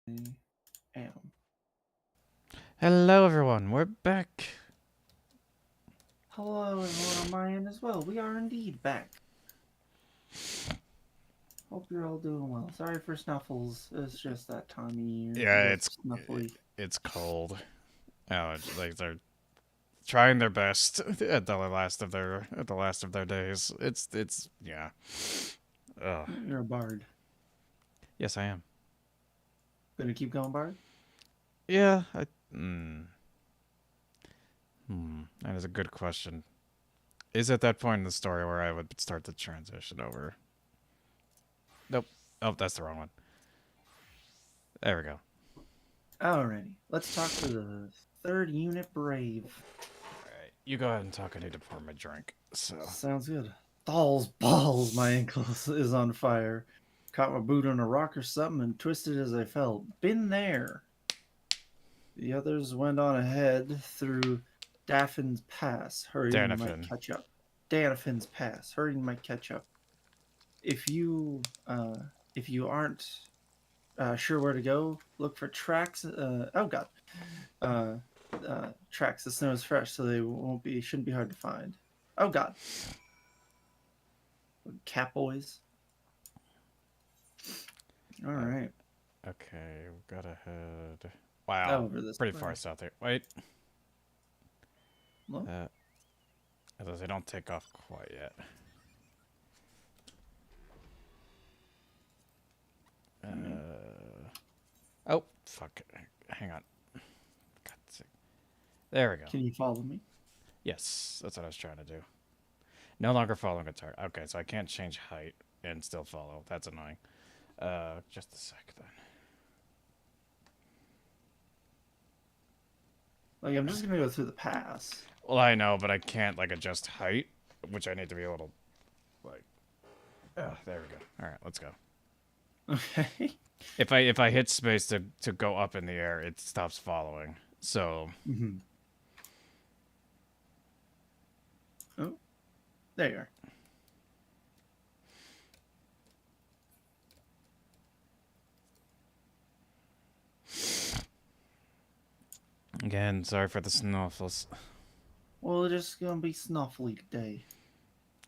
Am. Hello everyone, we're back. Hello, everyone on my end as well. We are indeed back. Hope you're all doing well. Sorry for snuffles. It's just that time of year. Yeah, It gets snuffly. it's cold. Oh, like they're trying their best at the last of their days. It's yeah. Ugh. You're a bard. Yes, I am. Gonna keep going, bard? Yeah, that is a good question. Is at that point in the story where I would start to transition over? Nope. Oh, that's the wrong one. There we go. Alrighty. Let's talk to the 3rd Unit Brave. Alright, you go ahead and talk. I need to pour my drink. So Sounds good. Balls, my ankle is on fire. Caught my boot on a rock or something and twisted as I fell. Been there. The others went on ahead through Daffin's Pass, hurrying might Danafin. catch up. Danafin's Pass, hurrying might catch up. If you aren't sure where to go, look for tracks. Tracks. The snow is fresh, so they shouldn't be hard to find. Oh God, cat boys. All right. Okay, we got to head. Wow, Over this pretty way. far south here. Wait. Look. Although they don't take off quite yet. Oh, fuck. Hang on. God's sake. There we go. Can you follow me? Yes, that's what I was trying to do. No longer following a target. Okay, so I can't change height and still follow. That's annoying. Just a sec then. Like, I'm just gonna go through the pass. Well, I know, but I can't, like, adjust height, which I need to be able to, like... there we go. Alright, let's go. Okay. If I hit space to go up in the air, it stops following. So... Mm-hmm. Oh, there you are. Again, sorry for the snuffles. Well, it's just gonna be snuffly today.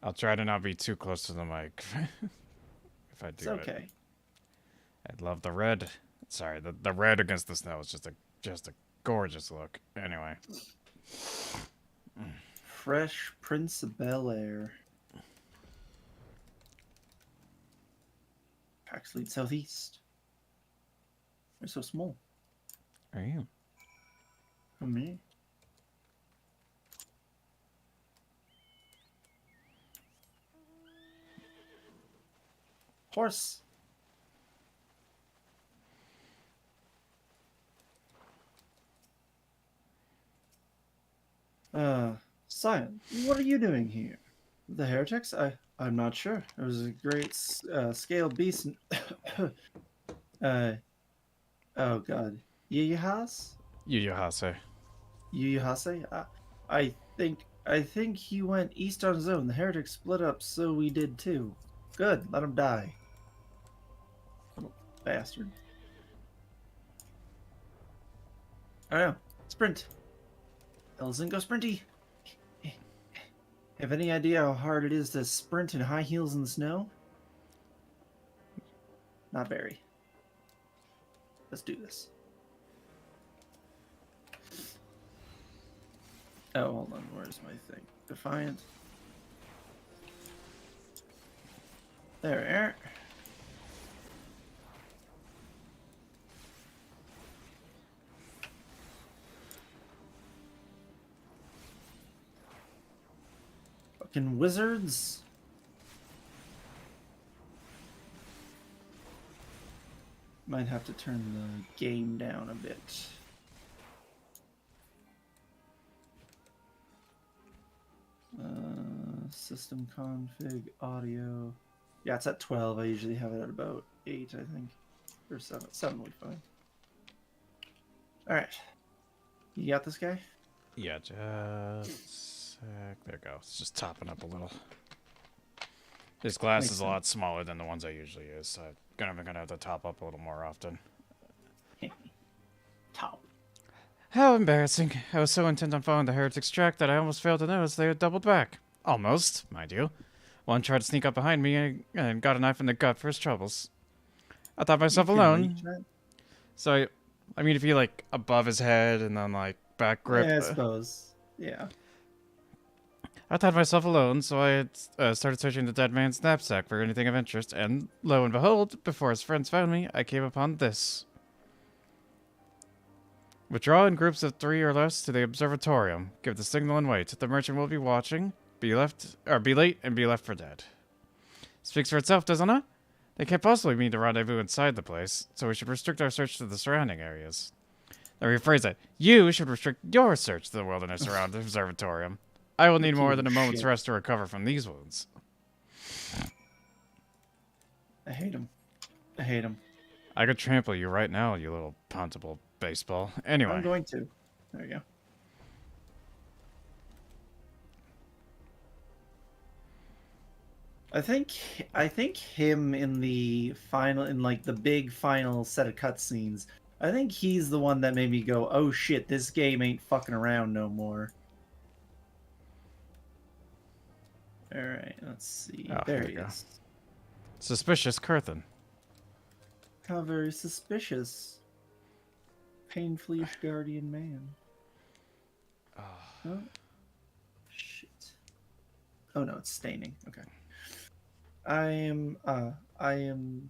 I'll try to not be too close to the mic. If I do It's okay. I love the red. Sorry, the red against the snow is just a gorgeous look. Anyway. Fresh Prince of Bel Air. Tracks lead southeast. They're so small. Are you? For me. Horse. Sion, what are you doing here? The heretics? I'm not sure. It was a great scale beast. Oh God. Yuyahas? Yu Yuyahase? I think he went east on his own. The heretics split up, so we did too. Good, let him die. Little bastard. I don't know. Sprint. Ellison, go sprinty. Have any idea how hard it is to sprint in high heels in the snow? Not very. Let's do this. Oh, hold on. Where's my thing? Defiant. There we are. Fucking wizards. Might have to turn the game down a bit. System config, audio. Yeah, it's at 12. I usually have it at about 8, I think. Or 7. 7 will be fine. Alright. You got this guy? Yeah, just a sec. There it goes. It's just topping up a little. This glass is a lot smaller than the ones I usually use, so I'm gonna have to top up a little more often. Top. How embarrassing. I was so intent on following the heretics' track that I almost failed to notice they had doubled back. Almost, mind you. One tried to sneak up behind me and got a knife in the gut for his troubles. I thought You myself can reach alone. that? So, I mean, if you, like, above his head and then, like, back grip. Yeah, I suppose. Yeah. I thought myself alone, so I had, started searching the dead man's knapsack for anything of interest, and lo and behold, before his friends found me, I came upon this. Withdraw in groups of 3 or less to the observatorium. Give the signal and wait. The merchant will be watching. Be late and be left for dead. Speaks for itself, doesn't it? They can't possibly mean to rendezvous inside the place, so we should restrict our search to the surrounding areas. Now rephrase that. You should restrict your search to the wilderness around the observatorium. I will need more than a moment's rest to recover from these wounds. I hate him. I hate him. I could trample you right now, you little puntable baseball. Anyway. I'm going to. There you go. I think him in the final, in like the big final set of cutscenes, I think he's the one that made me go, oh shit, this game ain't fucking around no more. Alright, let's see. Oh, there there he you go. is. Suspicious Curthin. How very suspicious. Painfully guardian man. Oh. Shit. Oh no, it's staining. Okay. I am,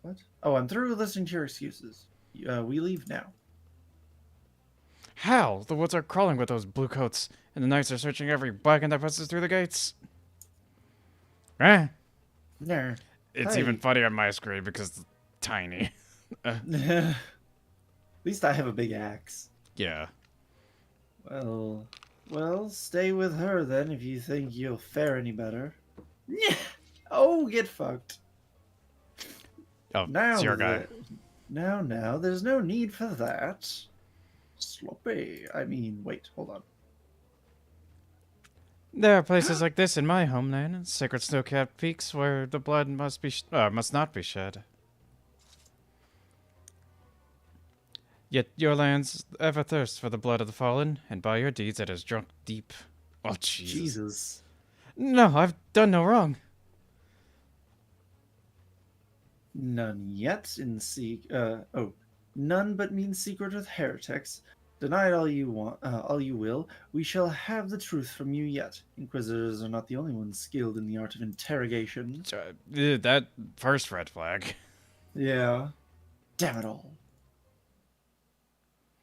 what? Oh, I'm through listening to your excuses. We leave now. How? The woods are crawling with those blue coats, and the knights are searching every wagon that passes through the gates. Eh? There. It's Hey. even funnier on my screen because it's tiny. At least I have a big axe. Yeah. Well, stay with her then if you think you'll fare any better. Yeah. Oh, get fucked. Oh, Now, it's your guy. Now, there's no need for that. Sloppy. I mean, wait, hold on. There are places like this in my homeland, sacred snow-capped peaks where the blood must not be shed. Yet your lands ever thirst for the blood of the fallen, and by your deeds it has drunk deep. Oh, Jesus. No, I've done no wrong. None yet none but mean secret with heretics. Deny it all you want, all you will. We shall have the truth from you yet. Inquisitors are not the only ones skilled in the art of interrogation. That first red flag. Yeah. Damn it all.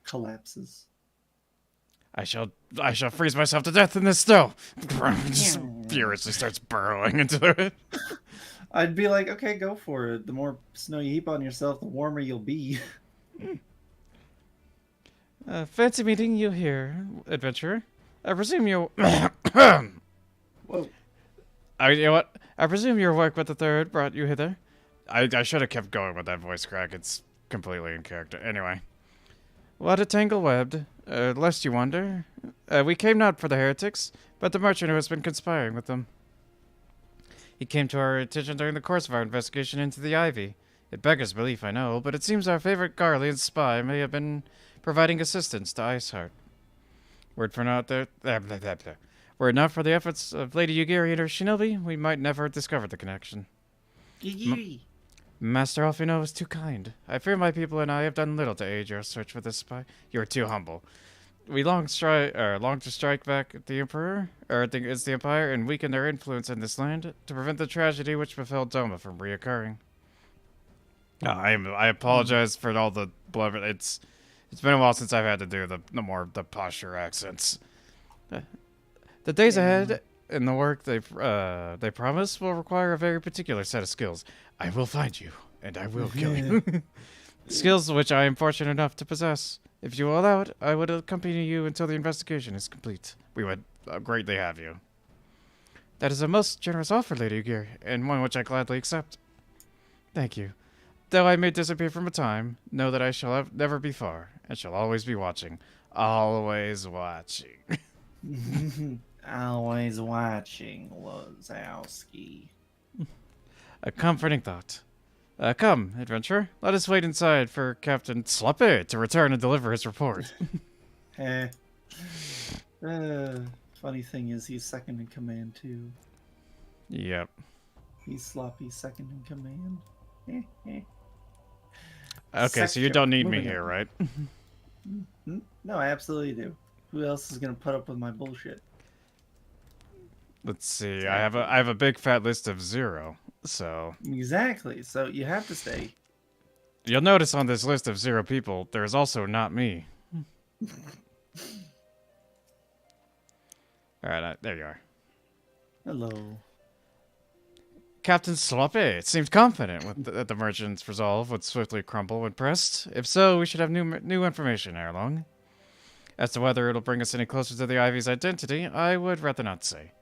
Collapses. I shall freeze myself to death in this snow. Just furiously starts burrowing into it. I'd be like, okay, go for it. The more snow you heap on yourself, the warmer you'll be. Fancy meeting you here, adventurer. I presume you. Whoa. You know what? I presume your work with the third brought you hither. I should have kept going with that voice crack. It's completely in character. Anyway. What a tangle webbed. Lest you wonder. We came not for the heretics, but the merchant who has been conspiring with them. He came to our attention during the course of our investigation into the ivy. It beggars belief, I know, but it seems our favorite Garlean spy may have been providing assistance to Iceheart. Were it not for the efforts of Lady Yugiri and her shinobi, we might never have discovered the connection. Yigiri. Master Alfino was too kind. I fear my people and I have done little to aid your search for this spy. You are too humble. We long to strike back at the Emperor, it's the Empire, and weaken their influence in this land to prevent the tragedy which befell Doma from reoccurring. I apologize for all the blubber. It's been a while since I've had to do the posture accents. The days ahead and the work they promise will require a very particular set of skills. I will find you, and I will kill you. Skills which I am fortunate enough to possess. If you will allow it, I would accompany you until the investigation is complete. We would greatly have you. That is a most generous offer, Lady Gear, and one which I gladly accept. Thank you. Though I may disappear from a time, know that I shall never be far, and shall always be watching. Always watching. Always watching, Wazowski. A comforting thought. Come, adventurer. Let us wait inside for Captain Sloppy to return and deliver his report. Eh. Uh, Funny thing is, he's second in command too. Yep. He's sloppy second in command. Okay, so you Secretary. don't need me Moving here, on. right? No, I absolutely do. Who else is gonna put up with my bullshit? Let's see. Exactly. I have a big fat list of 0. So Exactly. So you have to stay. you'll notice on this list of 0 people, there's also not me. All right, there you are. Hello. Captain Sloppy seemed confident that the merchant's resolve would swiftly crumble when pressed. If so, we should have new information ere long. As to whether it'll bring us any closer to the Ivy's identity, I would rather not say.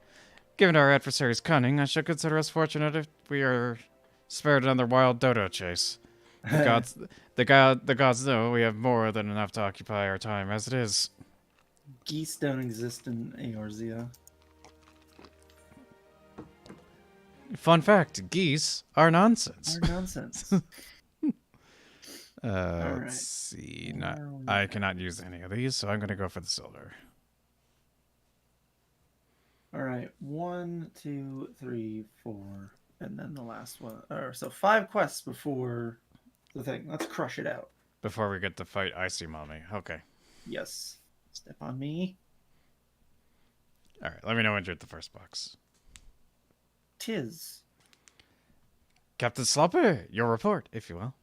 Given our adversary's cunning, I should consider us fortunate if we are spared another wild dodo chase. The gods know we have more than enough to occupy our time as it is. Geese don't exist in Eorzea. Fun fact: geese are nonsense. Are nonsense. Let's Alright. see. I cannot use any of these, so I'm going to go for the silver. Alright. 1, 2, 3, 4. And then the last one. So 5 quests before the thing. Let's crush it out. Before we get to fight Icy Mommy. Okay. Yes. Step on me. All right. Let me know when you're at the first box. Tis. Captain Sloppy, your report, if you will.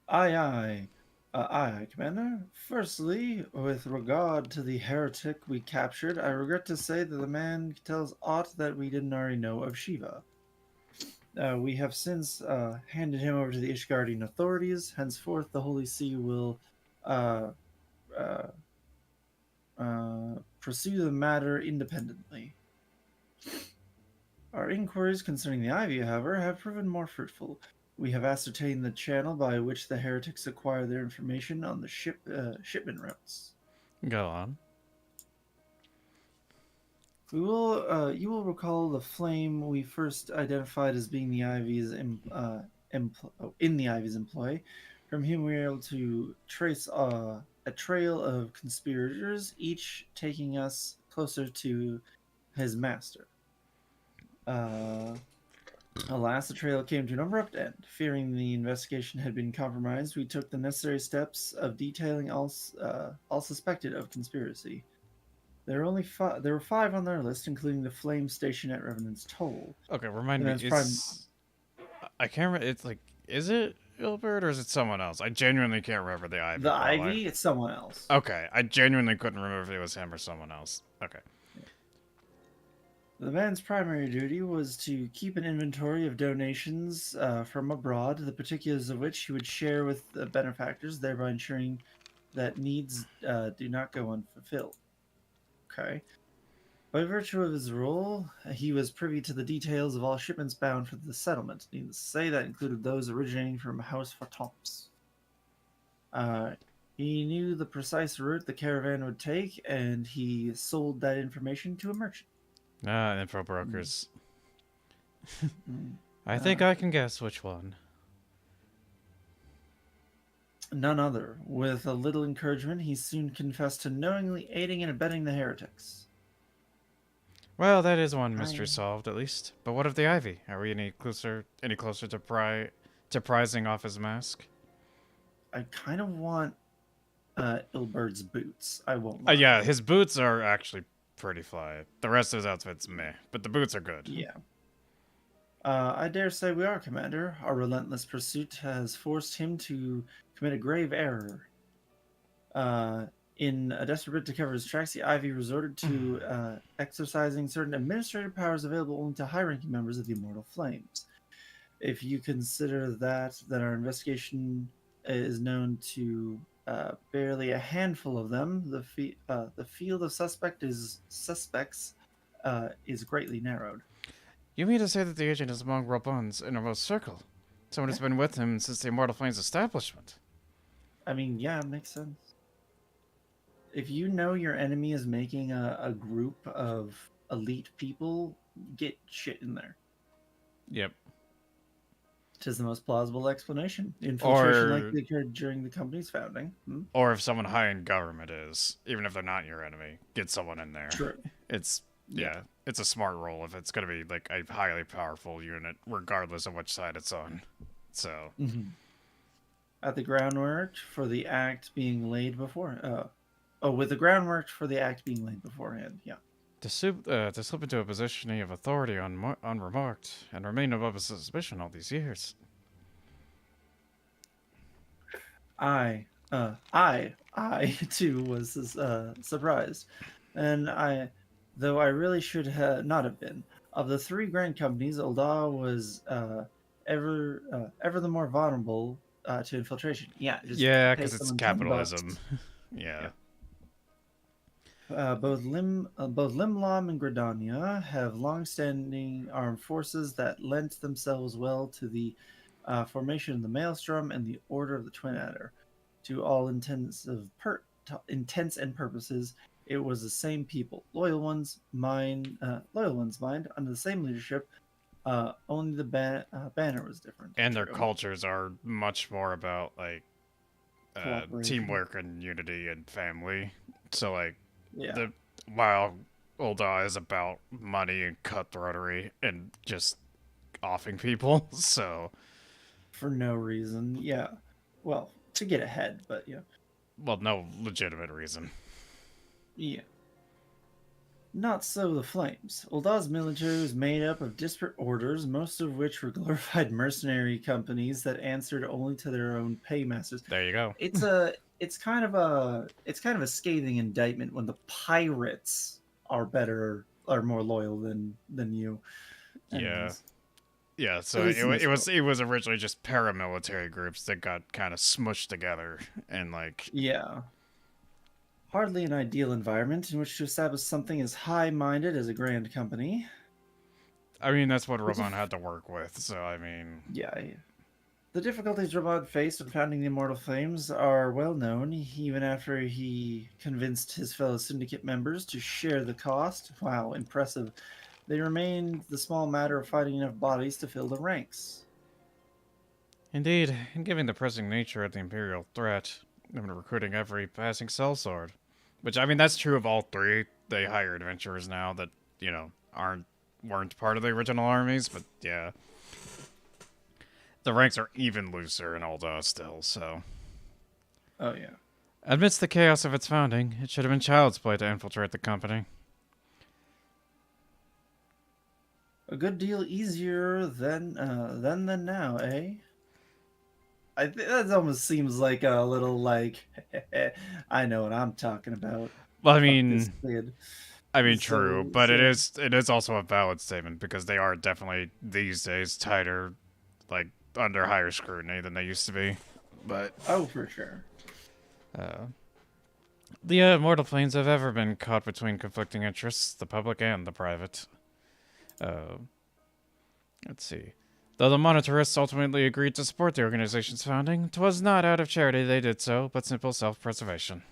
Aye, aye. Aye, Commander. Firstly, with regard to the heretic we captured, I regret to say that the man tells aught that we didn't already know of Shiva. We have since handed him over to the Ishgardian authorities. Henceforth, the Holy See will uh, pursue the matter independently. Our inquiries concerning the Ivy, however, have proven more fruitful. We have ascertained the channel by which the heretics acquire their information on the shipment routes. Go on. You will recall the flame we first identified as being the Ivy's in the Ivy's employ, from whom we were able to trace a trail of conspirators, each taking us closer to his master. Alas, the trail came to an abrupt end. Fearing the investigation had been compromised, we took the necessary steps of detailing all suspected of conspiracy. There were 5 on their list, including the flame station at Revenant's Toll. Okay, remind me. I can't remember. It's like, is it Ilbert or is it someone else? I genuinely can't remember the Ivy. The Ivy? It's someone else. Okay, I genuinely couldn't remember if it was him or someone else. Okay. The man's primary duty was to keep an inventory of donations from abroad, the particulars of which he would share with the benefactors, thereby ensuring that needs do not go unfulfilled. Okay. By virtue of his role, he was privy to the details of all shipments bound for the settlement. Needless to say, that included those originating from House Fatomps. He knew the precise route the caravan would take, and he sold that information to a merchant. Info brokers. I think I can guess which one. None other. With a little encouragement, he soon confessed to knowingly aiding and abetting the heretics. Well, that is one mystery solved, at least. But what of the Ivy? Are we any closer to prizing off his mask? I kind of want Ilbert's boots. I won't lie. Yeah, his boots are actually pretty fly. The rest of his outfit's meh, but the boots are good. Yeah. I dare say we are, Commander. Our relentless pursuit has forced him to commit a grave error. In a desperate bid to cover his tracks, the Ivy resorted to exercising certain administrative powers available only to high-ranking members of the Immortal Flames. If you consider that, then our investigation is known to barely a handful of them. The field of suspects is greatly narrowed. You mean to say that the agent is among Robon's innermost circle? Someone who's been with him since the Immortal Flames establishment. I mean, yeah, it makes sense. If you know your enemy is making a group of elite people, get shit in there. Yep. 'Tis the most plausible explanation. Infiltration Or likely occurred during the company's founding. Hmm? or if someone high in government is, even if they're not your enemy, get someone in there. True. It's Yeah. yeah, it's a smart role if it's gonna be like a highly powerful unit, regardless of which side it's on. So Mm-hmm. At the groundwork for the act being laid before. With the groundwork for the act being laid beforehand. Yeah. to slip into a position of authority unremarked and remain above suspicion all these years. I too was surprised, and though I really should have not have been. Of the three grand companies, Ulda was ever the more vulnerable to infiltration. Yeah, just Yeah, pay because it's someone $10. capitalism. Yeah. Yeah. Both Limlam and Gradania have long-standing armed forces that lent themselves well to the formation of the Maelstrom and the Order of the Twin Adder. To all intents and purposes, it was the same people, loyal ones mind under the same leadership. Only the banner was different. And their True. cultures are much more about like Cooperation. teamwork and unity and family. So like Yeah. the while Ulda is about money and cutthroatery and just offing people. So For no reason. Yeah. Well, to get ahead, but yeah. well, no legitimate reason. Yeah. Not so the Flames. Ulda's military was made up of disparate orders, most of which were glorified mercenary companies that answered only to their own paymasters. There you go. It's kind of a scathing indictment when the pirates are more loyal than you. Yeah. Anyways, Yeah, at so least in this world. it was originally just paramilitary groups that got kind of smushed together and like Yeah. Hardly an ideal environment in which to establish something as high-minded as a grand company. I mean that's what Which Roman if had to work with. So I mean, yeah, the difficulties Ramad faced when founding the Immortal Flames are well known, even after he convinced his fellow syndicate members to share the cost. Wow, impressive. They remained the small matter of finding enough bodies to fill the ranks. indeed, and given the pressing nature of the imperial threat, they've been recruiting every passing sellsword. Which I mean that's true of all three. They hire adventurers now that weren't part of the original armies, but yeah. The ranks are even looser in Ulda still, so. Oh, yeah. Amidst the chaos of its founding, it should have been child's play to infiltrate the company. A good deal easier than now, eh? That almost seems like a little like, I know what I'm talking about. Well, Fuck this kid. true, So, but so it is also a valid statement because they are definitely these days tighter, like under higher scrutiny than they used to be. But oh, for sure. the Immortal Planes have ever been caught between conflicting interests, the public and the private. Let's see. Though the monetarists ultimately agreed to support the organization's founding, 'twas not out of charity they did so, but simple self-preservation.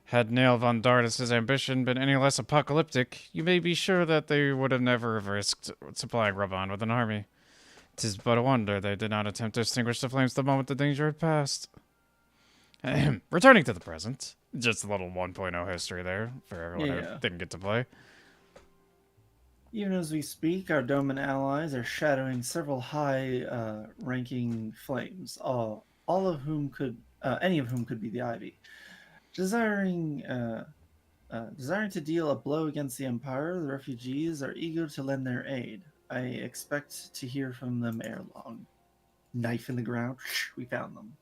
Had Nail von Dardis' ambition been any less apocalyptic, you may be sure that they would have never risked supplying Raban with an army. 'Tis but a wonder they did not attempt to extinguish the flames the moment the danger had passed. Returning to the present, just a little 1.0 history there for everyone Yeah. who didn't get to play. Even as we speak, our Doman allies are shadowing several high-ranking flames, any of whom could be the Ivy. Desiring to deal a blow against the Empire, the refugees are eager to lend their aid. I expect to hear from them ere long. Knife in the ground. We found them.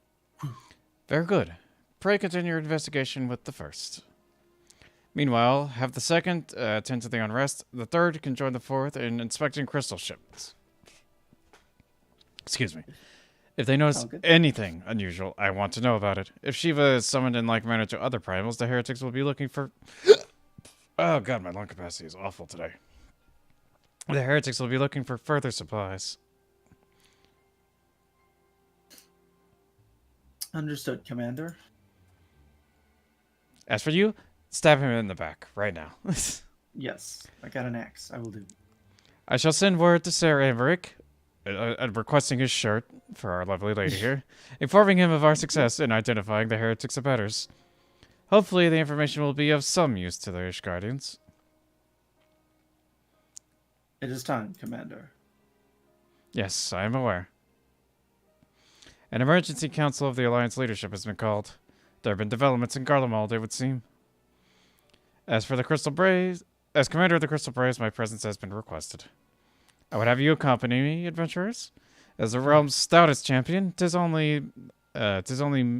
Very good. Pray continue your investigation with the first. Meanwhile, have the second attend to the unrest. The third can join the fourth in inspecting crystal shipments. Excuse me. If they notice anything unusual, I want to know about it. If Shiva is summoned in like manner to other primals, the heretics will be looking for... Oh god, my lung capacity is awful today. The heretics will be looking for further supplies. Understood, Commander. As for you, stab him in the back, right now. Yes, I got an axe. I will do. I shall send word to Sir Averick. requesting his shirt for our lovely lady here, informing him of our success in identifying the heretics abettors. Hopefully, the information will be of some use to the Ish Guardians. It is time, Commander. Yes, I am aware. An emergency council of the Alliance leadership has been called. There have been developments in Garlemald, it would seem. As for the Crystal Braze, as Commander of the Crystal Braze, my presence has been requested. I would have you accompany me, adventurers. As the realm's stoutest champion, tis only meet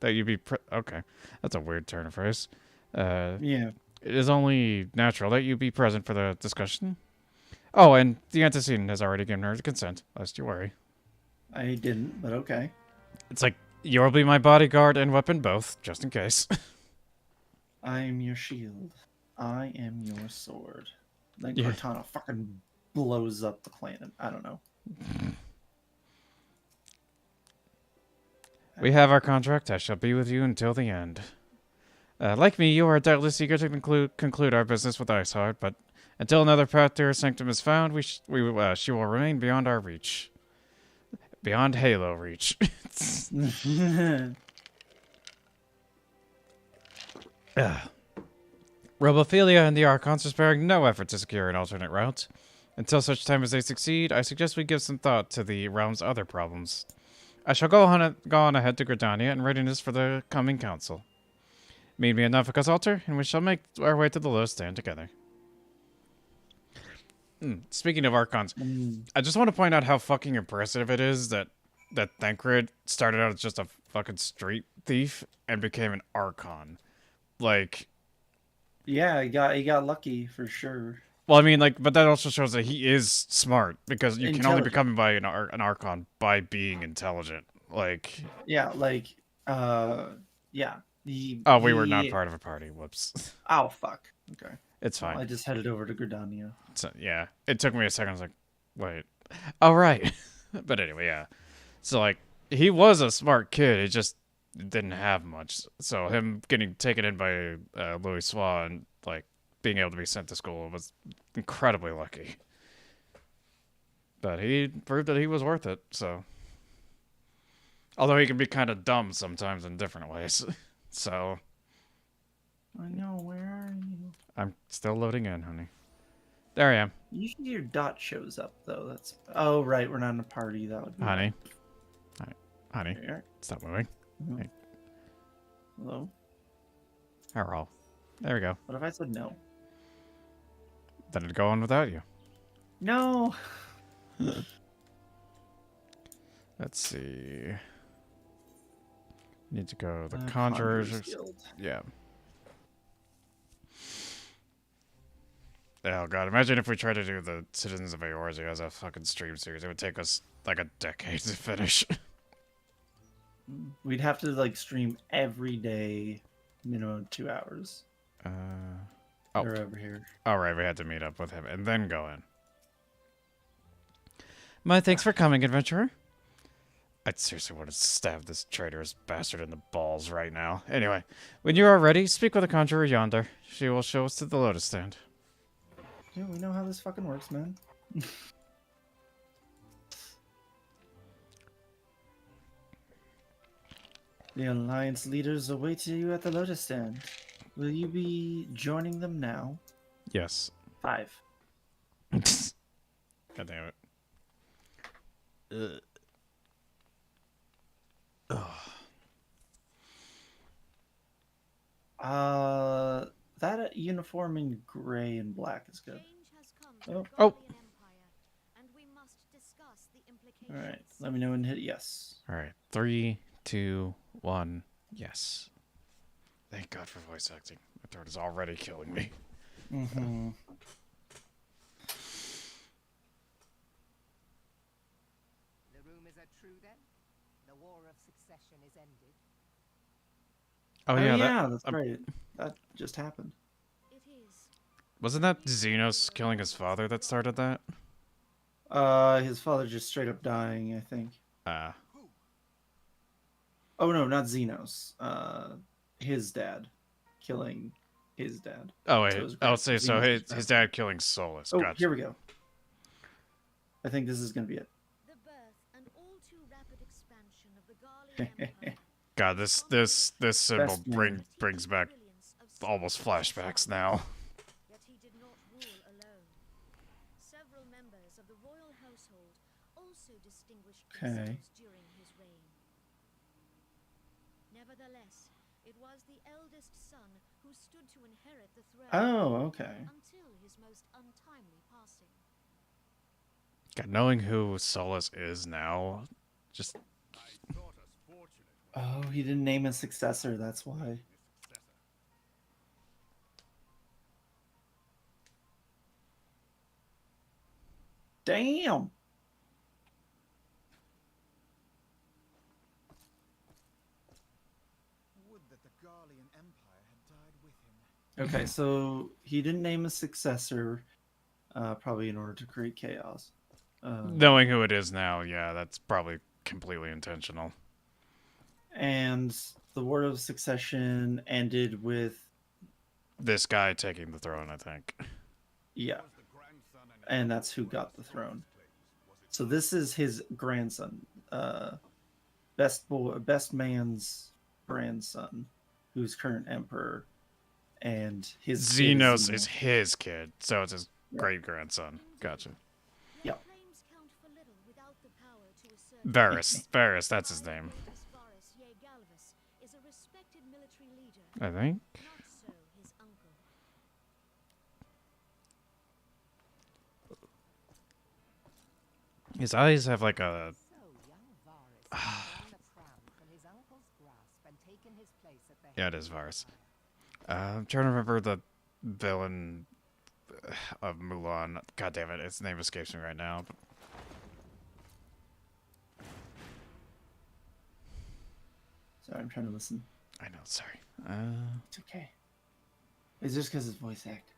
that you be okay. That's a weird turn of phrase. Yeah. It is only natural that you be present for the discussion. Oh, and the antecedent has already given her consent, lest you worry. I didn't, but okay. It's like, you'll be my bodyguard and weapon both, just in case. I am your shield. I am your sword. Then Yeah. Cortana fucking blows up the planet. I don't know. We have our contract. I shall be with you until the end. Like me, you are doubtless eager to conclude our business with Iceheart, but until another path to her sanctum is found, she will remain beyond our reach. Beyond Halo reach. Robophilia and the Archons are sparing no effort to secure an alternate route. Until such time as they succeed, I suggest we give some thought to the realm's other problems. I shall go on ahead to Gridania in readiness for the coming council. Meet me at Nafika's altar, and we shall make our way to the low stand together. Speaking of Archons, I just want to point out how fucking impressive it is that Thancred started out as just a fucking street thief and became an Archon. Like, yeah, he got lucky for sure. well, I mean, like, but that also shows that he is smart, because you can only become an Archon by being intelligent. Like, yeah, like, yeah. we were not part of a party. Whoops. Oh, fuck. Okay. It's fine. Well, I just headed over to Gridania. So, yeah, it took me a second. I was like, wait. Oh, right. But anyway, yeah. So, like, he was a smart kid. He just didn't have much. So him getting taken in by Louis Swa and, like, being able to be sent to school was incredibly lucky. But he proved that he was worth it, so. Although he can be kind of dumb sometimes in different ways. So. I know, where are you? I'm still loading in, honey. There I am. Usually your dot shows up, though. That's... Oh, right, we're not in a party. That would be... Honey. Honey. There. Stop moving. Mm-hmm. Hey. Hello? Hello. There we go. What if I said no? Then it'd go on without you. No! Let's see. Need to go the Conjurer's Guild. Yeah. Oh god, imagine if we tried to do the Citizens of Eorzea as a fucking stream series. It would take us like a decade to finish. We'd have to like stream every day, minimum 2 hours. Oh. Or over here. Alright, we had to meet up with him and then go in. My thanks for coming, adventurer. I seriously want to stab this traitorous bastard in the balls right now. Anyway, when you are ready, speak with the conjurer yonder. She will show us to the lotus stand. Yeah, we know how this fucking works, man. The Alliance leaders await you at the lotus stand. Will you be joining them now? Yes. 5. God damn it. That uniform in gray and black is good. Oh. Oh. All right. Let me know when to hit yes. All right. 3, 2, 1. Yes. Thank God for voice acting. My throat is already killing me. Mm-hmm. The rumors are true then? The war of succession is ended. Oh yeah, that's right. That just happened. It is. wasn't that Xenos killing his father that started that? His father just straight up dying, I think. Ah. Oh no, not Xenos. His dad killing his dad. Oh wait, So it was I'll say so. Xenos' His dad killing Solus. Oh, Gotcha. here we go. I think this is gonna be it. The birth and all too rapid expansion of the Garlean Empire. God, this symbol Best man. brings back almost flashbacks now. Yet he did not rule alone. Several members of the royal household also distinguished Okay. themselves during his reign. Nevertheless, it was the eldest son who stood to inherit the throne Oh, okay. until his most untimely passing. God, knowing who Solus is now, just Oh, he didn't name a successor. That's why. Damn. Would that the Garlean Empire had died with him. Okay, so he didn't name a successor, probably in order to create chaos. knowing who it is now, yeah, that's probably completely intentional. And the War of Succession ended with, This guy taking the throne, I think. yeah, and that's who got the throne. So this is his grandson, best man's grandson, who's current emperor, and his kid Xenos is Xeno. his kid, so it's his Yeah. great grandson. Gotcha. Their Yep. claims count for little without the power to assert Varus, that's his name. Varus Ye Galvus is a respected military leader, I think. not so his uncle. His eyes have like a. So young Varus has won the crown from his uncle's grasp and taken his place at the Yeah, head it is of the Varus. empire. I'm trying to remember the villain of Mulan. God damn it, its name escapes me right now. Sorry, I'm trying to listen. I know, sorry. It's okay. It's just because it's voice act.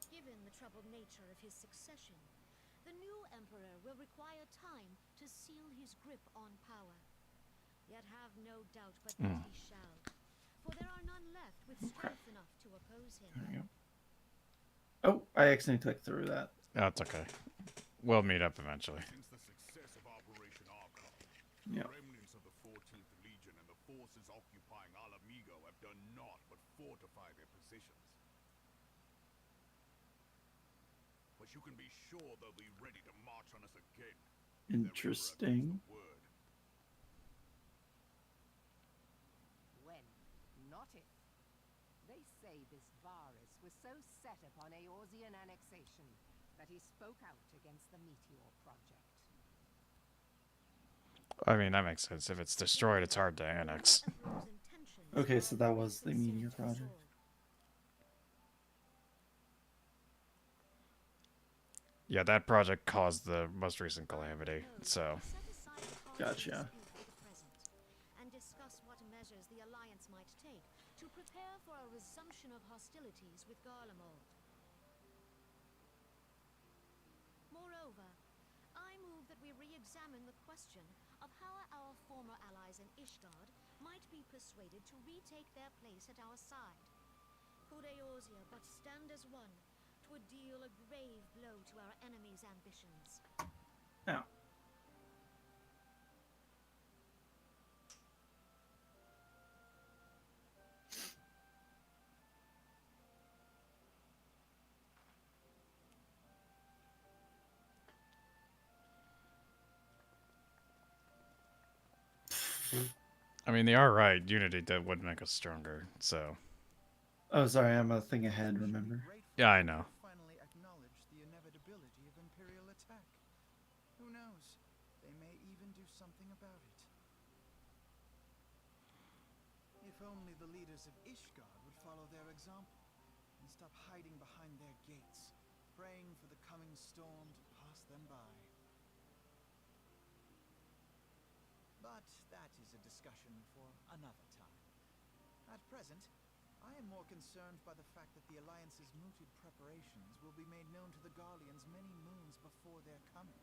Given the troubled nature of his succession, the new emperor will require time to seal his grip on power. Yet have no doubt but that he shall, for there are none left with strength enough to oppose him. There we go. Oh, I accidentally clicked through that. That's okay. We'll meet up eventually. Since the success of Operation Archon, Yep. remnants of the 14th Legion and the forces occupying Alamigo have done naught but fortify their positions. But you can be sure they'll be ready to march on us again. if there ever Interesting. comes the word. When, not if. They say this Varus was so set upon Eorzean annexation that he spoke out against the Meteor Project. I mean, that makes sense. If it's destroyed, it's hard to annex. Okay, so that was the Meteor Project. Yeah, that project caused the most recent calamity, so. Gotcha. And discuss what measures the Alliance might take to prepare for a resumption of hostilities with Garlemald. Moreover, I move that we re-examine the question of how our former allies in Ishtard might be persuaded to retake their place at our side. Could Eorzea but stand as one, 'twould deal a grave blow to our enemies' ambitions. Now, I mean, they are right. Unity that would make us stronger, so. oh, sorry, I'm a thing ahead, remember? Yeah, I know. Finally acknowledge the inevitability of Imperial attack. Who knows? They may even do something about it. If only the leaders of Ishgard would follow their example and stop hiding behind their gates, praying for the coming storm to pass them by. But that is a discussion for another time. At present, I am more concerned by the fact that the Alliance's mooted preparations will be made known to the Garleans many moons before their coming.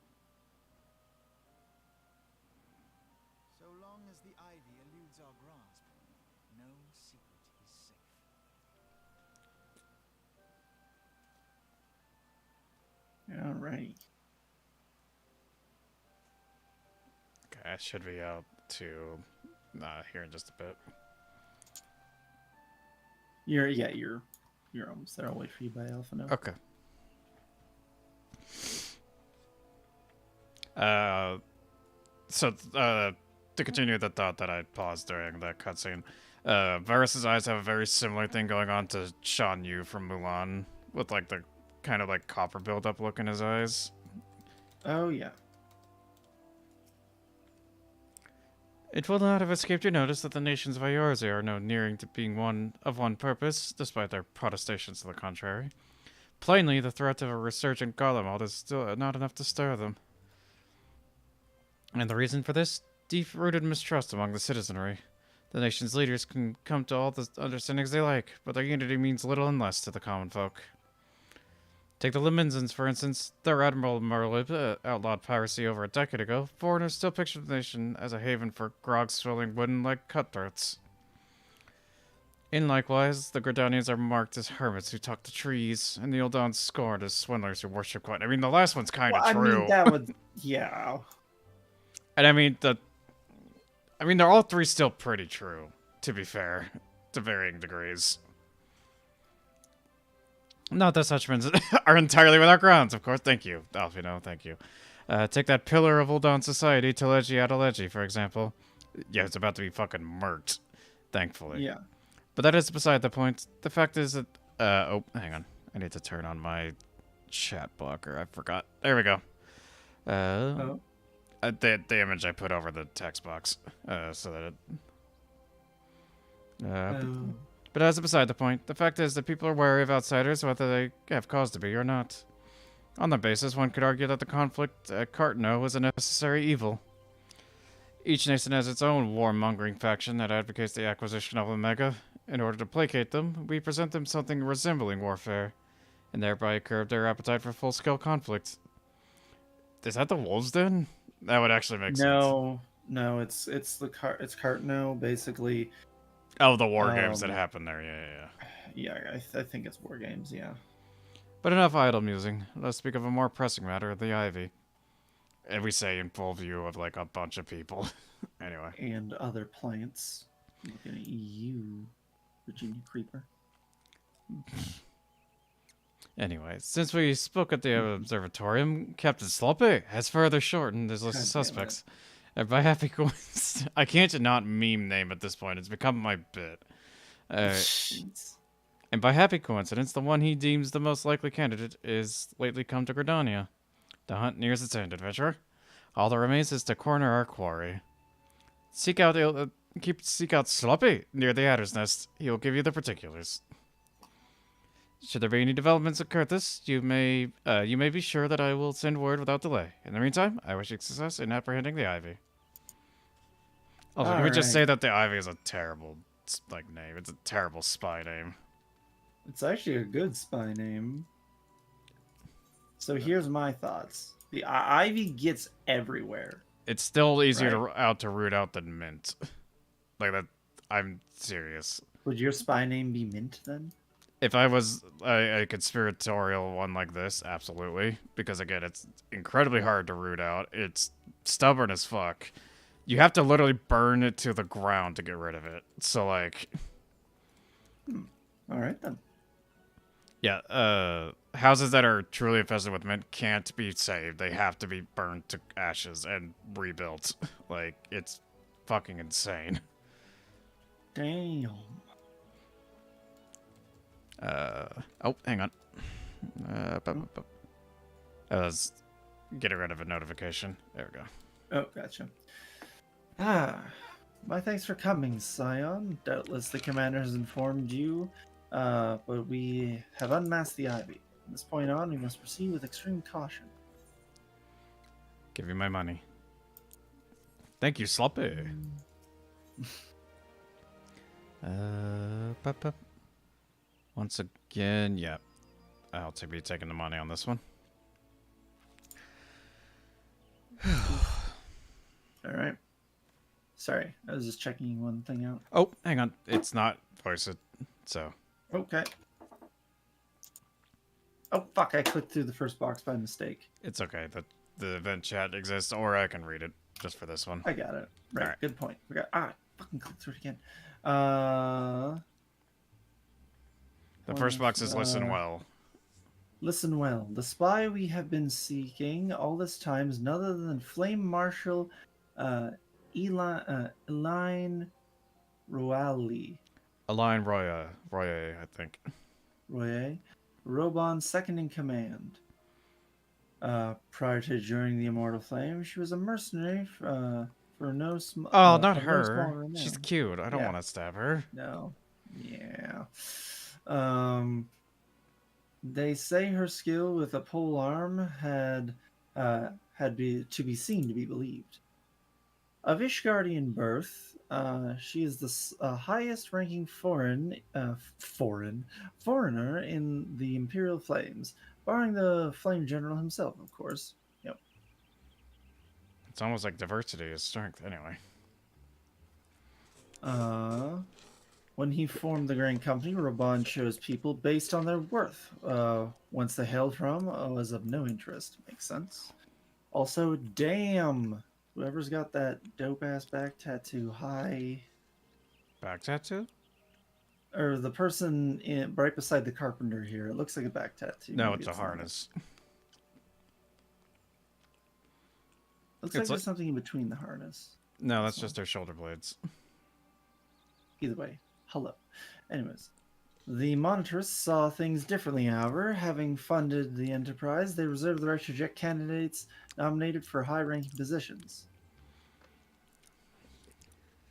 So long as the Ivy eludes our grasp, no secret is safe. Alrighty. Okay, I should be out to here in just a bit. You're almost there. I'll wait for you by Alphino. Okay. To continue the thought that I paused during that cutscene, Varus's eyes have a very similar thing going on to Shan Yu from Mulan, with like the kind of like copper buildup look in his eyes. Oh yeah. It will not have escaped your notice that the nations of Eorzea are now nearing to being one purpose, despite their protestations to the contrary. Plainly, the threat of a resurgent Garlemald is still not enough to stir them. And the reason for this? Deep-rooted mistrust among the citizenry. The nation's leaders can come to all the understandings they like, but their unity means little unless to the common folk. Take the Lemenzans, for instance. Their Admiral Merlib outlawed piracy over a decade ago. Foreigners still picture the nation as a haven for grog-swilling wooden-like cutthroats. In likewise, the Gridanians are marked as hermits who talk to trees, and the Eldons scorned as swindlers who worship coin. I mean, the last one's kind of true. I mean, that would, yeah. And I mean, they're all three still pretty true, to be fair, to varying degrees. Not that such men are entirely without grounds, of course. Thank you, Alphino, thank you. Take that pillar of Uldan society, Teleji Adeleji, for example. Yeah, it's about to be fucking murked, thankfully. Yeah. But that is beside the point. The fact is that... oh, hang on. I need to turn on my chat blocker. I forgot. There we go. The image I put over the text box, so that it... But as beside the point, the fact is that people are wary of outsiders, whether they have cause to be or not. On that basis, one could argue that the conflict at Cartno was a necessary evil. Each nation has its own warmongering faction that advocates the acquisition of Omega. In order to placate them, we present them something resembling warfare, and thereby curb their appetite for full-scale conflict. Is that the Wolves Den? That would actually make sense. No, it's Cartno, basically. Oh, the war games that happened there, yeah. Yeah, I think it's war games, yeah. But enough idle musing. Let's speak of a more pressing matter, the Ivy. And we say in full view of, like, a bunch of people. Anyway. And other plants. Looking at you, Virginia Creeper. Anyway, since we spoke at the observatorium, Captain Sloppy has further shortened his list of suspects. And by happy coincidence, I can't not meme name at this point. It's become my bit. And by happy coincidence, the one he deems the most likely candidate is lately come to Gridania. The hunt nears its end, adventurer. All that remains is to corner our quarry. Seek out Sloppy near the Adder's Nest. He will give you the particulars. Should there be any developments at Kurthus, you may be sure that I will send word without delay. In the meantime, I wish you success in apprehending the Ivy. Also, let me just say that the Ivy is a terrible, name. It's a terrible spy name. It's actually a good spy name. So here's my thoughts. The Ivy gets everywhere. It's still easier to root out than Mint. Like that, I'm serious. Would your spy name be Mint then? If I was a conspiratorial one like this, absolutely. Because again, it's incredibly hard to root out. It's stubborn as fuck. You have to literally burn it to the ground to get rid of it. So, like... Alright, then. Yeah, houses that are truly infested with mint can't be saved. They have to be burned to ashes and rebuilt. Like, it's fucking insane. Damn. Oh, hang on. I was getting rid of a notification. There we go. Oh, gotcha. My thanks for coming, Scion. Doubtless the commander has informed you, but we have unmasked the Ivy. From this point on, we must proceed with extreme caution. Give you my money. Thank you, Sloppy. Once again, yeah. I'll be taking the money on this one. Alright. Sorry, I was just checking one thing out. Oh, hang on. It's not voiced, so. Okay. Oh, fuck, I clicked through the first box by mistake. It's okay. The event chat exists, or I can read it just for this one. I got it. Right, Alright. good point. Fucking click through it again. The first box is listen well. Listen well. The spy we have been seeking all this time is none other than Flame Marshal Eline Roali. Align Roya, I think. Roye, Robon's second in command. Prior to joining the Immortal Flame, she was a mercenary for no small. Oh, not no her. small renown. She's cute. I don't Yeah. want to stab her. No. Yeah. They say her skill with a pole arm had to be seen to be believed. Of Ishgardian birth, she is the highest ranking foreigner in the Imperial Flames, barring the Flame General himself, of course. Yep. It's almost like diversity is strength, anyway. When he formed the Grand Company, Raban chose people based on their worth. Whence they hailed from was of no interest. Makes sense. Also, damn, whoever's got that dope ass back tattoo, hi. Back tattoo? Or the person right beside the carpenter here. It looks like a back tattoo. No, Maybe it's a not. harness. Looks It's like there's something in between the harness. No, that's just their shoulder blades. Either way, hello. Anyways, the monitors saw things differently, however. Having funded the enterprise, they reserved the right to reject candidates nominated for high-ranking positions.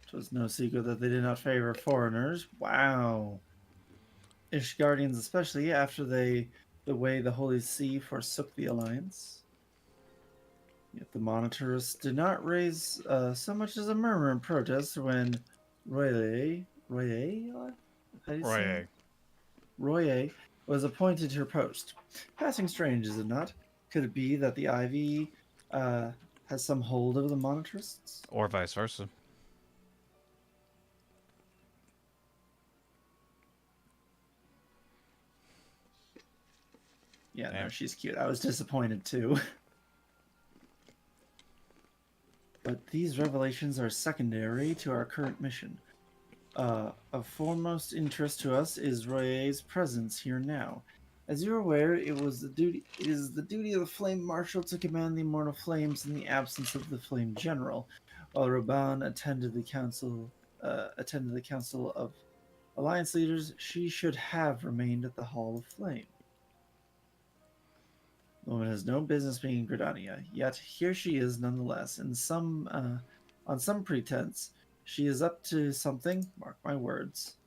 It was no secret that they did not favor foreigners. Wow. Ishgardians especially, after the way the Holy See forsook the Alliance. Yet the monitors did not raise so much as a murmur in protest when Roye was appointed to her post. Passing strange, is it not? Could it be that the Ivy has some hold over the monitarists? Or vice versa. Yeah, no, Damn. she's cute. I was disappointed too. But these revelations are secondary to our current mission. Of foremost interest to us is Roye's presence here now. As you're aware, it is the duty of the Flame Marshal to command the Immortal Flames in the absence of the Flame General, while Raban attended the council of Alliance leaders. She should have remained at the Hall of Flame. The woman has no business being in Gridania, yet here she is nonetheless. On some pretense, she is up to something. Mark my words.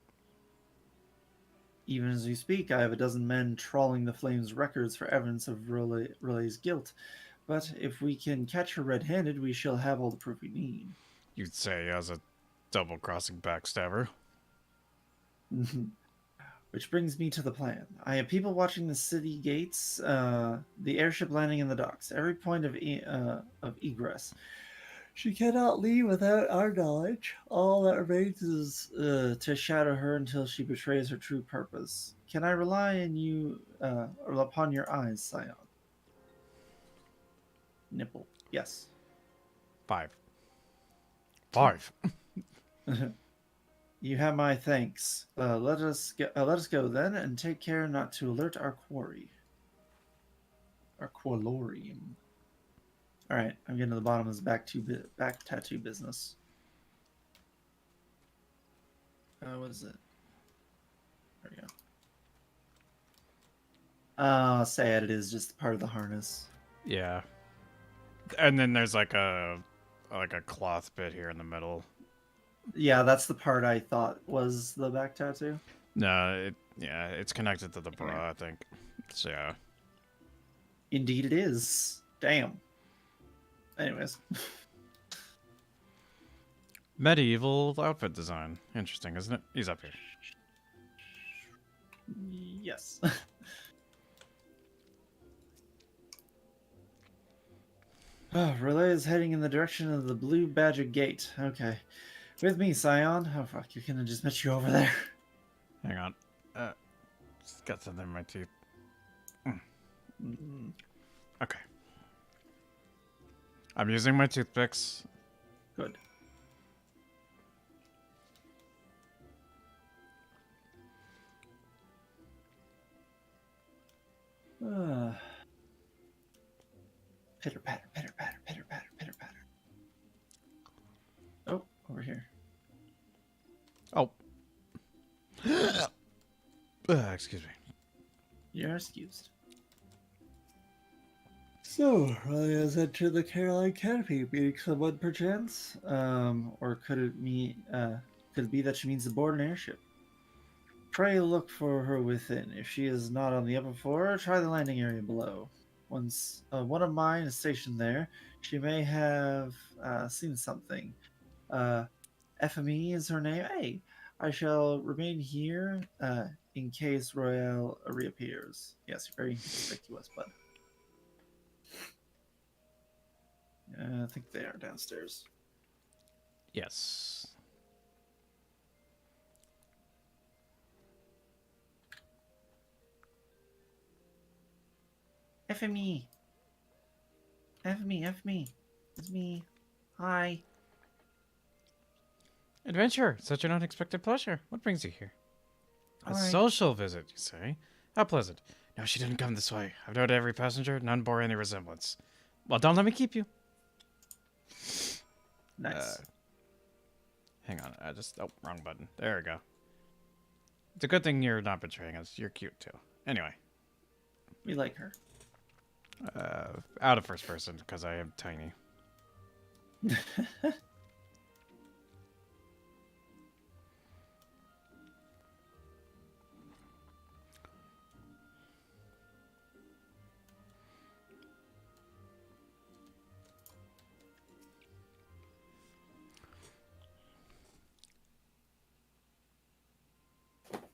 Even as we speak, I have a dozen men trawling the Flames' records for evidence of Relay's guilt. But if we can catch her red-handed, we shall have all the proof we need. You'd say as a double-crossing backstabber. Which brings me to the plan. I have people watching the city gates, the airship landing in the docks, every point of egress. She cannot leave without our knowledge. All that remains is to shadow her until she betrays her true purpose. Can I rely on you, or upon your eyes, Scion? Nipple. Yes. 5. You have my thanks. Let us go then, and take care not to alert our quarry. Our qualorium. All right, I'm getting to the bottom of this back tattoo business. What is it? There we go. Sad it is just part of the harness. Yeah. And then there's like a cloth bit here in the middle. Yeah, that's the part I thought was the back tattoo. No, it's connected to the bra, I think. So yeah. Indeed it is. Damn. Anyways. Medieval outfit design. Interesting, isn't it? He's up here. Yes. Oh, Relay is heading in the direction of the Blue Badger Gate. Okay. With me, Scion. Oh, fuck, you're gonna just met you over there. Hang on. Just got something in my teeth. Mm, Okay. I'm using my toothpicks. Good. Pitter patter, pitter patter, pitter patter, pitter patter. Oh, over here. Oh. Excuse me. You're excused. So, Riley has entered the Caroline Canopy, meeting someone perchance? Or could it be that she means the board and airship? Pray look for her within. If she is not on the upper floor, try the landing area below. Once one of mine is stationed there, she may have seen something. FME is her name. Hey, I shall remain here in case Royale reappears. Yes, very conspicuous, but I think they are downstairs. Yes. FME. FME. It's me. Hi. Adventure, such an unexpected pleasure. What brings you here? A Hi. social visit, you say? How pleasant. No, she didn't come this way. I've noted every passenger. None bore any resemblance. Well, don't let me keep you. Nice. Hang on. Oh, wrong button. There we go. It's a good thing you're not betraying us. You're cute, too. Anyway. We like her. Out of first person, because I am tiny.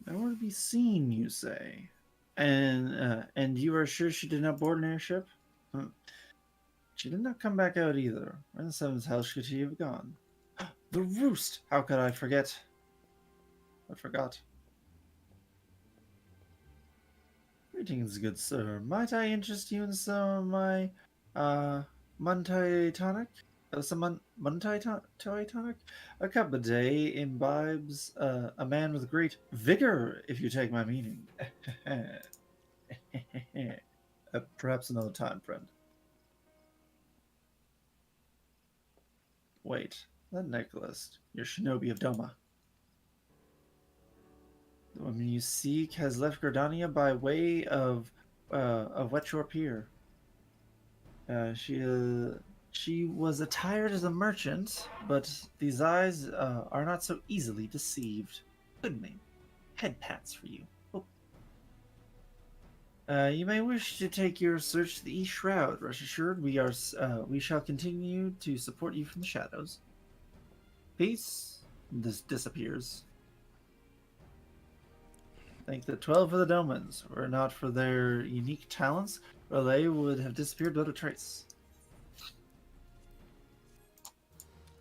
Nowhere to be seen, you say. And you are sure she did not board an airship? She did not come back out either. Where in the seventh hell should she have gone? The roost! How could I forget? I forgot. Greetings, good sir. Might I interest you in some of my, Muntai tonic? Muntai tonic? A cup a day imbibes, a man with great vigor, if you take my meaning. Perhaps another time, friend. Wait, that Nicholas, your shinobi of Doma. The woman you seek has left Gardania by way of Wetshore Pier. She was attired as a merchant, but these eyes are not so easily deceived. Good name. Head pats for you. Oh. You may wish to take your search to the East Shroud. Rest assured, we shall continue to support you from the shadows. Peace. This disappears. Think that 12 of the Domans were not for their unique talents, Relay would have disappeared without a trace.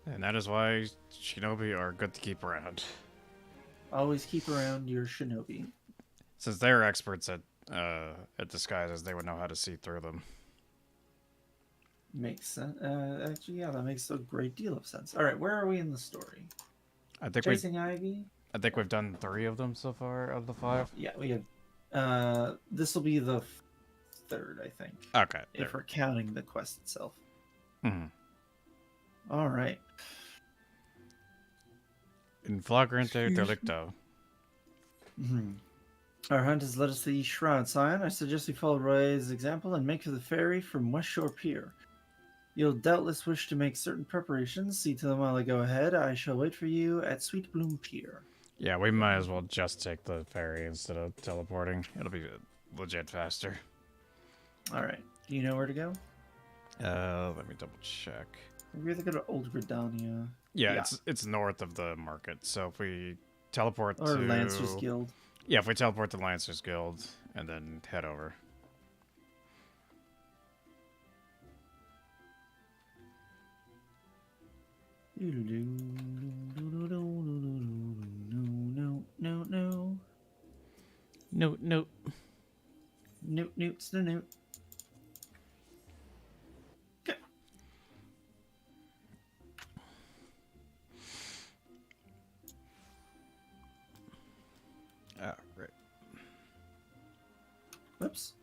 And that is why shinobi are good to keep around. Always keep around your shinobi. Since they're experts at disguises, they would know how to see through them. Makes sense. Actually, yeah, that makes a great deal of sense. All right, where are we in the story? I think Chasing Ivy? I think we've done 3 of them so far of the 5. Yeah, we have. This will be the third, I think. Okay. If we're counting the quest itself. Mm-hmm. All right. In flagrante delicto. Mm-hmm. Our hunt has led us to the East Shroud, Scion. I suggest we follow Roy's example and make for the ferry from West Shore Pier. You'll doubtless wish to make certain preparations. See to them while I go ahead. I shall wait for you at Sweet Bloom Pier. Yeah, we might as well just take the ferry instead of teleporting. It'll be legit faster. All right. Do you know where to go? Let me double check. Maybe we have to go to Old Gridania. Yeah, it's north of the market. So if we teleport Or to Lancers Guild. Yeah, if we teleport to Lancers Guild and then head over. No. Note. Newt's the newt. Okay. Ah, right. Whoops.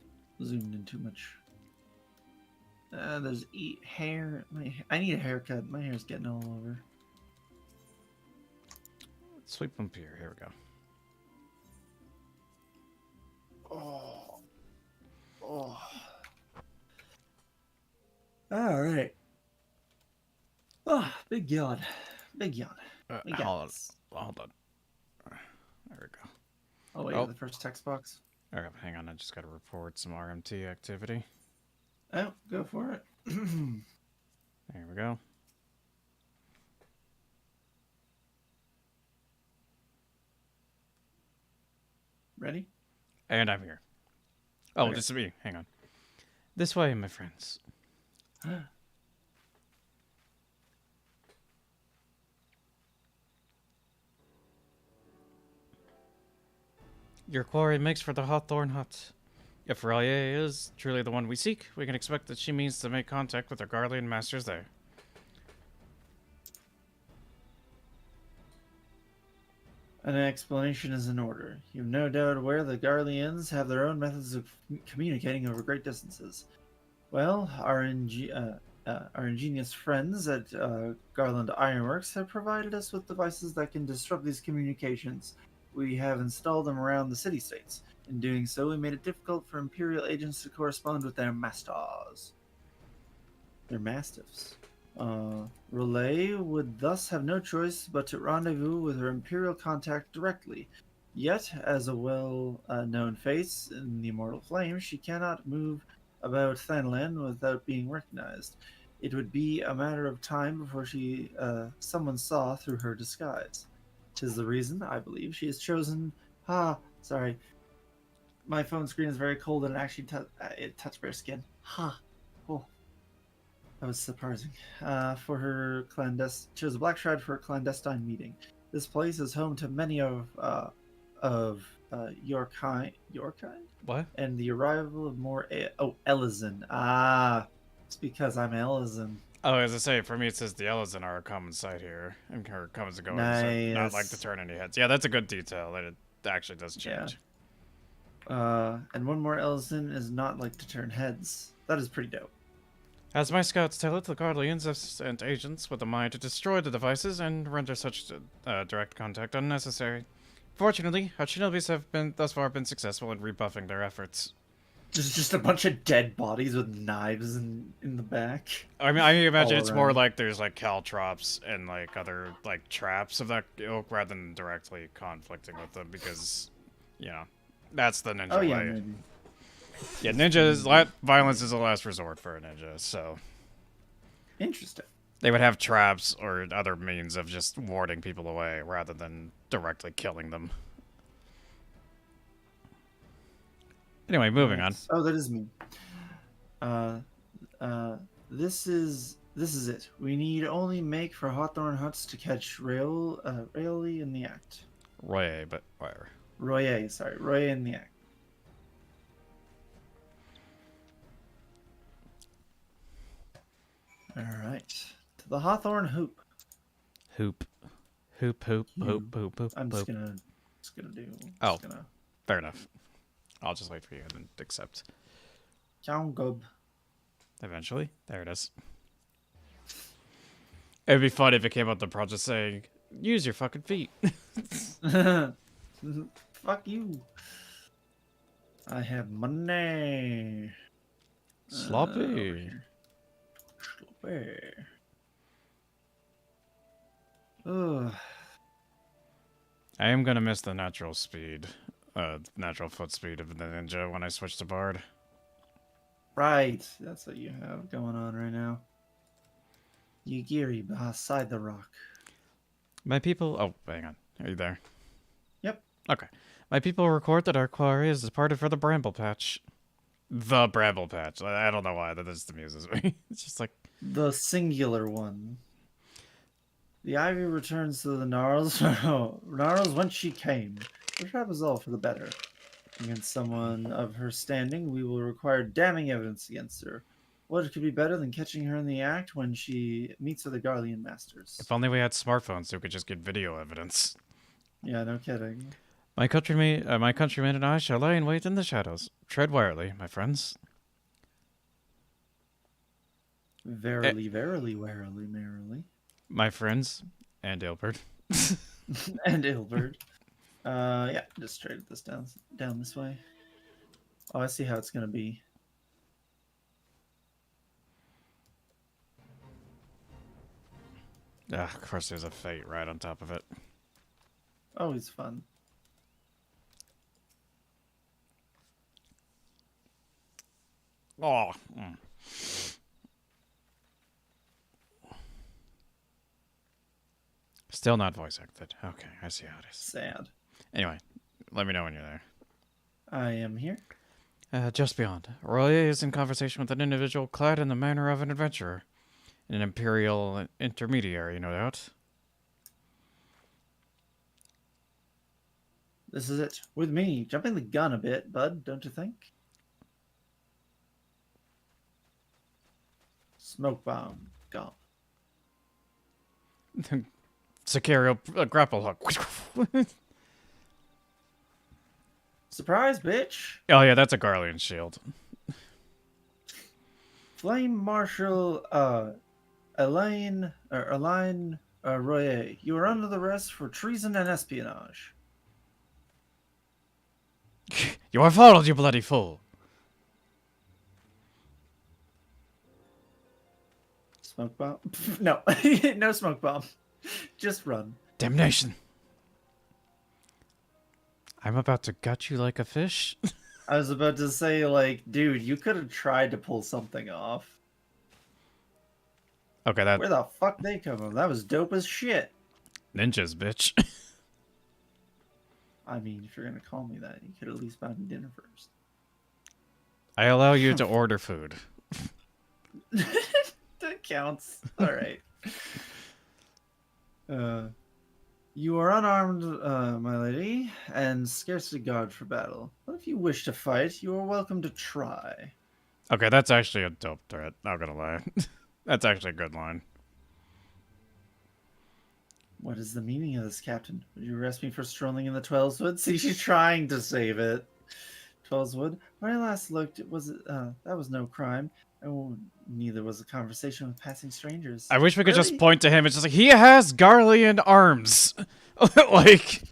Zoomed in too much. There's hair. I need a haircut. My hair's getting all over. Sweep them here. Here we go. Oh. All right. Oh, big yawn. Big yawn. We got Hold on. this. Hold on. There we go. Oh, wait, Oh. the first text box. Okay, hang on. I just got to report some RMT activity. Oh, go for it. There we go. Ready? And I'm here. Oh, Okay. this is me. Hang on. This way, my friends. Your quarry makes for the Hawthorne Hut. If Raye is truly the one we seek, we can expect that she means to make contact with her Garlean masters there. An explanation is in order. You've no doubt aware the Garleans have their own methods of communicating over great distances. Well, our ingenious friends at Garland Ironworks have provided us with devices that can disrupt these communications. We have installed them around the city-states. In doing so, we made it difficult for Imperial agents to correspond with their masters. Their mastiffs. Relay would thus have no choice but to rendezvous with her Imperial contact directly. Yet, as a well-known face in the Immortal Flame, she cannot move about Thanlan without being recognized. It would be a matter of time before someone saw through her disguise. 'Tis the reason, I believe, she has chosen... sorry. My phone screen is very cold and actually it touched bare skin. Oh. That was surprising. For her chose a Black Shroud for a clandestine meeting. This place is home to many of your kind. Your kind? What? And the arrival of more... Ellison. It's because I'm Ellison. Oh, as I say, for me it says the Ellison are a common sight here, and her comes and goes Nice. are not like to turn any heads. Yeah, that's a good detail, that it actually does change. And one more Ellison is not like to turn heads. That is pretty dope. As my scouts tell it, the Guardians have sent agents with a mind to destroy the devices and render such direct contact unnecessary. Fortunately, our shinobis have thus far been successful in rebuffing their efforts. Just a bunch of dead bodies with knives in the back. I mean, I imagine All it's more around. like there's like caltrops and like other like traps of that ilk rather than directly conflicting with them because, you know, that's the ninja way. Maybe. Yeah, violence is a last resort for a ninja, so Interesting. they would have traps or other means of just warding people away rather than directly killing them. Anyway, moving on. Oh, that is me. This is it. We need only make for Hawthorne Huts to catch Rayleigh in the act. Roye, but whatever. Roye in the act. All right, to the Hawthorne Hoop. Hoop. I'm just gonna do. Oh, fair enough. I'll just wait for you and then accept. Gob. Eventually. There it is. It'd be fun if it came up the project saying, use your fucking feet. Fuck you. I have money. Sloppy. Sloppy. Ugh. I am gonna miss the natural speed, natural foot speed of the ninja when I switch to Bard. Right, that's what you have going on right now. Yugiri beside the rock. My people... Oh, hang on. Are you there? Yep. Okay. My people report that our quarry is departed for the Bramble Patch. The Bramble Patch. I don't know why that just amuses me. It's just like... The singular one. The ivy returns to the gnarls. Gnarls whence she came. Perhaps is all for the better. Against someone of her standing, we will require damning evidence against her. What could be better than catching her in the act when she meets with the Garlean masters? If only we had smartphones so we could just get video evidence. Yeah, no kidding. My countrymen and I shall lie in wait in the shadows. Tread warily, my friends. Verily, verily, warily, merrily. My friends and Ilbert. And Ilbert. Yeah, just straight this down this way. Oh, I see how it's gonna be. Ah, of course there's a fate right on top of it. Always fun. Oh. Still not voice acted. Okay, I see how it is. Sad. Anyway, let me know when you're there. I am here. Just beyond. Roy is in conversation with an individual clad in the manner of an adventurer. An imperial intermediary, no doubt. This is it. With me. Jumping the gun a bit, bud, don't you think? Smoke bomb. Gone. Sicario grapple hook. Surprise, bitch! Oh yeah, that's a Garlean shield. Flame Marshal, Elaine Royer. You are under the arrest for treason and espionage. You are followed, you bloody fool. Smoke bomb? No. No smoke bomb. Just run. Damnation. I'm about to gut you like a fish. I was about to say, like, dude, you could have tried to pull something off. Okay, that Where the fuck they come from? That was dope as shit. ninjas, bitch. I mean, if you're gonna call me that, you could at least buy me dinner first. I allow you to order food. That counts. All right. You are unarmed, my lady, and scarcely guard for battle. But if you wish to fight, you are welcome to try. Okay, that's actually a dope threat. Not gonna lie. That's actually a good line. What is the meaning of this, Captain? Would you arrest me for strolling in the Twelveswood? See, she's trying to save it. Twelveswood? When I last looked, that was no crime. And neither was a conversation with passing strangers. I wish we could just Really? point to him. It's just like, he has Garlean arms. Like,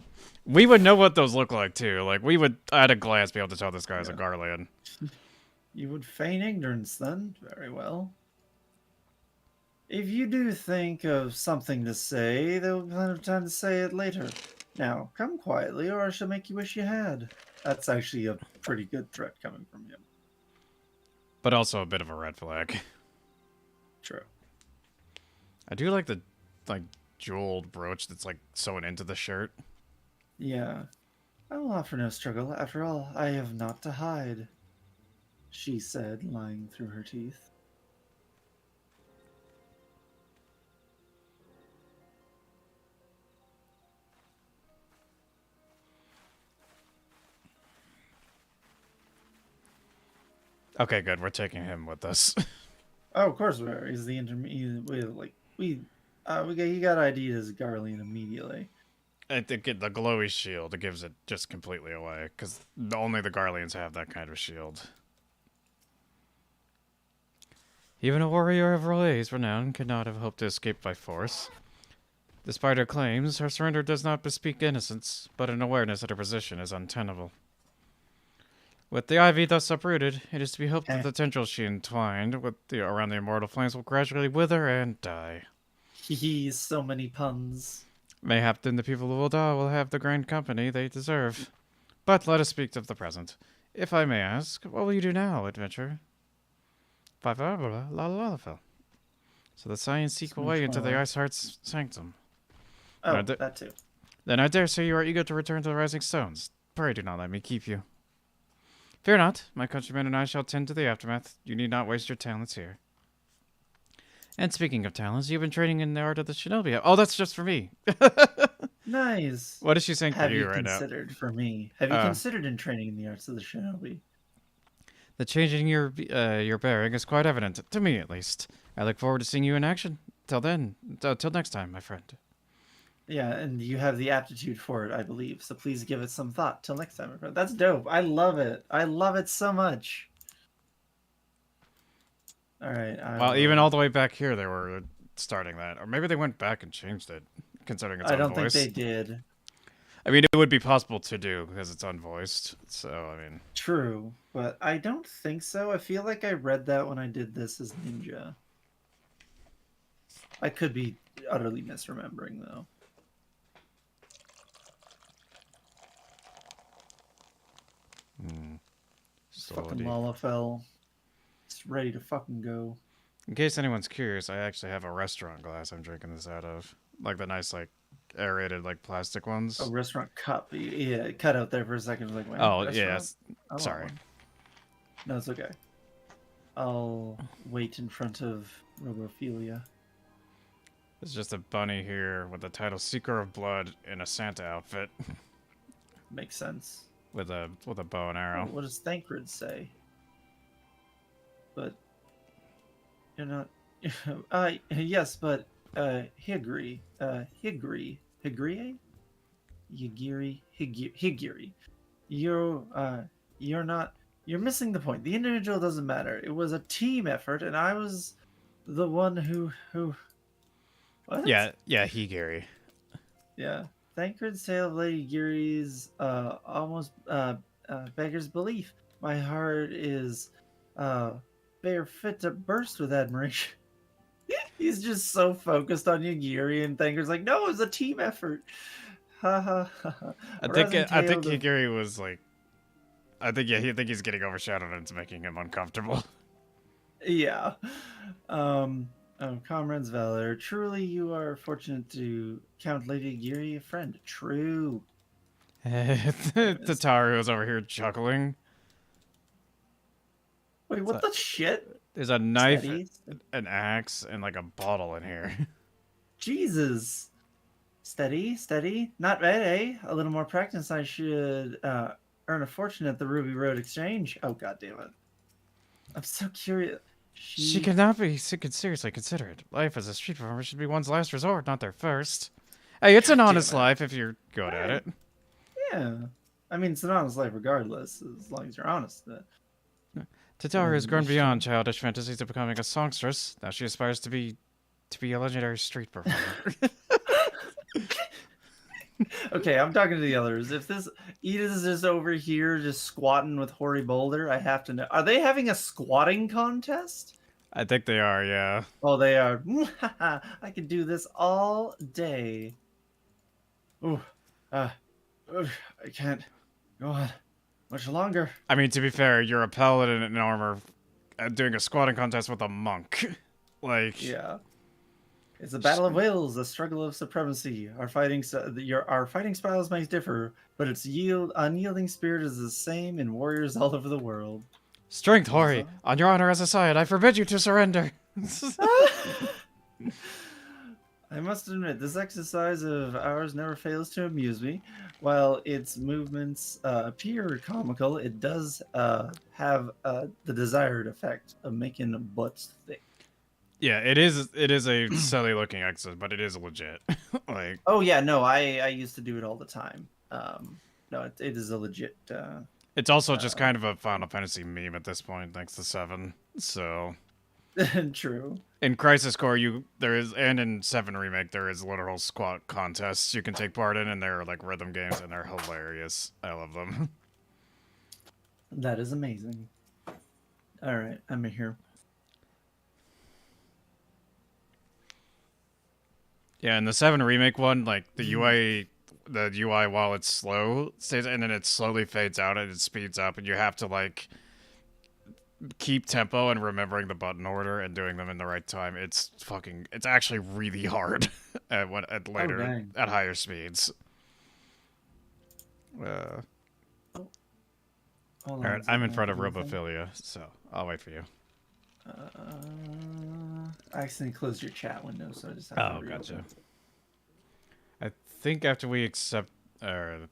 we would know what those look like, too. Like, we would, at a glance, be able to tell this guy's a Garlean. You would feign ignorance, then? Very well. If you do think of something to say, there will be plenty of time to say it later. Now, come quietly, or I shall make you wish you had. That's actually a pretty good threat coming from him. But also a bit of a red flag. True. I do like the, jeweled brooch that's, sewn into the shirt. Yeah. I will offer no struggle. After all, I have naught to hide, she said, lying through her teeth. Okay, good. We're taking him with us. Oh, of course we are. He's the intermediate. He got ID'd as Garlean immediately. I think the glowy shield, it gives it just completely away, because only the Garleans have that kind of shield. Even a warrior of Roy's renown could not have hoped to escape by force. Despite her claims, her surrender does not bespeak innocence, but an awareness that her position is untenable. With the ivy thus uprooted, it is to be hoped that the tendrils she entwined around the immortal flames will gradually wither and die. He's so many puns. Mayhap then the people of Ul'dah will have the grand company they deserve. But let us speak of the present. If I may ask, what will you do now, adventurer? So the science seek a way into the Ice Heart's sanctum. Oh, that too. Then I dare say you are eager to return to the Rising Stones. Pray do not let me keep you. Fear not, my countrymen and I shall tend to the aftermath. You need not waste your talents here. And speaking of talents, you've been training in the art of the shinobi. Oh, that's just for me. Nice. What is she saying for Have you you right now? considered for me? Have you considered in training in the arts of the shinobi? The change in your bearing is quite evident, to me at least. I look forward to seeing you in action. Till then, till next time, my friend. Yeah, and you have the aptitude for it, I believe. So please give it some thought. Till next time, my friend. That's dope. I love it. I love it so much. All right. Well, even all the way back here, they were starting that, or maybe they went back and changed it, considering its I own don't voice. think they did. I mean, it would be possible to do because it's unvoiced. So, I mean, True, but I don't think so. I feel like I read that when I did this as Ninja. I could be utterly misremembering, though. Fucking Lalafell. It's ready to fucking go. in case anyone's curious, I actually have a restaurant glass I'm drinking this out of, like the nice, like aerated, like plastic ones. A restaurant cup. Yeah, it cut out there for a second. I was like, wait, Oh, restaurant? yes. I want Sorry. one. No, it's okay. I'll wait in front of Robophilia. There's just a bunny here with the title "Seeker of Blood" in a Santa outfit, Makes sense. with a bow and arrow. What does Thancred say? But you're not. Yes, but Higiri, Higiri, Higiri. You're not. You're missing the point. The individual doesn't matter. It was a team effort, and I was the one who. What? Yeah, Higiri. Yeah. Thancred's tale of Lady Giri's almost beggars belief. My heart is bare fit to burst with admiration. He's just so focused on Yagiri, and Thancred's like, no, it was a team effort. Ha ha ha. I think Higiri was like, I think he's getting overshadowed and it's making him uncomfortable. Yeah. Comrades Valor, truly you are fortunate to count Lady Giri a friend. True. Tataru is over here chuckling. Wait, what the shit? There's a knife, Steady. an axe, and like a bottle in here. Jesus. Steady, steady. Not bad, eh? A little more practice, I should earn a fortune at the Ruby Road Exchange. Oh, god damn it. I'm so curious. She cannot be seriously considered. Life as a street performer should be one's last resort, not their first. Hey, it's an honest life if you're good at it. Yeah. I mean, it's an honest life regardless, as long as you're honest. Tataru has grown beyond childish fantasies of becoming a songstress. Now she aspires to be a legendary street performer. Okay, I'm talking to the others. If this Edith is just over here just squatting with Hoary Boulder, I have to know. Are they having a squatting contest? I think they are, yeah. Oh, they are. I could do this all day. Ooh, I can't go on much longer. I mean, to be fair, you're a paladin in armor doing a squatting contest with a monk. Like, yeah. It's a battle of wills, a struggle of supremacy. Our fighting styles may differ, but its unyielding spirit is the same in warriors all over the world. Strength, Hori. On your honor as a scion, I forbid you to surrender. I must admit, this exercise of ours never fails to amuse me. While its movements appear comical, it does have the desired effect of making butts thick. Yeah, it is a silly looking exercise, but it is legit. Like, oh yeah, no, I used to do it all the time. No, it is a legit. It's also just kind of a Final Fantasy meme at this point, thanks to 7. So true. In Crisis Core, and in 7 Remake, there is literal squat contests you can take part in, and they're like rhythm games, and they're hilarious. I love them. That is amazing. All right, I'm here. Yeah, in the 7 Remake one, like the UI while it's slow stays, and then it slowly fades out and it speeds up, and you have to like keep tempo and remembering the button order and doing them in the right time. It's actually really hard at higher speeds. All right, I'm in front of Robophilia, so I'll wait for you. I accidentally closed your chat window, so I just have Oh, to gotcha. reopen. I think after we accept the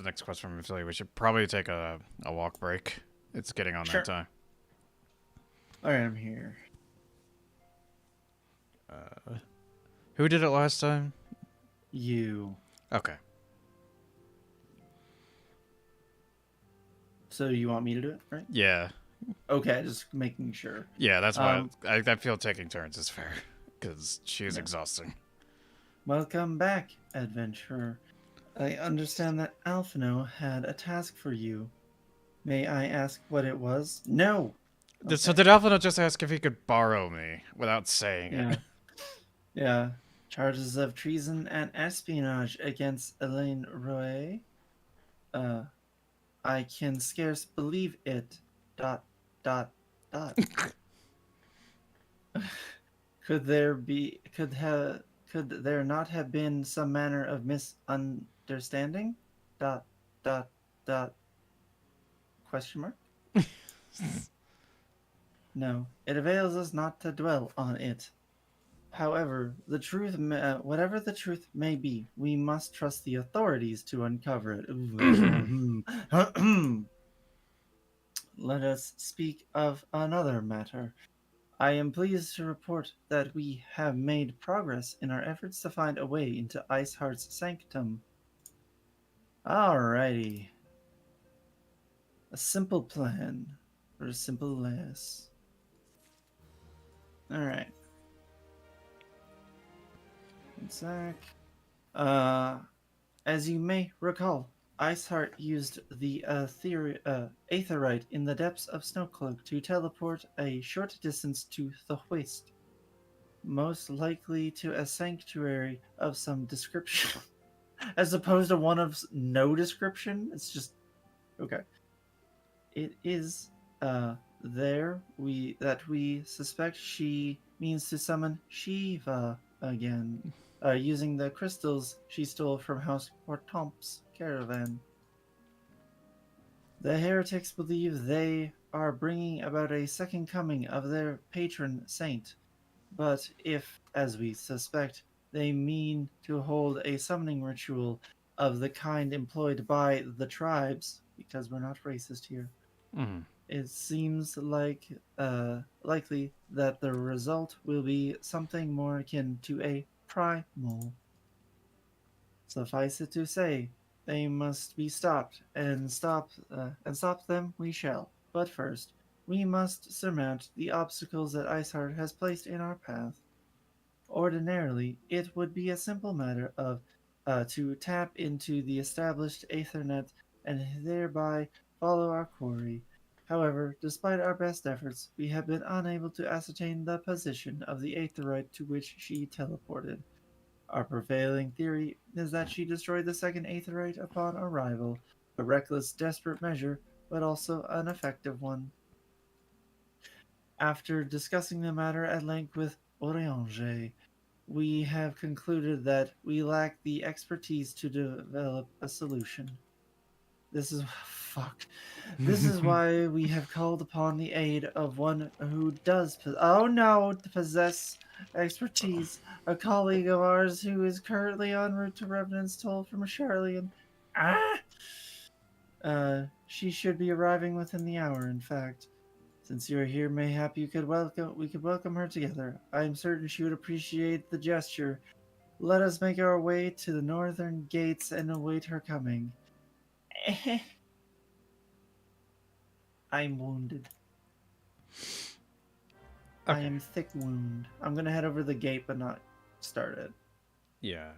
next question from Philly, we should probably take a walk break. It's getting on Sure. that time. All right, I'm here. Who did it last time? You. Okay. So you want me to do it, right? Yeah. Okay, just making sure. Yeah, that's why I feel taking turns is fair. Because she is Yeah. exhausting. Welcome back, adventurer. I understand that Alphino had a task for you. May I ask what it was? No! So Okay. did Alvino just ask if he could borrow me without saying Yeah. it? Yeah. Charges of treason and espionage against Elaine Roy. I can scarce believe it. Dot, dot, dot. Could there not have been some manner of misunderstanding? Dot, dot, dot. Question mark? No, it avails us not to dwell on it. However, whatever the truth may be, we must trust the authorities to uncover it. Let us speak of another matter. I am pleased to report that we have made progress in our efforts to find a way into Iceheart's sanctum. Alrighty. A simple plan, or a simple less. Alright. One sec. As you may recall, Iceheart used the aetherite in the depths of Snowcloak to teleport a short distance to the Hoist, most likely to a sanctuary of some description, as opposed to one of no description. It's just okay. It is there we suspect she means to summon Shiva again, using the crystals she stole from House Hortomp's caravan. The heretics believe they are bringing about a second coming of their patron saint, but if, as we suspect, they mean to hold a summoning ritual of the kind employed by the tribes, because we're not racist here, it seems likely that the result will be something more akin to a primal. Suffice it to say, they must be stopped, and stop them we shall. But first, we must surmount the obstacles that Iceheart has placed in our path. Ordinarily, it would be a simple matter of to tap into the established Aethernet and thereby follow our quarry. However, despite our best efforts, we have been unable to ascertain the position of the Aetherite to which she teleported. Our prevailing theory is that she destroyed the second Aetherite upon arrival, a reckless, desperate measure, but also an effective one. After discussing the matter at length with Orange, we have concluded that we lack the expertise to develop a solution. This is fuck. This is why we have called upon the aid of one who does possess expertise. A colleague of ours who is currently en route to Revenant's Toll from Charlian. She should be arriving within the hour. In fact, since you are here, mayhap we could welcome her together. I am certain she would appreciate the gesture. Let us make our way to the northern gates and await her coming. I'm wounded. I Okay. am thick wound. I'm gonna head over the gate but not start it. Yeah.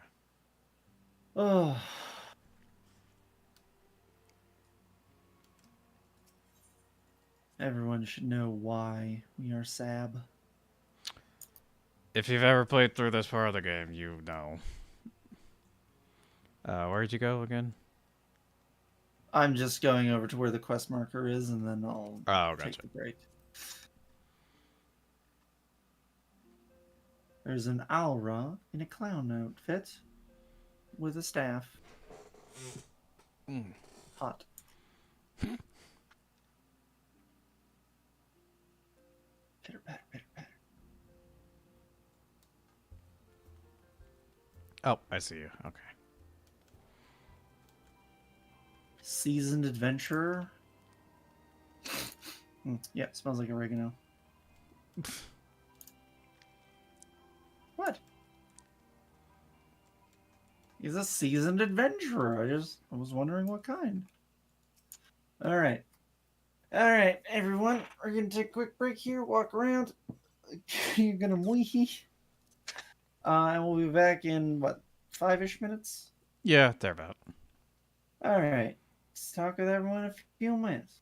Oh. Everyone should know why we are Sab. If you've ever played through this part of the game, you know. Where'd you go again? I'm just going over to where the quest marker is and then I'll take the break. There's an Aura in a clown outfit with a staff. Hot. Pitter patter, pitter patter. Oh, I see you. Okay. Seasoned adventurer. Yeah, smells like oregano. What? He's a seasoned adventurer. I was wondering what kind. All right. All right, everyone. We're going to take a quick break here, walk around. You're going to wee. And we'll be back in, what, 5-ish minutes? Yeah, they're about. All right. Let's talk with everyone in a few minutes.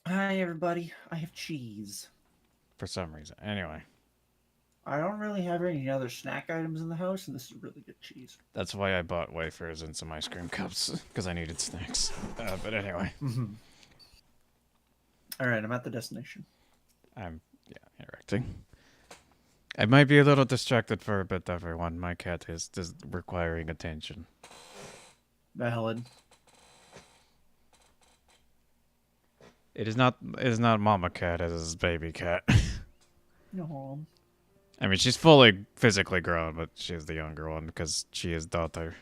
Hi, everybody. I have cheese. For some reason. Anyway, I don't really have any other snack items in the house, and this is really good cheese. that's why I bought wafers and some ice cream cups, because I needed snacks. But anyway, All right, I'm at the destination. I'm, interacting. I might be a little distracted for a bit, everyone. My cat is requiring attention. Valid. It is not mama cat, it is baby cat. No. I mean, she's fully physically grown, but she's the younger one because she is daughter.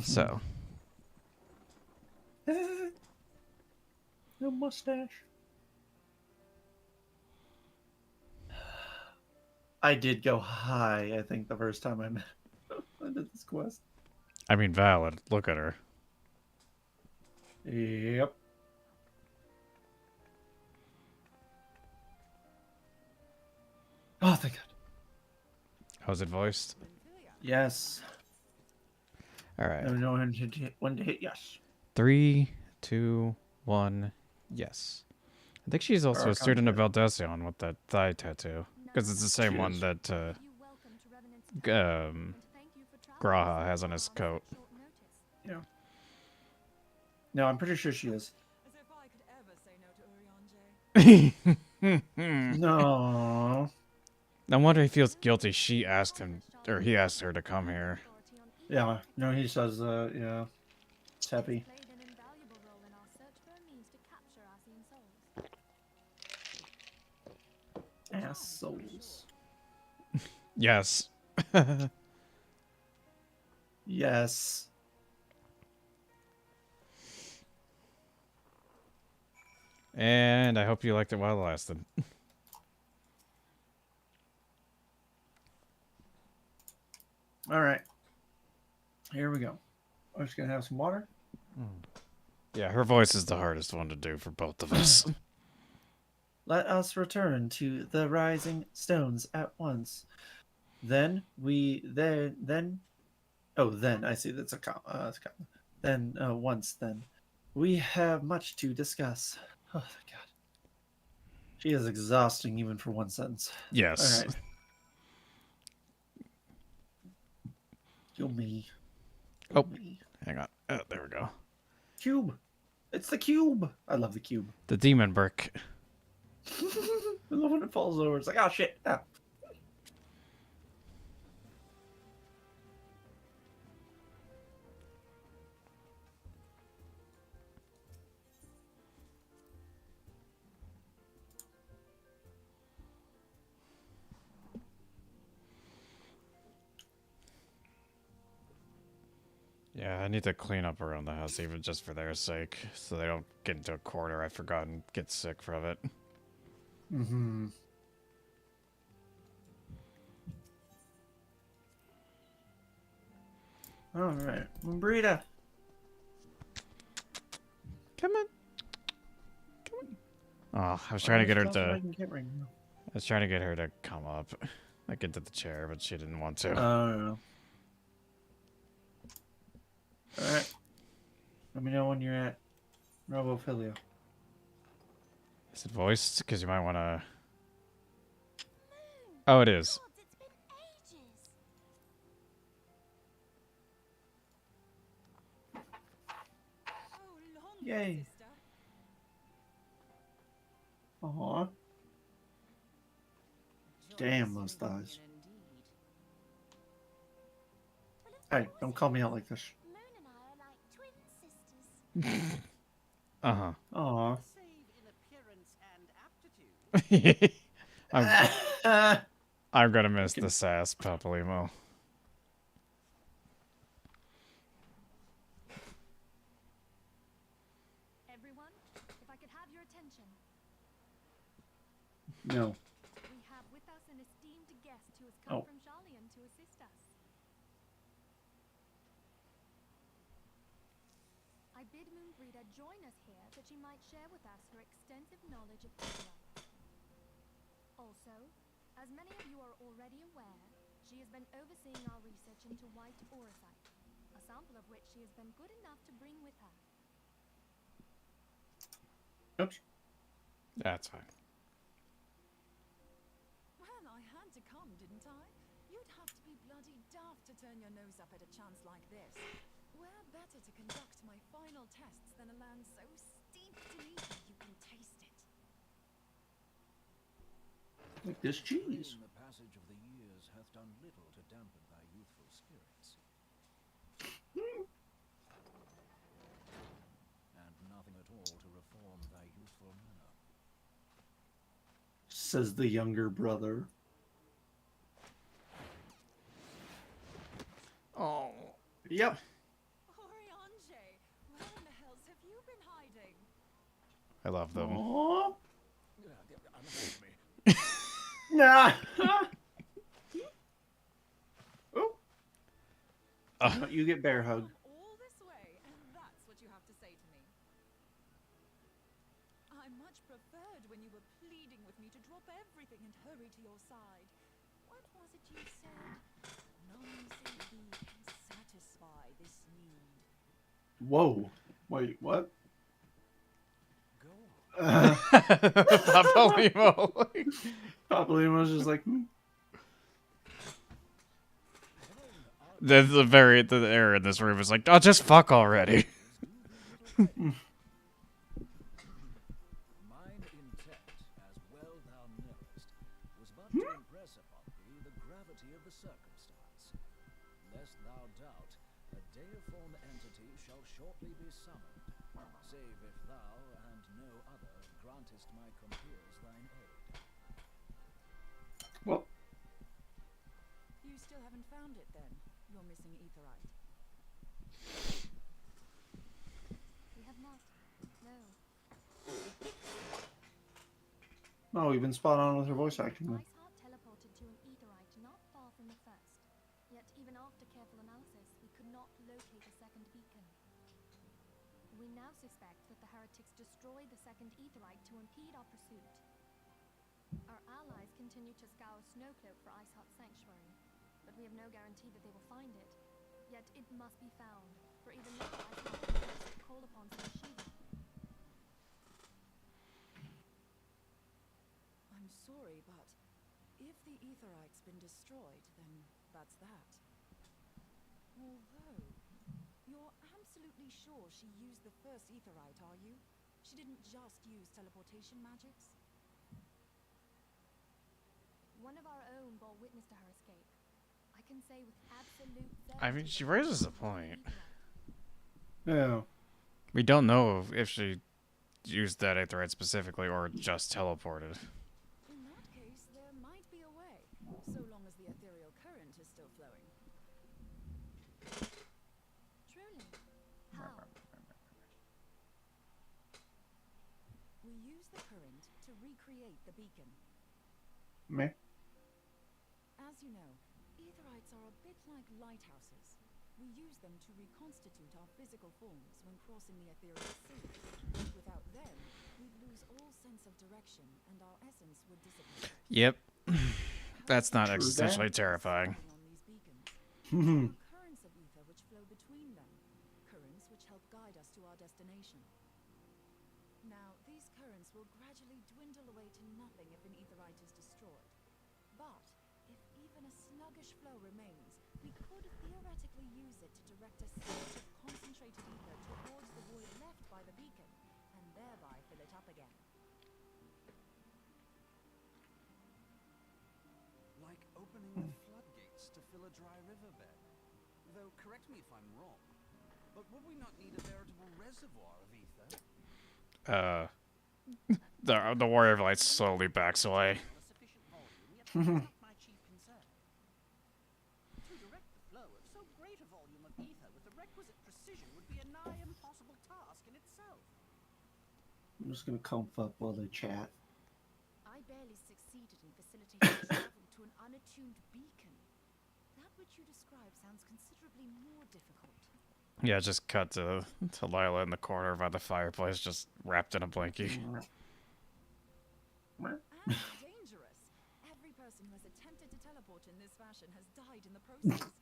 So, No mustache. I did go high, I think, the first time I met I did this quest. I mean, valid. Look at her. Yep. Oh, thank God. How's it voiced? Yes. All right. I know when to hit yes. 3, 2, 1, yes. I think she's also Or a student of contact. Eldesion with that thigh tattoo. Because it's the same She one is. that You're welcome to Revenant's Tower, and thank you for traveling Graha so has on far his such coat. short notice. Yeah. No, I'm pretty sure she is. As if I could ever say no to Urianger. No. No wonder he feels guilty. She asked him, or he asked her to come here. Yeah. No, he says, yeah. It's happy. Played an invaluable role in our search for a means to capture our seen souls. Assholes. Yes. Yes. And I hope you liked it while it lasted. All right. Here we go. I'm just going to have some water. Yeah, her voice is the hardest one to do for both of us. Let us return to the rising stones at once. Then I see that's a comma. Then we have much to discuss. Oh my God, she is exhausting even for one sentence. Yes. All right, kill me. Oh. Kill me. Hang on. Oh, there we go. Cube. It's the cube. I love the cube. The demon brick. I love when it falls over. It's like, oh shit. Ah. Yeah, I need to clean up around the house, even just for their sake, so they don't get into a corner I forgot and get sick from it. Mm-hmm. All right, Brita. Come on. Come on. Oh, I was trying to get her to... I was trying to get her to come up, like into the chair, but she didn't want to. Oh. All right. Let me know when you're at Robophilia. Is it voiced? Because you might want to... Oh, it is. Gods, it's been ages. Oh, long Yay. sister. Aw. Damn those thighs. Hey, don't call me out like this. Moon and I are like twin sisters. Uh-huh. Aw. Save in appearance and aptitude. I'm gonna miss the sass, Papalimo. Everyone, if I could have your attention. No. We have with us an esteemed guest who has come Oh. from Jalian to assist us. I bid Moonbreeder join us here that she might share with us her extensive knowledge of Piglia. Also, as many of you are already aware, she has been overseeing our research into white aurosite, a sample of which she has been good enough to bring with her. Oops. That's fine. Well, I had to come, didn't I? You'd have to be bloody daft to turn your nose up at a chance like this. Where better to conduct my final tests than a land so steeped in ether you can taste it? Like this cheese. The passage of the years hath done little to dampen thy youthful spirits. And nothing at all to reform thy youthful manner. Says the younger brother. Oh. Yep. Oriange, where in the hells have you been hiding? I love them. Aww. Unhand me. Nah. Oh. You get bear hug. Come all this way, and that's what you have to say to me. I much preferred when you were pleading with me to drop everything and hurry to your side. What was it you said? None save thee can satisfy this need. Whoa. Wait, what? Go on. Papalymo. Papalymo's just like, The air in this room is like, oh, just fuck already. Mine intent, as well thou knowest, was but to impress upon thee the gravity of the circumstance. Lest thou doubt, a deiform entity shall shortly be summoned, save if thou and no other grantest my compeers thine aid. well, You still haven't found it then, your missing etherite. We have not. No. no, we've been spot on with her voice acting. Iceheart teleported to an etherite not far from the first. Yet even after careful analysis, we could not locate a second beacon. We now suspect that the heretics destroyed the second etherite to impede our pursuit. Our allies continue to scour Snowcloak for Iceheart's sanctuary, but we have no guarantee that they will find it. Yet it must be found, for even now Iceheart can call upon Saint Shiva. I'm sorry, but if the etherite's been destroyed, then that's that. Although, you're absolutely sure she used the first etherite, are you? She didn't just use teleportation magics? One of our own bore witness to her escape. I can say with absolute I mean, certainty she that raises she a was point. the Yeah. We don't know if she used that aetherite specifically or just teleported. In that case, there might be a way, so long as the ethereal current is still flowing. Truly. How? We use the current to recreate the beacon. Meh. As you know, etherites are a bit like lighthouses. We use them to reconstitute our physical forms when crossing the ethereal sea. Without them, we'd lose all sense of direction and our essence would disappear. Yep. That's not True existentially that. terrifying. On these beacons, there are currents of ether which flow between them, currents which help guide us to our destination. Now, these currents will gradually dwindle away to nothing if an etherite is destroyed. But if even a sluggish flow remains, we could theoretically use it to direct a surge of concentrated ether towards the void left by the beacon, and thereby fill it up again. Like opening the floodgates to fill a dry riverbed. Though, correct me if I'm wrong, but would we not need a veritable reservoir of ether? The warrior of light slowly backs away. A sufficient volume, yet that's not my chief concern. To direct the flow of so great a volume of ether with the requisite precision would be a nigh impossible task in itself. I'm just gonna comf up while they chat. I barely succeeded in facilitating travel to an unattuned beacon. That which you describe sounds considerably more difficult. Yeah, just cut to Lila in the corner by the fireplace, just wrapped in a blankie. And dangerous. Every person who has attempted to teleport in this fashion has died in the process.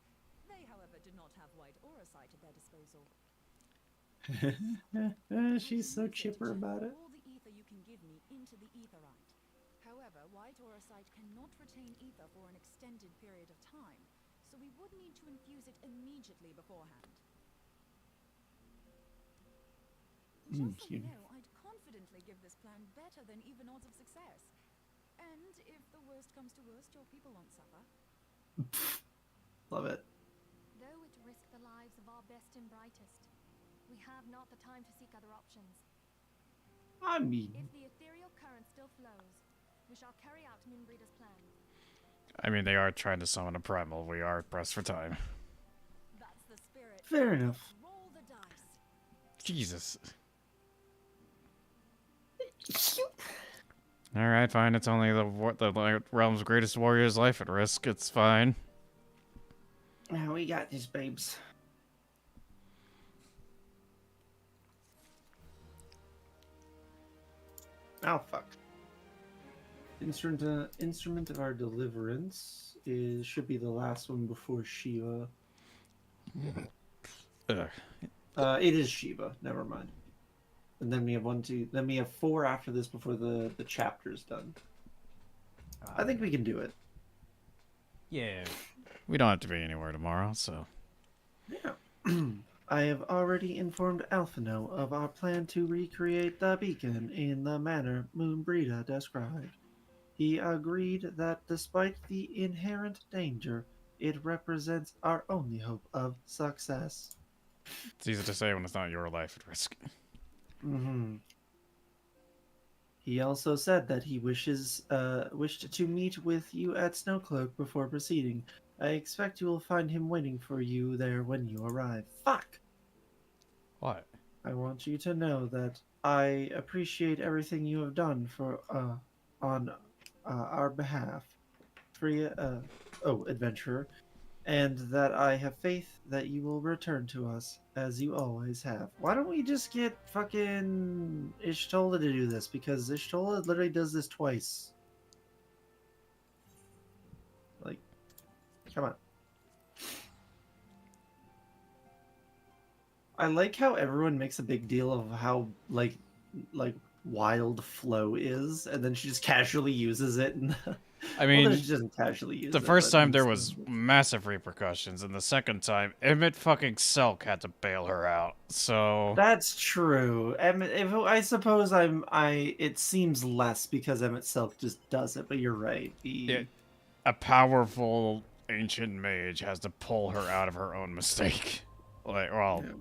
They, however, do not have wide aura sight at their disposal. She's so chipper about it. All the ether you can give me into the etherite. However, white aurosite cannot retain ether for an extended period of time, so we would need to infuse it immediately beforehand. Just so you know, I'd confidently give this plan better than even odds of success. And if the worst comes to worst, your people won't suffer. Love it. Though it risk the lives of our best and brightest, we have not the time to seek other options. I mean, If the ethereal current still flows, we shall carry out Moonbreeder's plan. I mean, they are trying to summon a primal. We are pressed for time. That's the spirit. fair enough. Roll the dice. Jesus. Alright, fine. It's only the realm's greatest warrior's life at risk. It's fine. Now we got this, babes. Oh, fuck. Instrument of our deliverance should be the last one before Shiva. Ugh. It is Shiva. Never mind. And then we have then we have 4 after this before the chapter's done. I think we can do it. Yeah. We don't have to be anywhere tomorrow, so. Yeah. I have already informed Alphino of our plan to recreate the beacon in the manner Moonbreeder described. He agreed that despite the inherent danger, it represents our only hope of success. It's easy to say when it's not your life at risk. Mm-hmm. He also said that he wished to meet with you at Snowcloak before proceeding. I expect you will find him waiting for you there when you arrive. Fuck! What? I want you to know that I appreciate everything you have done on our behalf, adventurer, and that I have faith that you will return to us as you always have. Why don't we just get fucking Ishtola to do this? Because Ishtola literally does this twice. Like, come on. I like how everyone makes a big deal of how like wild Flow is, and then she just casually uses it. And I mean, well, she doesn't casually use it. the first but time there in was some- massive repercussions, and the second time, Emmett fucking Selk had to bail her out. So That's true. I suppose it seems less because Emmett Selk just does it, but you're right. a powerful ancient mage has to pull her out of her own mistake. Like, well, Yeah.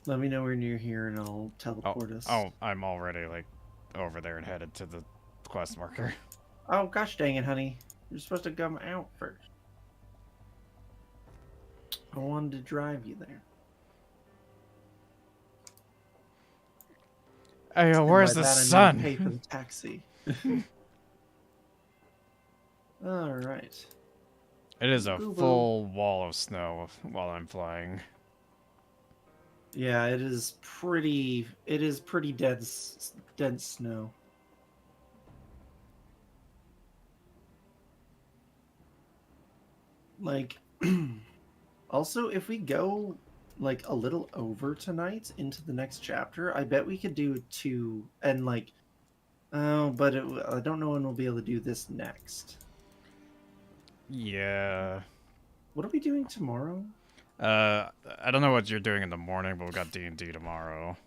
Let me know when you're here, and I'll teleport us. I'm already like over there and headed to the quest marker. Oh, gosh dang it, honey. You're supposed to come out first. I wanted to drive you there. Hey, And where's by the that, I mean sun? pay for the taxi. All right. It is a Boo-boo. full wall of snow while I'm flying. Yeah, it is pretty dense snow. Like, also, if we go like a little over tonight into the next chapter, I bet we could do 2 and like, oh, but I don't know when we'll be able to do this next. Yeah. What are we doing tomorrow? I don't know what you're doing in the morning, but we got D&D tomorrow.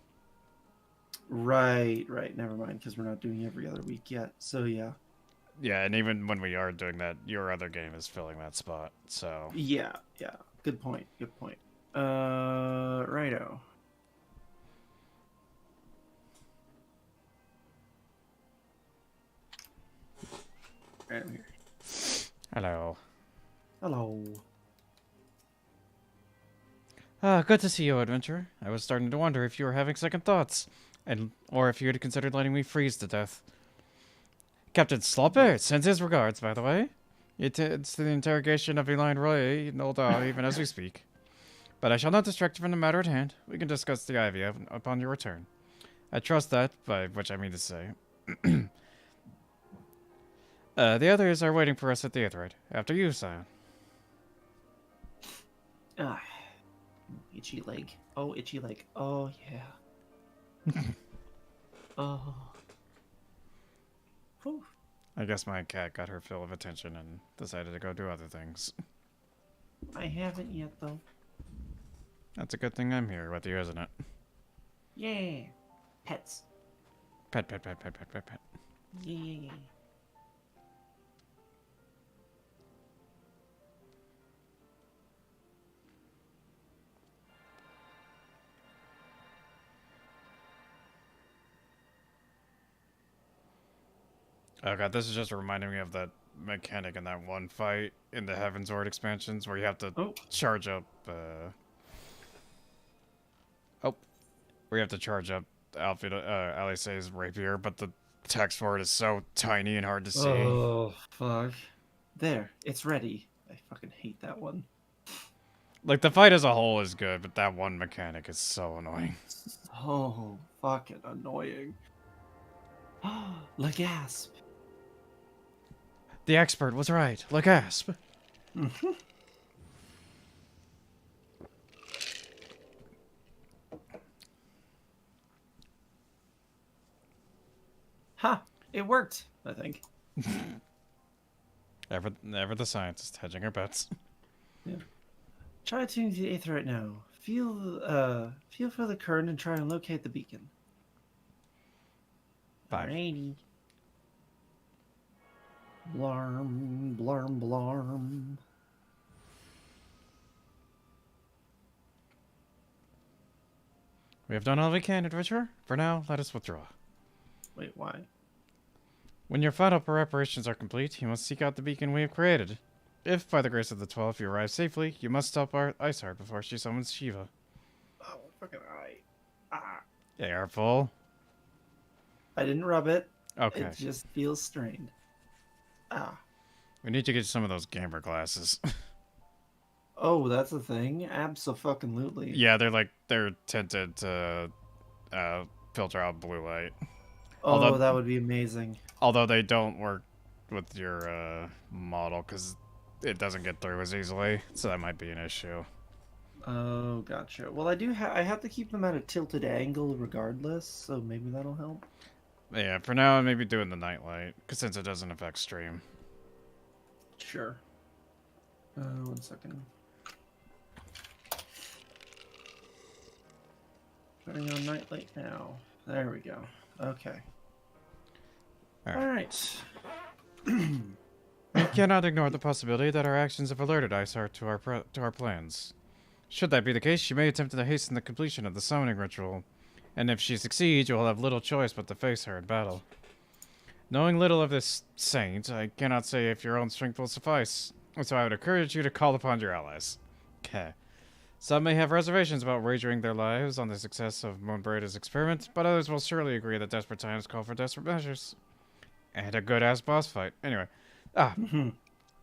Right. Never mind, because we're not doing every other week yet. So yeah. Yeah, and even when we are doing that, your other game is filling that spot, so... Yeah. Good point. Righto. Right here. Hello. Hello. Good to see you, adventurer. I was starting to wonder if you were having second thoughts, or if you had considered letting me freeze to death. Captain Slopper sends his regards, by the way. It's the interrogation of Elaine Roy, even as we speak. But I shall not distract you from the matter at hand. We can discuss the Ivy upon your return. I trust that, by which I mean to say. The others are waiting for us at the Aetheryte. After you, Scion. Ah, itchy leg. Oh, itchy leg. Oh, yeah. Oh. Whew. I guess my cat got her fill of attention and decided to go do other things. I haven't yet, though. That's a good thing I'm here with you, isn't it? Yeah. Pets. Pet, pet, pet, pet, pet, pet, pet. Yeah. Oh god, this is just reminding me of that mechanic in that one fight in the Heavensward expansions where you have to charge up, where you have to charge up Alice's rapier, but the text for it is so tiny and hard to see. Oh, fuck. There, it's ready. I fucking hate that one. Like, the fight as a whole is good, but that one mechanic is so annoying. So fucking annoying. Legasp. The expert was right. Legasp. Ha! It worked, I think. Ever the scientist hedging her bets. Yeah. Try tuning to the aether right now. Feel for the current and try and locate the beacon. 5. Alrighty. Blarm, blarm, blarm. We have done all we can, adventurer. For now, let us withdraw. Wait, why? When your final preparations are complete, you must seek out the beacon we have created. If, by the grace of the 12, you arrive safely, you must stop our Iceheart before she summons Shiva. Oh, fucking eye. Ah. Careful. I didn't rub it. Okay. It just feels strained. Ah. We need to get some of those gamer glasses. Oh, that's a thing? Abso-fucking-lutely. Yeah, they're tinted to filter out blue light. Oh, Although, that would be amazing. Although they don't work with your model because it doesn't get through as easily, so that might be an issue. Oh, gotcha. Well, I have to keep them at a tilted angle regardless, so maybe that'll help. Yeah, for now, I may be doing the nightlight, because since it doesn't affect stream. Sure. 1 second. Turning on nightlight now. There we go. Okay. Alright. We cannot ignore the possibility that our actions have alerted Iceheart to our plans. Should that be the case, she may attempt to hasten the completion of the summoning ritual, and if she succeeds, you will have little choice but to face her in battle. Knowing little of this saint, I cannot say if your own strength will suffice, so I would encourage you to call upon your allies. Okay. Some may have reservations about wagering their lives on the success of Moonbraid's experiment, but others will surely agree that desperate times call for desperate measures. And a good-ass boss fight. Anyway.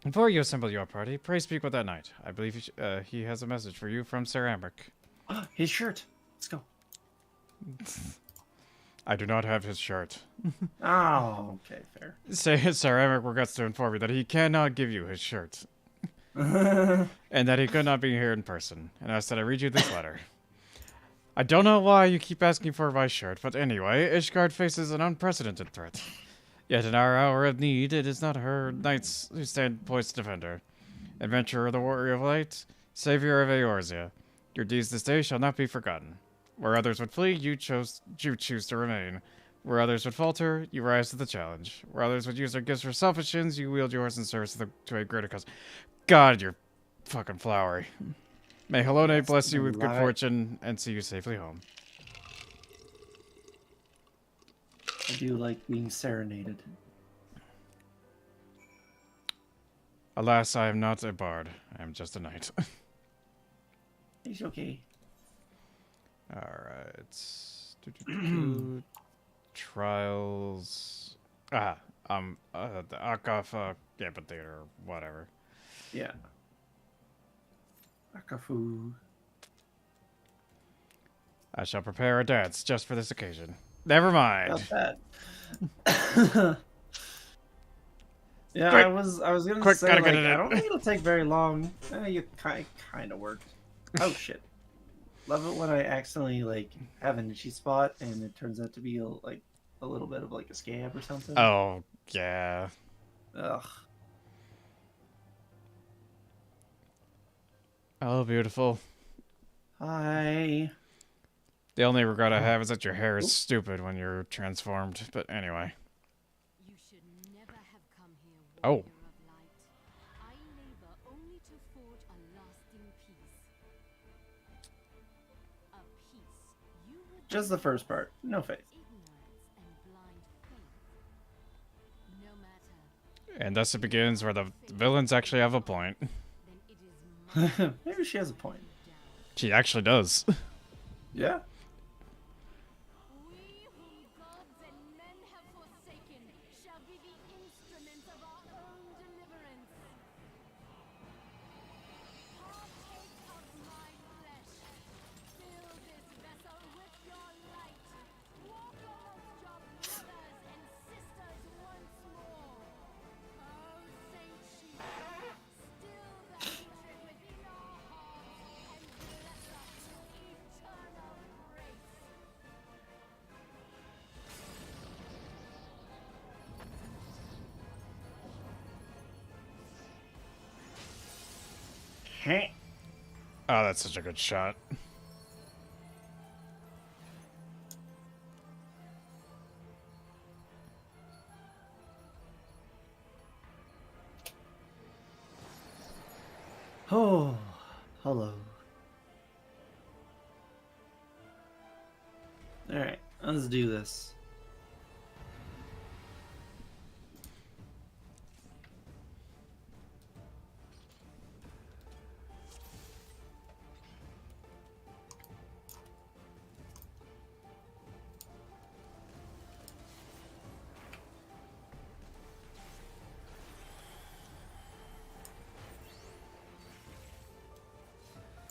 Before you assemble your party, pray speak with that knight. I believe he has a message for you from Sir Amric. His shirt. Let's go. I do not have his shirt. Oh, okay, fair. Sir Amric regrets to inform you that he cannot give you his shirt. And that he could not be here in person. And asked that I read you this letter. I don't know why you keep asking for my shirt, but anyway, Ishgard faces an unprecedented threat. Yet in our hour of need, it is not her knights who stand poised to defend her. Adventurer, the warrior of light, savior of Eorzea, your deeds this day shall not be forgotten. Where others would flee, you choose to remain. Where others would falter, you rise to the challenge. Where others would use their gifts for selfish ends, you wield yours in service to a greater cause. God, you're fucking flowery. May Halone bless you with good fortune and see you safely home. I do like being serenaded. Alas, I am not a bard. I am just a knight. He's okay. Alright. Trials. The Akafa amphitheater or whatever. Yeah. Akafu. I shall prepare a dance just for this occasion. Never mind. Not bad. Yeah, Quick. I was gonna Quick, say gotta like, get it in. I don't think it'll take very long. You kind of worked. Oh shit! Love it when I accidentally like have an itchy spot and it turns out to be like a little bit of like a scab or something. Oh, yeah. Ugh. Oh, beautiful. Hi. The only regret I have is that your hair is stupid when you're transformed. But anyway. You should never have come here, Oh. warrior of light. I labor only to forge a lasting peace. A peace you would Just the first part. No faith. ignorance and blind faith. No matter, And thus it begins where the villains actually have a point. then it is my Maybe she has a point. down. She actually does. Yeah. We whom gods and men have forsaken shall be the instruments of our own deliverance. Partake of my flesh. Fill this vessel with your light. Walk amongst your brothers and sisters once more. Oh, Saint Chief, still the hatred within our hearts and bless us with eternal grace. Heh. Oh, that's such a good shot. Oh, hello. Alright, let's do this.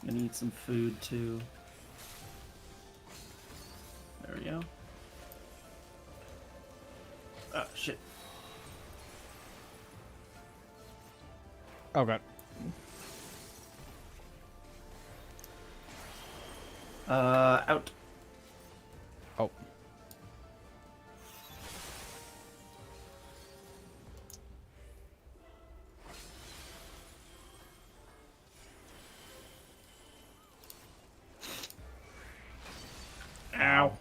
Gonna eat some food too. There we go. Oh shit. Oh, God. Out. Oh. Ow.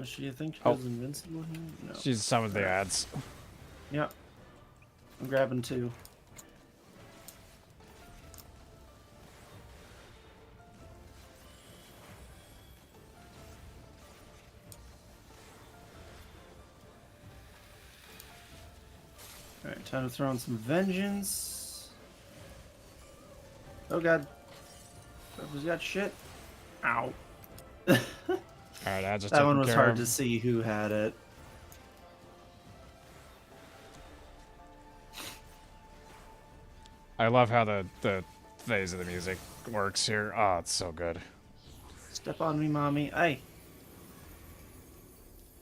She think she was invincible here? No. She's some of the ads. Yep. I'm grabbing two. Alright, time to throw in some vengeance. Oh god. Whoever's got shit. Ow. Alright, I just That one taken was care hard of. to see who had it. I love how the phase of the music works here. Oh, it's so good. Step on me, mommy. Hey.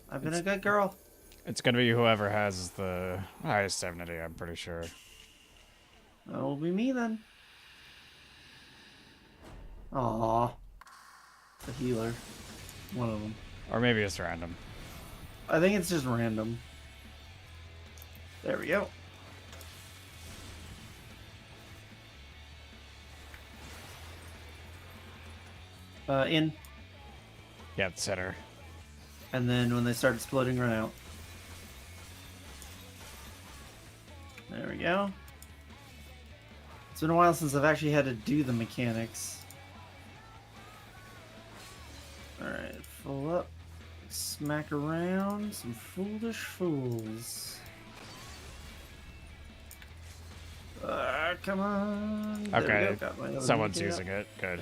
I've been a good girl. It's gonna be whoever has the highest affinity, I'm pretty sure. That will be me then. Aww. The healer. One of them. Or maybe it's random. I think it's just random. There we go. In. Yeah, the center. And then when they start exploding, run out. There we go. It's been a while since I've actually had to do the mechanics. Alright, full up. Smack around. Some foolish fools. Come on. There we Okay, go. Got my other someone's mechanic using it. Good.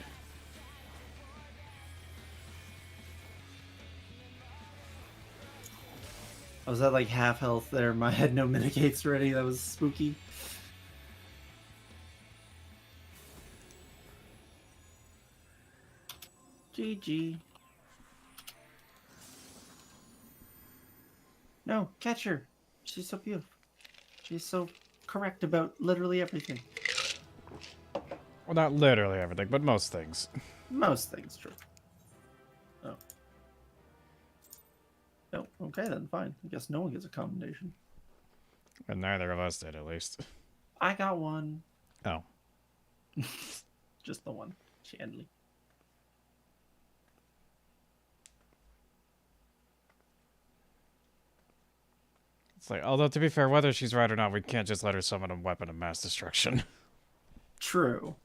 I was at like half health there. I had no mitigates ready. That was spooky. GG. No, catch her. She's so beautiful. She's so correct about literally everything. Well, not literally everything, but most things. Most things, true. Oh. Oh, okay then, fine. I guess no one gets a commendation. And neither of us did, at least. I got one. Oh. Just the one. Chandley. It's like, although to be fair, whether she's right or not, we can't just let her summon a weapon of mass destruction. True.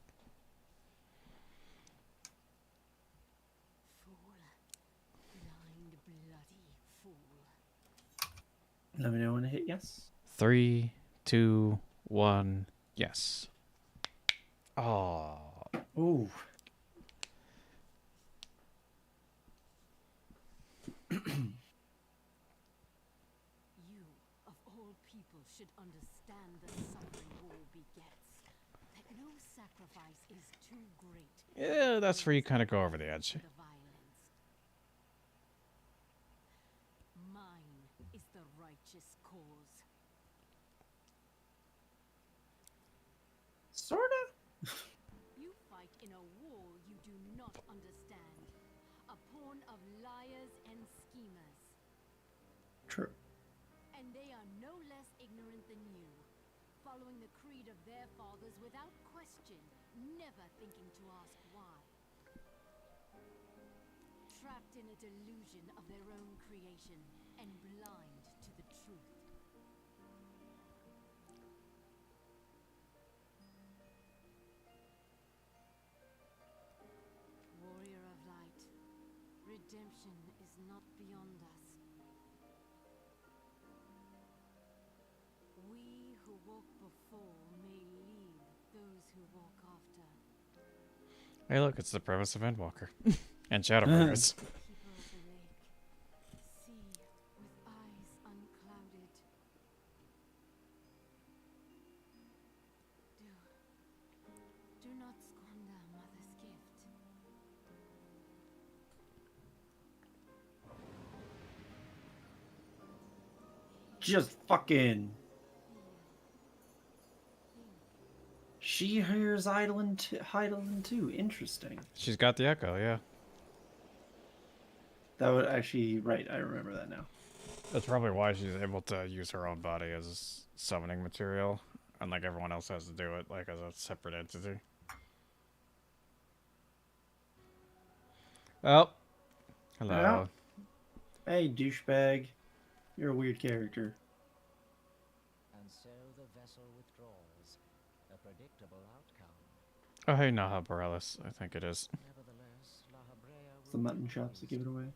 Fool. Blind, bloody fool. Let me know when to hit yes. 3, 2, 1, yes. Oh. Ooh. You, of all people, should understand the suffering war begets. That no sacrifice is too great. Yeah, that's where you kind of go over the edge. The violence. Mine is the righteous cause. Sorta? You fight in a war you do not understand. A pawn of liars and schemers. True. And they are no less ignorant than you, following the creed of their fathers without question, never thinking to ask why. Trapped in a delusion of their own creation and blind to the truth. Warrior of light, redemption is not beyond us. We who walk before may lead those who walk after. Hey, look, it's the premise of Endwalker. And Shadowbringers. People of the lake, see with eyes unclouded. Do not squander mother's gift. Just fucking. She hears Heidelin too. Interesting. She's got the echo, yeah. That would actually, right, I remember that now. That's probably why she's able to use her own body as summoning material. Unlike everyone else has to do it, like, as a separate entity. Oh. Hello. Yeah. Hey, douchebag. You're a weird character. And so the vessel withdraws. A predictable outcome. Oh, hey, Naha Bareilles, I think it is. Nevertheless, La Habrea It's the will mutton be chops that give it praised. away.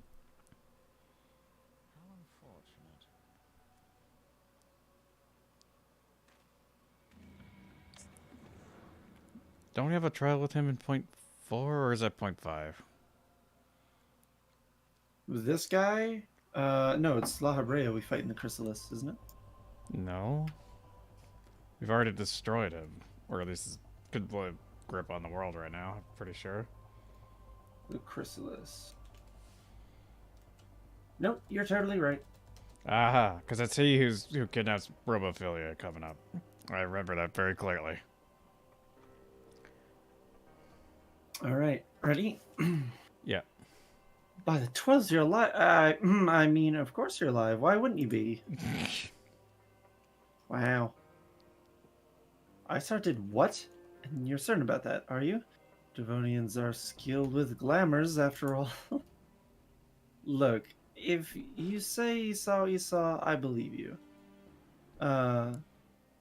How unfortunate. Don't we have a trial with him in .4, or is that .5? This guy? No, it's La Habrea we fight in the Chrysalis, isn't it? No. We've already destroyed him. Or at least could blow grip on the world right now, I'm pretty sure. The Chrysalis. Nope, you're totally right. Aha, because it's he who kidnaps Robophilia coming up. I remember that very clearly. Alright, ready? Yeah. By the 12s, you're alive. I mean, of course you're alive. Why wouldn't you be? Wow. Isar did what? And you're certain about that, are you? Devonians are skilled with glamours, after all. Look, if you say you saw what you saw, I believe you.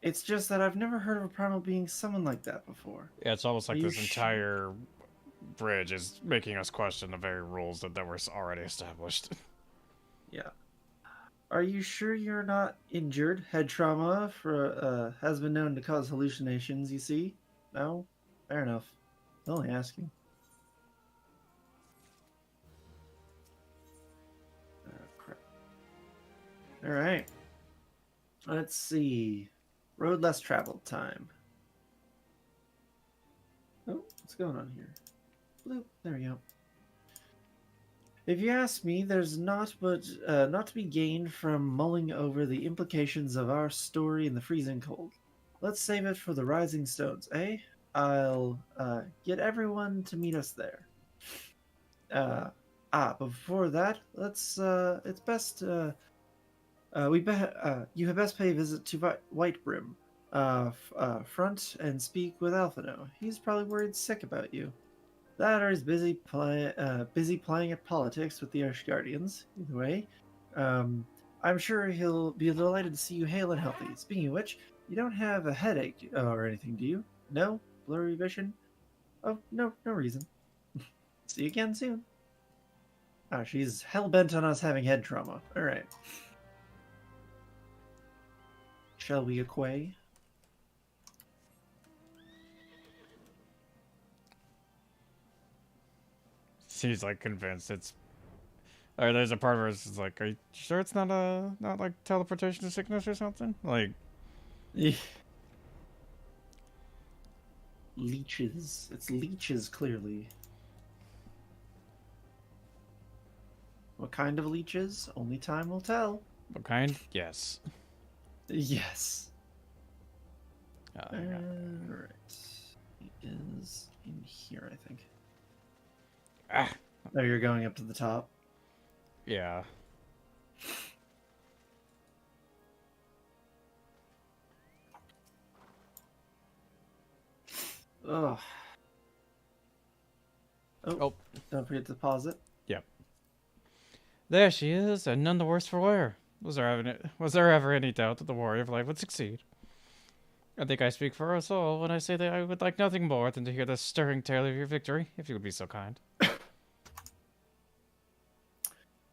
It's just that I've never heard of a primal being summoned like that before. Yeah, it's almost like Are you this entire bridge is making us question the very rules that were already established. Yeah. Are you sure you're not injured? Head trauma has been known to cause hallucinations, you see? No? Fair enough. I'm only asking. Oh, crap. Alright. Let's see. Road less traveled time. Oh, what's going on here? Bloop. There we go. If you ask me, there's not to be gained from mulling over the implications of our story in the freezing cold. Let's save it for the rising stones, eh? I'll get everyone to meet us there. Before that, let's it's best you had best pay a visit to Whitebrim, front and speak with Alphino. He's probably worried sick about you. That or he's busy playing at politics with the Guardians. Either way, I'm sure he'll be delighted to see you hale and healthy. Speaking of which, you don't have a headache or anything, do you? No? Blurry vision? Oh, no reason. See you again soon. Oh, she's hell-bent on us having head trauma. Alright. Shall we acquay? She's like convinced it's. Or there's a part where it's just like, are you sure it's not like teleportation to sickness or something? Like, Leeches. It's leeches, clearly. What kind of leeches? Only time will tell. what kind? Yes. Yes. Hang on. Alright. He is in here, I think. Ah, Oh, you're going up to the top? yeah. Ugh. Oh. Don't forget to pause it. Yep. There she is, and none the worse for wear. Was there ever any doubt that the warrior of light would succeed? I think I speak for us all when I say that I would like nothing more than to hear the stirring tale of your victory, if you would be so kind.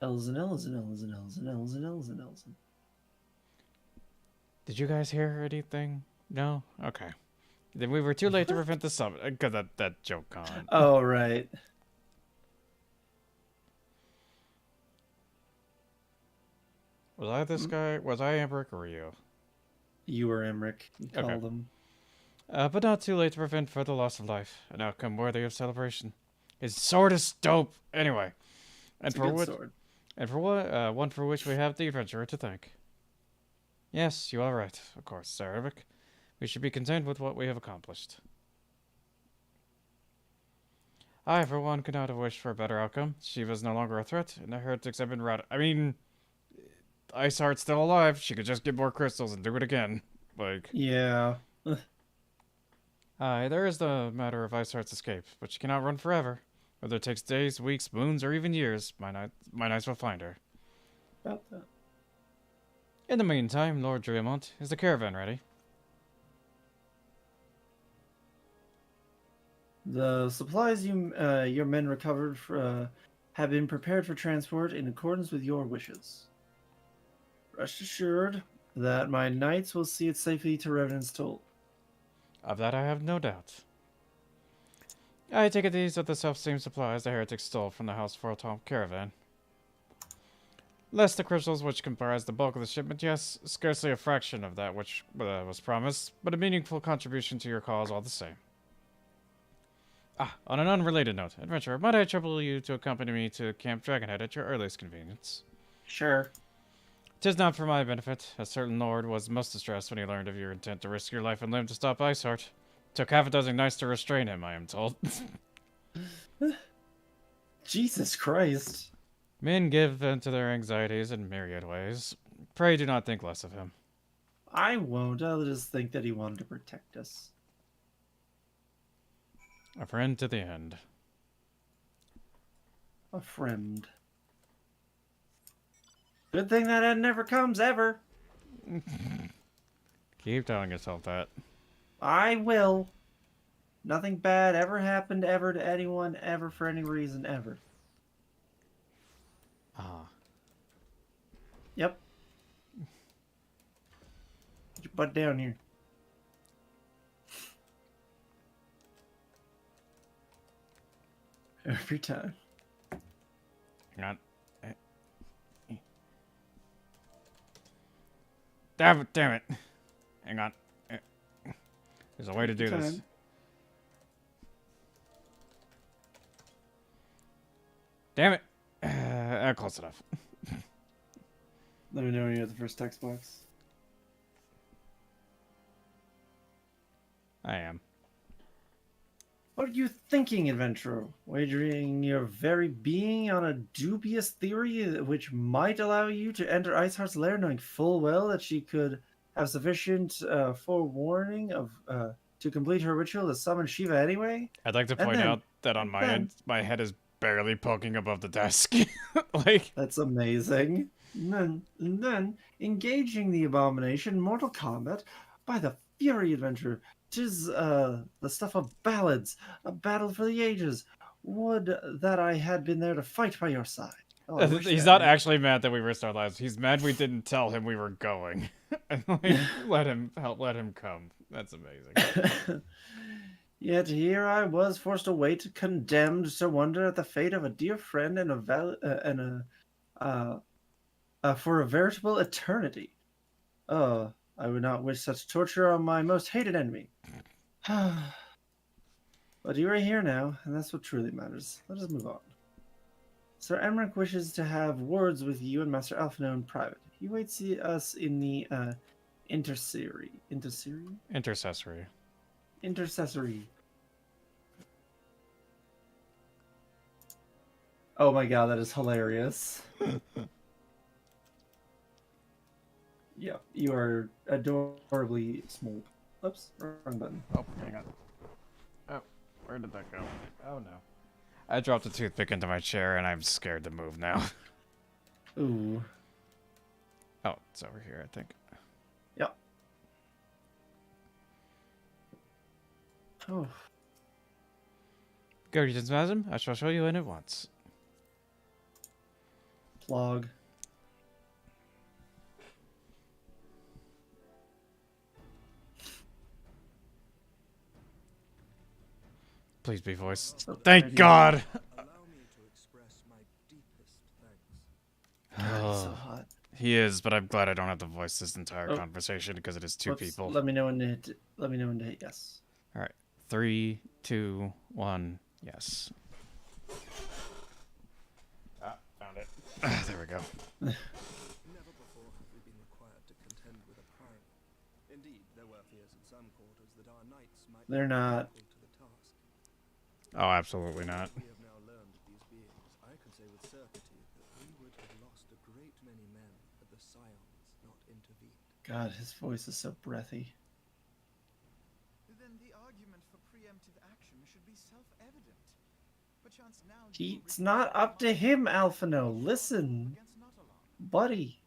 Elzen, Elzen, Elzen, Elzen, Elzen, Elzen, Elzen. Did you guys hear anything? No? Okay. Then we were too late to prevent the summit. Because that joke gone. Oh, right. Was I this guy? Was I Emmerich or were you? You were Emmerich. You Okay. called him. But not too late to prevent further loss of life. An outcome worthy of celebration. His sword is dope. Anyway. And It's a for good what? sword. And for what? One for which we have the adventurer to thank. Yes, you are right. Of course, Sir Ervik. We should be content with what we have accomplished. I, for one, could not have wished for a better outcome. Shiva is no longer a threat, and the heretics have been routed. I mean, Iceheart's still alive. She could just get more crystals and do it again. Like, Yeah. aye, there is the matter of Iceheart's escape, but she cannot run forever. Whether it takes days, weeks, moons, or even years, my knights will find her. About that. In the meantime, Lord Dreamont, is the caravan ready? The supplies your men recovered have been prepared for transport in accordance with your wishes. Rest assured that my knights will see it safely to Revenant's Toll. Of that I have no doubt. I take it these are the self-same supplies the heretics stole from the House Fortom caravan. Less the crystals which comprise the bulk of the shipment, yes, scarcely a fraction of that which was promised, but a meaningful contribution to your cause all the same. On an unrelated note, adventurer, might I trouble you to accompany me to Camp Dragonhead at your earliest convenience? Sure. 'Tis not for my benefit. A certain lord was most distressed when he learned of your intent to risk your life and limb to stop Iceheart. Took half a dozen knights to restrain him, I am told. Jesus Christ. Men give vent to their anxieties in myriad ways. Pray do not think less of him. I won't. I'll just think that he wanted to protect us. A friend to the end. A friend. Good thing that end never comes, ever. Keep telling yourself that. I will. Nothing bad ever happened ever to anyone, ever, for any reason, ever. Yep. Get your butt down here. Every time. Hang on. Damn it. Hang on. There's a way to do this. Damn it. Close enough. Let me know when you're at the first text box. I am. What are you thinking, adventurer? Wagering your very being on a dubious theory which might allow you to enter Iceheart's lair, knowing full well that she could have sufficient forewarning of to complete her ritual to summon Shiva anyway? I'd like to And point then, out that on and my then, end, my head is barely poking above the desk. Like, that's amazing. And then engaging the abomination in mortal combat by the fury, adventurer. 'Tis the stuff of ballads, a battle for the ages. Would that I had been there to fight by your side. Oh, I wish he's that not man. actually mad that we risked our lives. He's mad we didn't tell him we were going. And like, let him come. That's amazing. Yet here I was forced to wait, condemned to wonder at the fate of a dear friend for a veritable eternity. Oh, I would not wish such torture on my most hated enemy. But you are here now, and that's what truly matters. Let us move on. Sir Emmerich wishes to have words with you and Master Alphino in private. He waits us in the intercessory. Intercessory. Intercessory. Oh my god, that is hilarious. Yeah, you are adorably small. Oops, wrong button. Oh, hang on. Oh, where did that go? Oh no. I dropped a toothpick into my chair and I'm scared to move now. Ooh. Oh, it's over here, I think. Yep. Oh. Greetings, madam. I shall show you in at once. Plog. Please be voiced. So Thank pretty. God! Allow me to express my deepest thanks. God, he's so hot. He is, but I'm glad I don't have to voice this entire Oh. conversation because it is two Whoops, people. Let me know when to hit. Let me know when to hit yes. All right, 3, 2, 1, yes. Ah, found it. There we go. Never before have we been required to contend with a prime. Indeed, there were fears in some quarters that our knights might They're not. be equal to the task. Oh, absolutely not. We have now learned of these beings. I could say with certainty that we would have lost a great many men had the scions not intervened. God, his voice is so breathy. Then the argument for preemptive action should be self-evident. Perchance now It's not up to him, Alphino. Listen, buddy.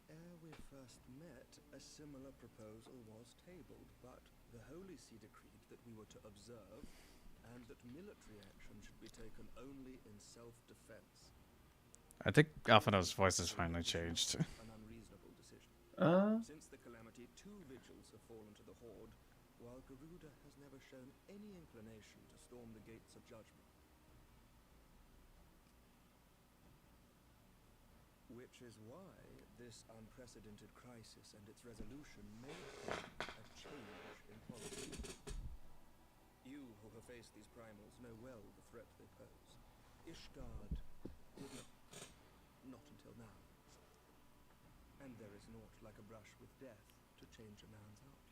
Ere we first met, a similar proposal was tabled, but the Holy See decreed that we were to observe, and that military action should be taken only in self-defense. I think Alphino's voice has finally changed. An unreasonable decision. Uh, Since the calamity, 2 vigils have fallen to the Horde, while Garuda has never shown any inclination to storm the gates of judgment. Which is why this unprecedented crisis and its resolution may bring a change in policy. You who have faced these primals know well the threat they pose. Ishgard did not until now. And there is naught like a brush with death to change a man's outlook.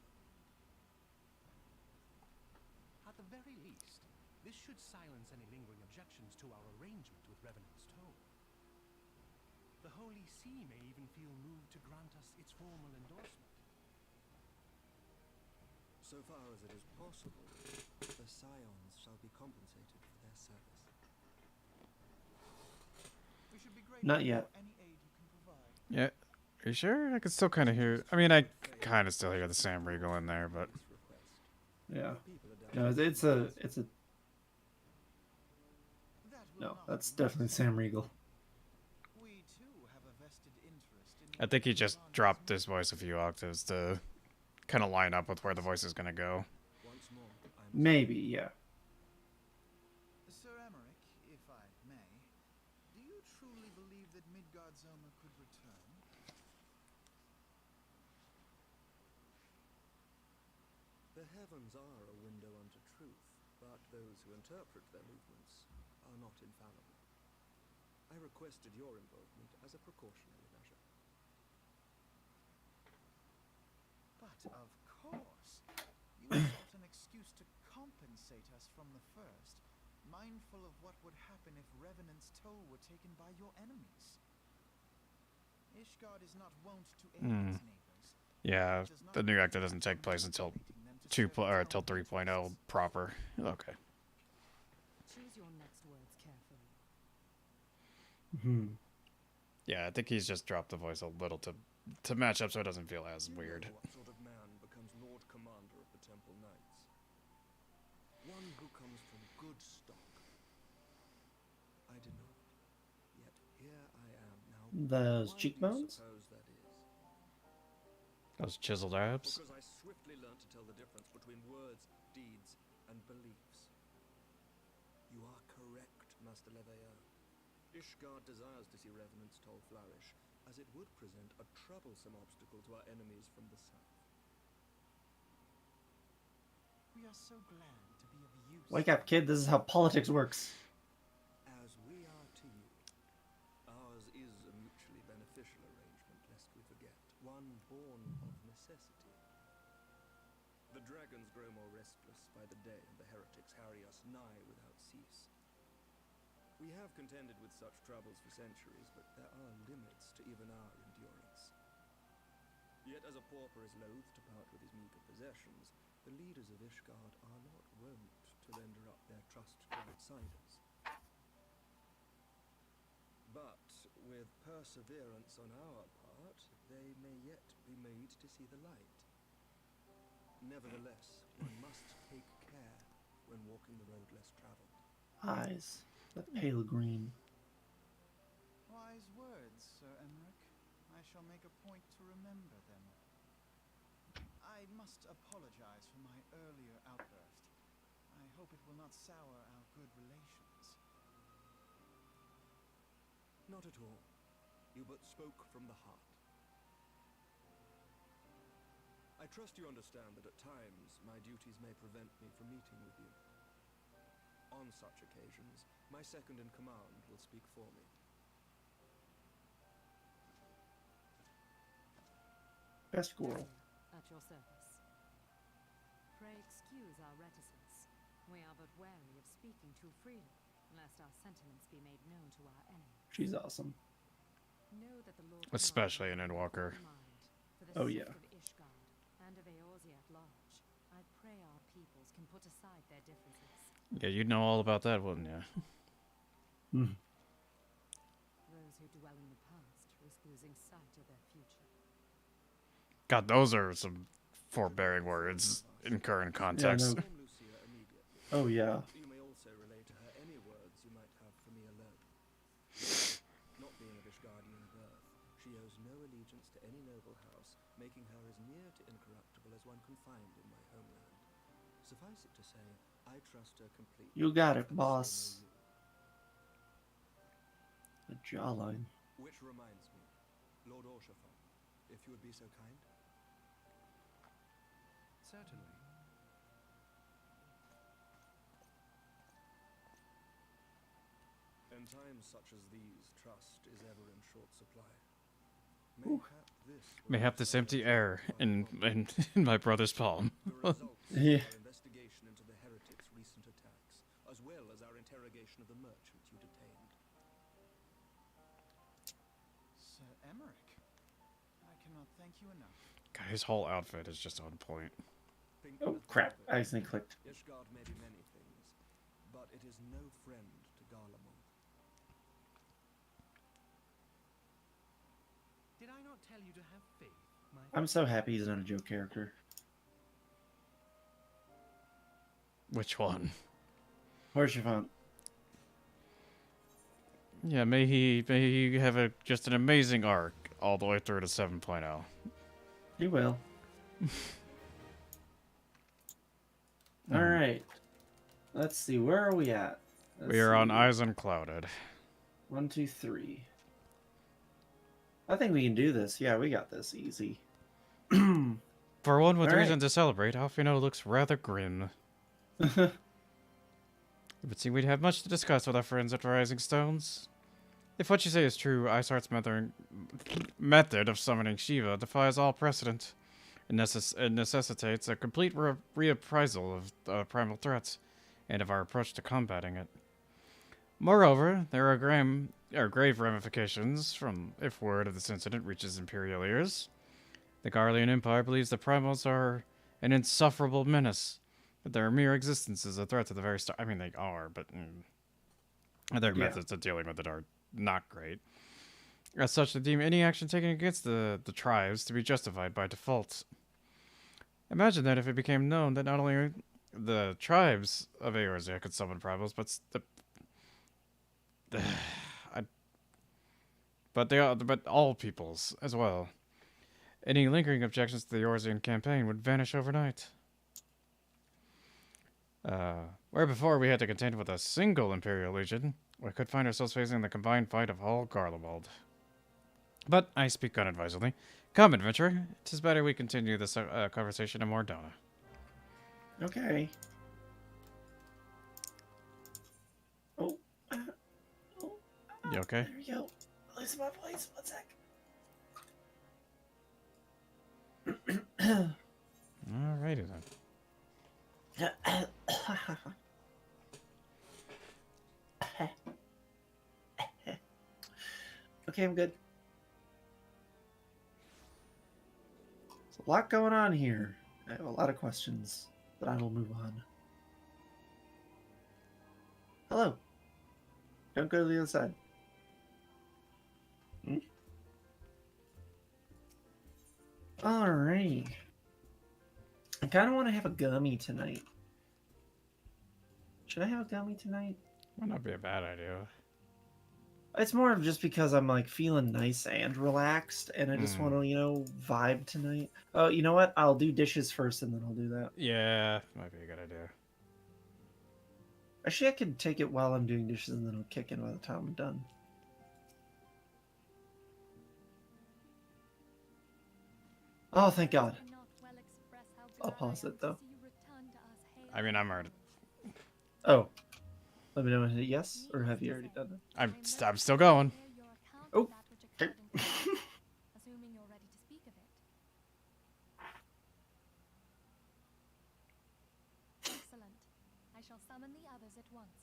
At the very least, this should silence any lingering objections to our arrangement with Revenant's Toll. The Holy See may even feel moved to grant us its formal endorsement. So far as it is possible, the scions shall be compensated for their service. We should be grateful Not yet. for any aid you can provide. Yeah. Are you sure? I can still kind of hear... I mean, I kind of still hear the Sam Riegel in there, but... yeah. No, it's a. No, that's definitely Sam Riegel. We too have a vested interest in I think he just dropped his voice a few octaves to kind of line up with where the voice is going to go. Once more, Maybe, yeah. Sir Emmerich, if I may, do you truly believe that Midgard's-Zoma could return? The heavens are a window unto truth, but those who interpret their movements are not infallible. I requested your involvement as a precautionary measure. But of course, you sought an excuse to compensate us from the first, mindful of what would happen if Revenant's toll were taken by your enemies. Ishgard is not wont to aid its neighbors. Yeah, It does not the new actor refrain doesn't take from place until manipulating them to serve its till own 3.0 interests. proper. Okay. Choose your next words carefully. Yeah, I think he's just dropped the voice a little to match up so it doesn't feel as You weird. know what sort of man becomes Lord Commander of the Temple Knights? One who comes from good stock. I did not. Yet here I am now. Those Why cheekbones? do you suppose that is? Those chiseled abs. Because I swiftly learned to tell the difference between words, deeds, and beliefs. You are correct, Master Leveilleur. Ishgard desires to see Revenant's toll flourish, as it would present a troublesome obstacle to our enemies from the south. We are so glad to be of use. Wake up, kid. This is how politics works. As we are to you. Ours is a mutually beneficial arrangement, lest we forget. One born of necessity. The dragons grow more restless by the day, and the heretics harry us nigh without cease. We have contended with such troubles for centuries, but there are limits to even our endurance. Yet as a pauper is loath to part with his meager possessions, the leaders of Ishgard are not wont to render up their trust to outsiders. But with perseverance on our part, they may yet be made to see the light. Nevertheless, one must take care when walking the road less traveled. Eyes. The pale green. Wise words, Sir Emmerich. I shall make a point to remember them. I must apologize for my earlier outburst. I hope it will not sour our good relations. Not at all. You but spoke from the heart. I trust you understand that at times my duties may prevent me from meeting with you. On such occasions, my second in command will speak for me. Best squirrel. At your service. Pray excuse our reticence. We are but wary of speaking too freely, lest our sentiments be made known to our enemies. She's awesome. Know that the Lord Especially Commander an Endwalker. will mind. For the Oh, sake yeah. of Ishgard and of Eorzea at large, I pray our peoples can put aside their differences. Yeah, you'd know all about that, wouldn't you? Those who dwell in the past risk losing sight of their future. God, those are some forbearing words in current context. no. Inform Lucia immediately. Oh, yeah. You may also relay to her any words you might have for me alone. Not being of Ishgardian birth, she owes no allegiance to any noble house, making her as near to incorruptible as one can find in my homeland. Suffice it to say, I trust her completely. You got it, and so boss. may you. The jawline. Which reminds me, Lord Orshafon, if you would be so kind. Certainly. In times such as these, trust is ever in short supply. Mayhap Mayhap this empty air in my brother's palm. the results Yeah. of our investigation into the heretics' recent attacks, as well as our interrogation of the merchant you detained. Sir Emmerich, I cannot thank you enough. God, his whole outfit is just on point. Think Oh, nothing crap. of it. I accidentally clicked. Ishgard may be many things, but it is no friend to Garlemald. Did I not tell you to have faith, my I'm so happy he's not a joke character. Which one? Horshafont. Yeah, may he have just an amazing arc all the way through to 7.0. He will. Alright. Let's see. Where are we at? Let's We are on see. Eyes Unclouded. 1, 2, 3. I think we can do this. Yeah, we got this easy. For one with All right. reason to celebrate, Alfino looks rather grim. It would seem we'd have much to discuss with our friends at Rising Stones. If what you say is true, Iceheart's method of summoning Shiva defies all precedent. It necessitates a complete reappraisal of primal threats and of our approach to combating it. Moreover, there are grave ramifications from if word of this incident reaches Imperial ears. The Garlean Empire believes the primals are an insufferable menace, but their mere existence is a threat to the very start. I mean, they are, but their methods of dealing with it are not great. As such, they deem any action taken against the tribes to be justified by default. Imagine that if it became known that not only the tribes of Eorzea could summon primals, but all peoples as well. Any lingering objections to the Eorzean campaign would vanish overnight. Where before we had to contend with a single Imperial Legion, we could find ourselves facing the combined fight of all Garlemald. But I speak unadvisedly. Come, adventurer. 'Tis better we continue this conversation in Mordona. Okay. Oh. You okay? There we go. Lose my voice. 1 sec. Alrighty then. Okay, I'm good. There's a lot going on here. I have a lot of questions, but I will move on. Hello. Don't go to the other side. Alright. I kind of want to have a gummy tonight. Should I have a gummy tonight? Might not be a bad idea. It's more of just because I'm like feeling nice and relaxed, and I just want to, vibe tonight. Oh, you know what? I'll do dishes first, and then I'll do that. Yeah, might be a good idea. Actually, I could take it while I'm doing dishes, and then I'll kick in by the time I'm done. Oh, thank God. I'll pause it, though. I mean, I'm already... Oh. Let me know when to hit yes, or have you already done it? I'm still going. Oh. Okay. Assuming you're ready to speak of it. Excellent. I shall summon the others at once.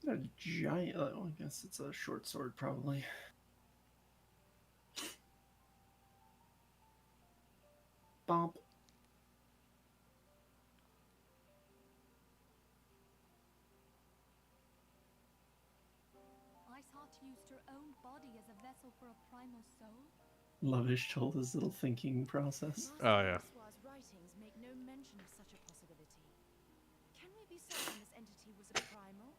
A giant... Oh, I guess it's a short sword, probably. Bump. Iceheart used her own body as a vessel for a primal soul? Lovish told his little thinking process. Oh, yeah. Master writings make no mention of such a possibility. Can we be certain this entity was a primal?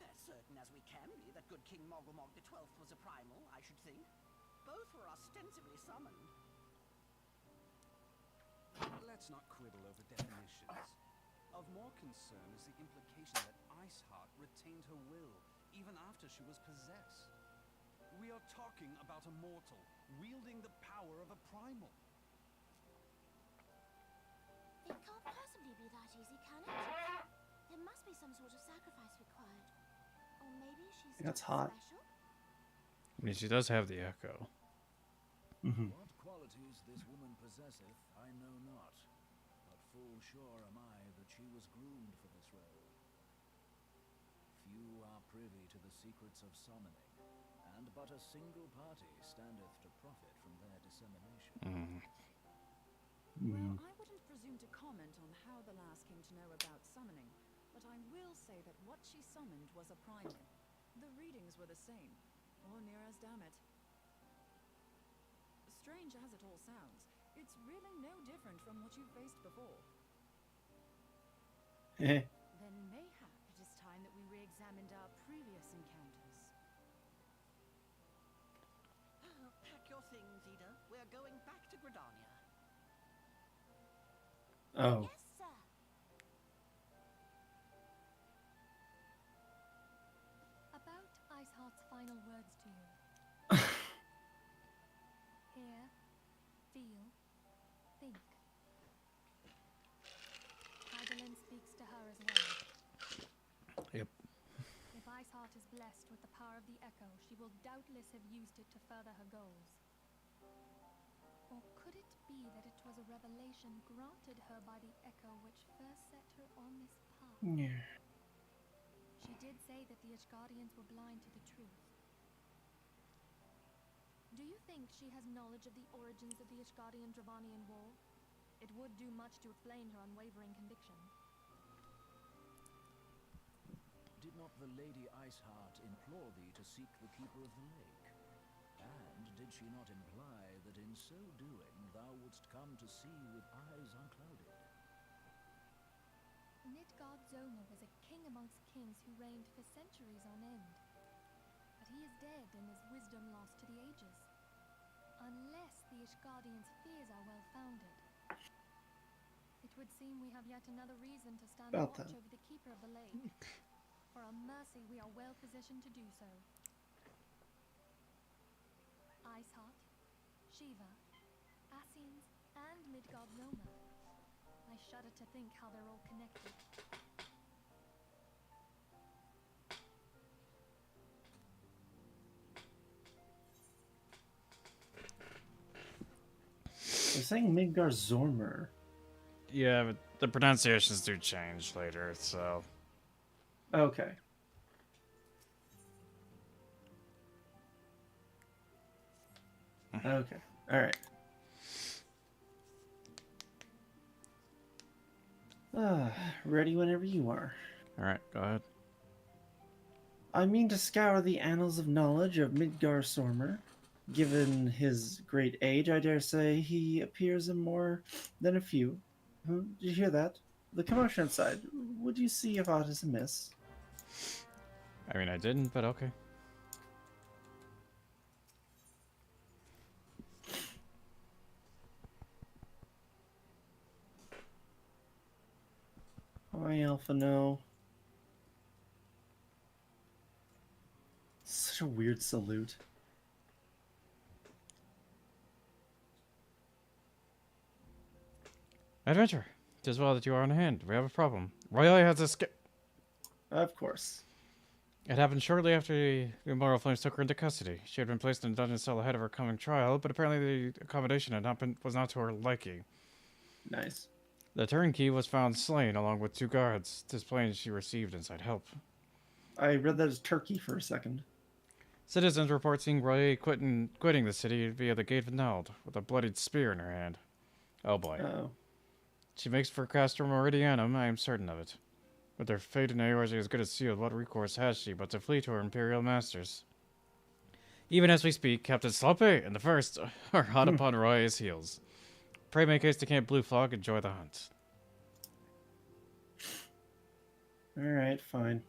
As certain as we can be that good King Mogulmog the 12th was a primal, I should think. Both were ostensibly summoned. Let's not quibble over definitions. Of more concern is the implication that Iceheart retained her will, even after she was possessed. We are talking about a mortal, wielding the power of a primal. It can't possibly be that easy, can it? There must be some sort of sacrifice required. Or maybe she's That's hot. special? I mean, she does have the echo. What qualities this woman possesseth, I know not, but full sure am I that she was groomed for this role. Few are privy to the secrets of summoning, and but a single party standeth to profit from their dissemination. Well, I wouldn't presume to comment on how the lass came to know about summoning, but I will say that what she summoned was a primal. The readings were the same, or near as damn it. Strange as it all sounds, it's really no different from what you've faced before. Eh. Then mayhap it is time that we re-examined our previous encounters. Pack your things, Ida. We're going back to Gridania. Oh. Yes, sir. About Iceheart's final words to you. Hear, feel, think. Hydaelyn speaks to her as well. Yep. If Iceheart is blessed with the power of the Echo, she will doubtless have used it to further her goals. be that it was a revelation granted her by the echo which first set her on this path. Yeah. She did say that the Ishgardians were blind to the truth. Do you think she has knowledge of the origins of the Ishgardian-Dravanian War? It would do much to explain her unwavering conviction. Did not the Lady Iceheart implore thee to seek the Keeper of the Lake? And did she not imply that in so doing thou wouldst come to see with eyes unclouded? Midgard Zoma was a king amongst kings who reigned for centuries on end. But he is dead and his wisdom lost to the ages. Unless the Ishgardians' fears are well founded. It would seem we have yet another reason to stand About watch that. over the Keeper of the Lake. For a mercy, we are well positioned to do so. Iceheart, Shiva, Ascians, and Midgard Zoma. I shudder to think how they're all connected. They're saying Midgar Zormer. Yeah, but the pronunciations do change later, so... Okay. Okay. All right. Ready whenever you are. Alright, go ahead. I mean to scour the annals of knowledge of Midgar Sormer. Given his great age, I dare say he appears in more than a few. Did you hear that? The commotion outside. Would you see if aught is amiss? I mean, I didn't, but okay. Hi, Alpha, no. Such a weird salute. Adventure! 'Tis well that you are on hand. We have a problem. Royale has escaped. Of course. It happened shortly after the Immortal Flames took her into custody. She had been placed in a dungeon cell ahead of her coming trial, but apparently the accommodation was not to her liking. Nice. The turnkey was found slain along with 2 guards, displaying she received inside help. I read that as Turkey for a second. Citizens report seeing Roye quitting the city via the Gate of Neld with a bloodied spear in her hand. Oh boy. Oh. She makes for Castor Meridianum, I am certain of it. With her fate in Eorze as good as sealed, what recourse has she but to flee to her imperial masters? Even as we speak, Captain Slope and the First are hot upon Roye's heels. Pray make haste to Camp Blue Fog, enjoy the hunt. Alright, fine.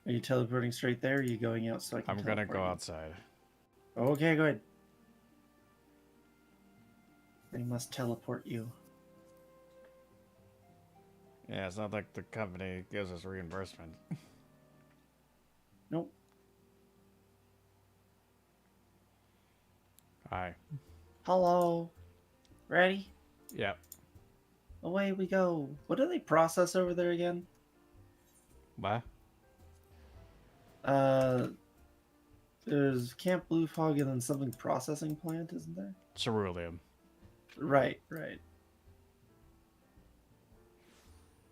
Are you teleporting straight there, or are you going out so I can I'm gonna go teleport you? outside. Okay, go ahead. They must teleport you. Yeah, it's not like the company gives us reimbursement. Nope. Hi. Hello. Ready? Yep. Away we go. What do they process over there again? What? There's Camp Blue Fog and then something processing plant, isn't there? Ceruleum. Right, right.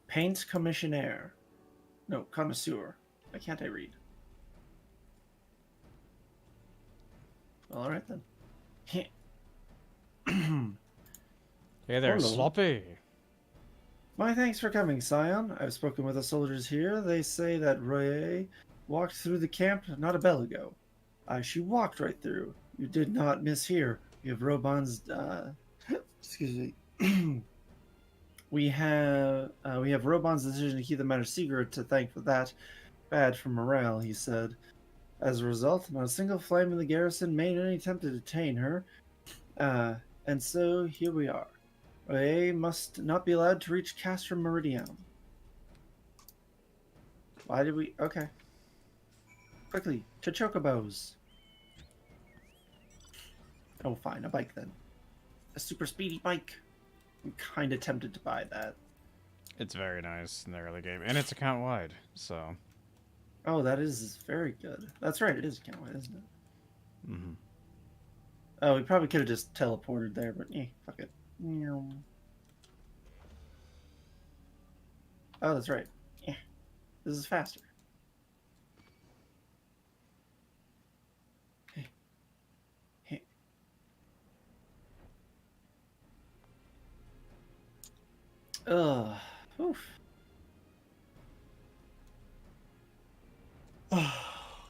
Paint commissionaire. No, connoisseur. Why can't I read? Well, alright then. Hey there, Hello. Sloppy. My thanks for coming, Scion. I've spoken with the soldiers here. They say that Roye walked through the camp not a bell ago. She walked right through. You did not mishear. We have Roban's, excuse me. we have Roban's decision to keep the matter secret to thank for that. Bad for morale, he said. As a result, not a single flame in the garrison made any attempt to detain her. And so here we are. Roye must not be allowed to reach Castor Meridianum. Why did we... Okay. Quickly, to Chocobos. Oh, fine, a bike then. A super speedy bike. I'm kind of tempted to buy that. It's very nice in the early game, and it's account wide, so. Oh, that is very good. That's right, it is account wide, isn't it? Mm-hmm. Oh, we probably could have just teleported there, but fuck it. Meow. Oh, that's right. Yeah, this is faster. Hey. Hey. Ugh. Oof.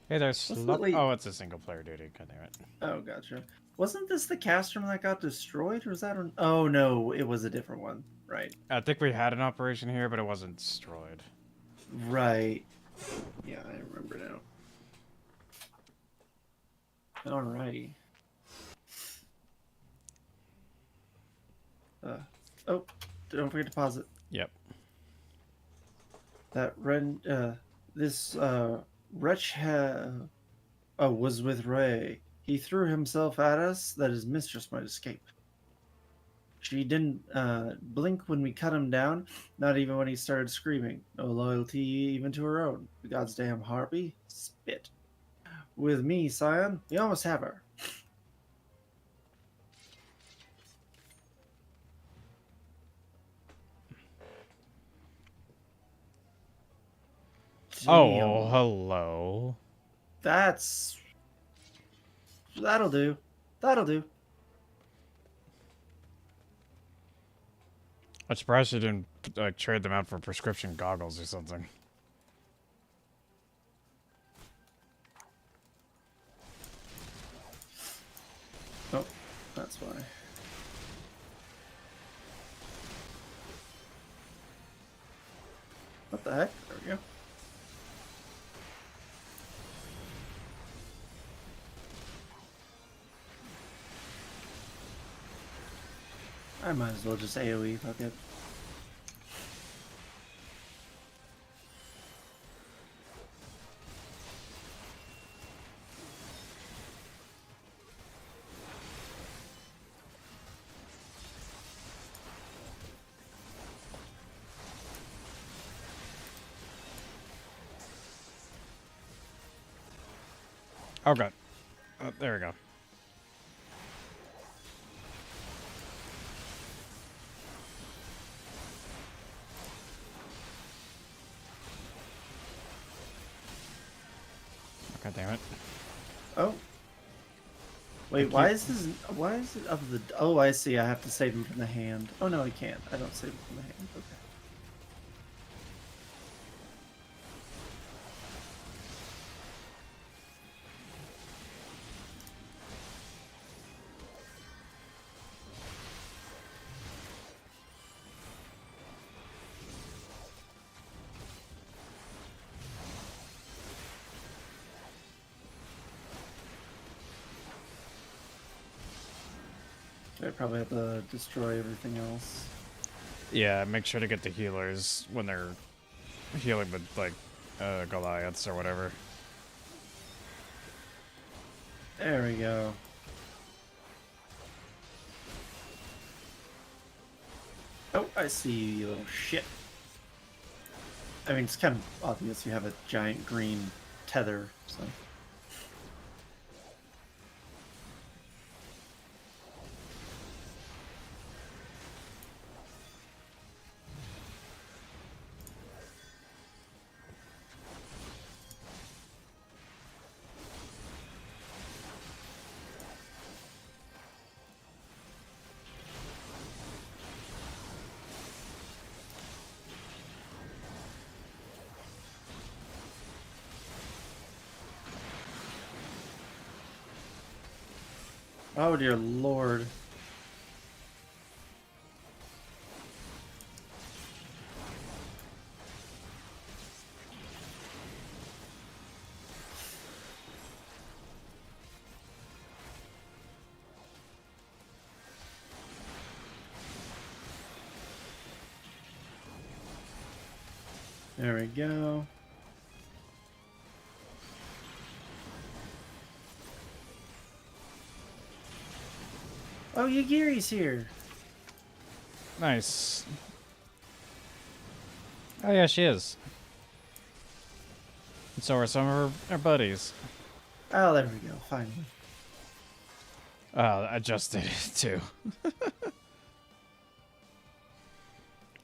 Hey, there's Wait. oh, it's a single player duty. God damn it. Oh, gotcha. Wasn't this the castrum that got destroyed, or was that on? Oh no, it was a different one. Right. I think we had an operation here, but it wasn't destroyed. Right. Yeah, I remember now. Alrighty. Oh, don't forget to pause it. Yep. That this wretch was with Ray. He threw himself at us that his mistress might escape. She didn't blink when we cut him down, not even when he started screaming. No loyalty even to her own. The God's damn harpy. Spit. With me, Scion, we almost have her. Oh, hello. That'll do. That'll do. I'm surprised you didn't trade them out for prescription goggles or something. Oh, that's why. What the heck? There we go. I might as well just AoE, fuck it. Oh god. Oh, there we go. God damn it. Oh. Wait, why is it of the... Oh, I see. I have to save him from the hand. Oh, no, I can't. I don't save him from the hand. Okay. I probably have to destroy everything else. Yeah, make sure to get the healers when they're healing with, like, Goliaths or whatever. There we go. Oh, I see you, you little shit. I mean, it's kind of obvious you have a giant green tether, so... Oh dear lord. There we go. Oh, Yagiri's here. Nice. Oh yeah, she is. And so are some of her buddies. Oh, there we go, finally. I just did it too.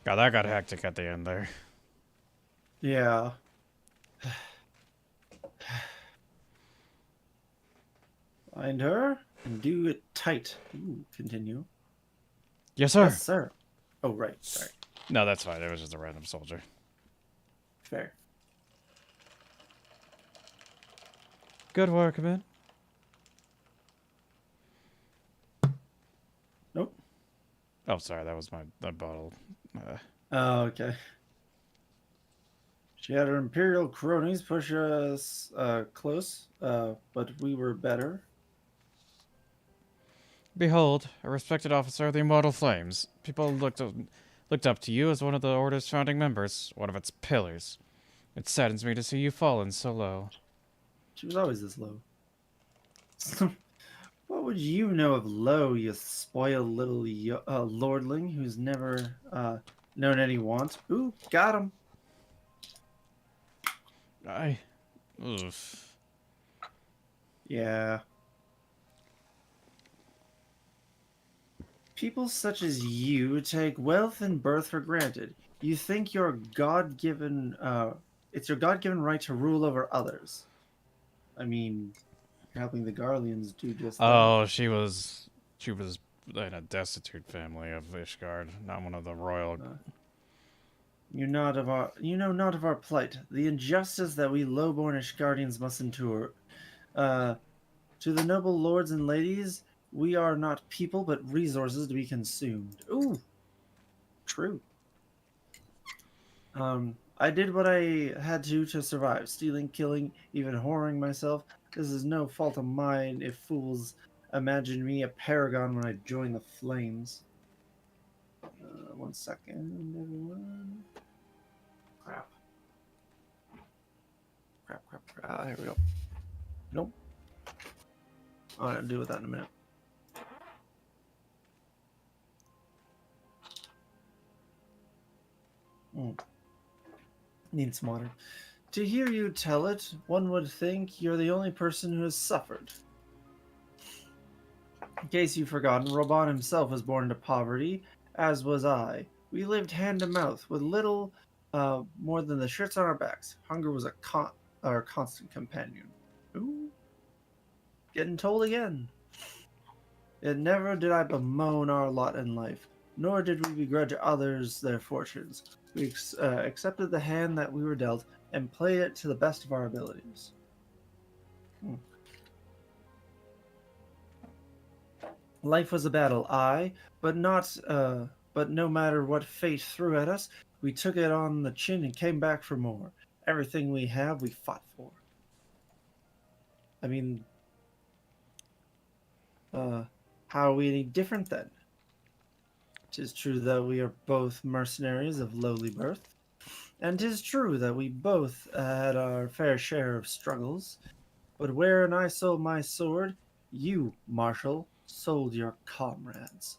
God, that got hectic at the end there. Yeah. Find her and do it tight. Ooh, continue. Yes, sir. Yes, sir. Oh, right. Sorry. No, that's fine. It was just a random soldier. Fair. Good work, man. Nope. Oh, sorry. That was my bottle. Oh, okay. She had her Imperial cronies push us close, but we were better. Behold, a respected officer of the Immortal Flames. People looked up to you as one of the Order's founding members, one of its pillars. It saddens me to see you fallen so low. She was always this low. What would you know of low, you spoiled little lordling who's never known any want? Ooh, got him. Oof. Yeah. People such as you take wealth and birth for granted. You think your God-given, it's your God-given right to rule over others. I mean, you're helping the Garleans do just that. Oh, she was in a destitute family of Ishgard, not one of the royal. You know not of our plight, the injustice that we low-born Ishgardians must endure. To the noble lords and ladies, we are not people, but resources to be consumed. Ooh, true. I did what I had to survive. Stealing, killing, even whoring myself. This is no fault of mine if fools imagine me a paragon when I join the flames. 1 second, everyone. Crap. Here we go. Nope. I'll have to deal with that in a minute. Need some water. To hear you tell it, one would think you're the only person who has suffered. In case you've forgotten, Roban himself was born into poverty, as was I. We lived hand to mouth, with little more than the shirts on our backs. Hunger was our constant companion. Ooh. Getting told again. Yet never did I bemoan our lot in life, nor did we begrudge others their fortunes. We accepted the hand that we were dealt and played it to the best of our abilities. Life was a battle, aye, but no matter what fate threw at us, we took it on the chin and came back for more. Everything we have, we fought for. I mean, how are we any different then? 'Tis true that we are both mercenaries of lowly birth, and 'tis true that we both had our fair share of struggles. But wherein I sold my sword, you, Marshal, sold your comrades.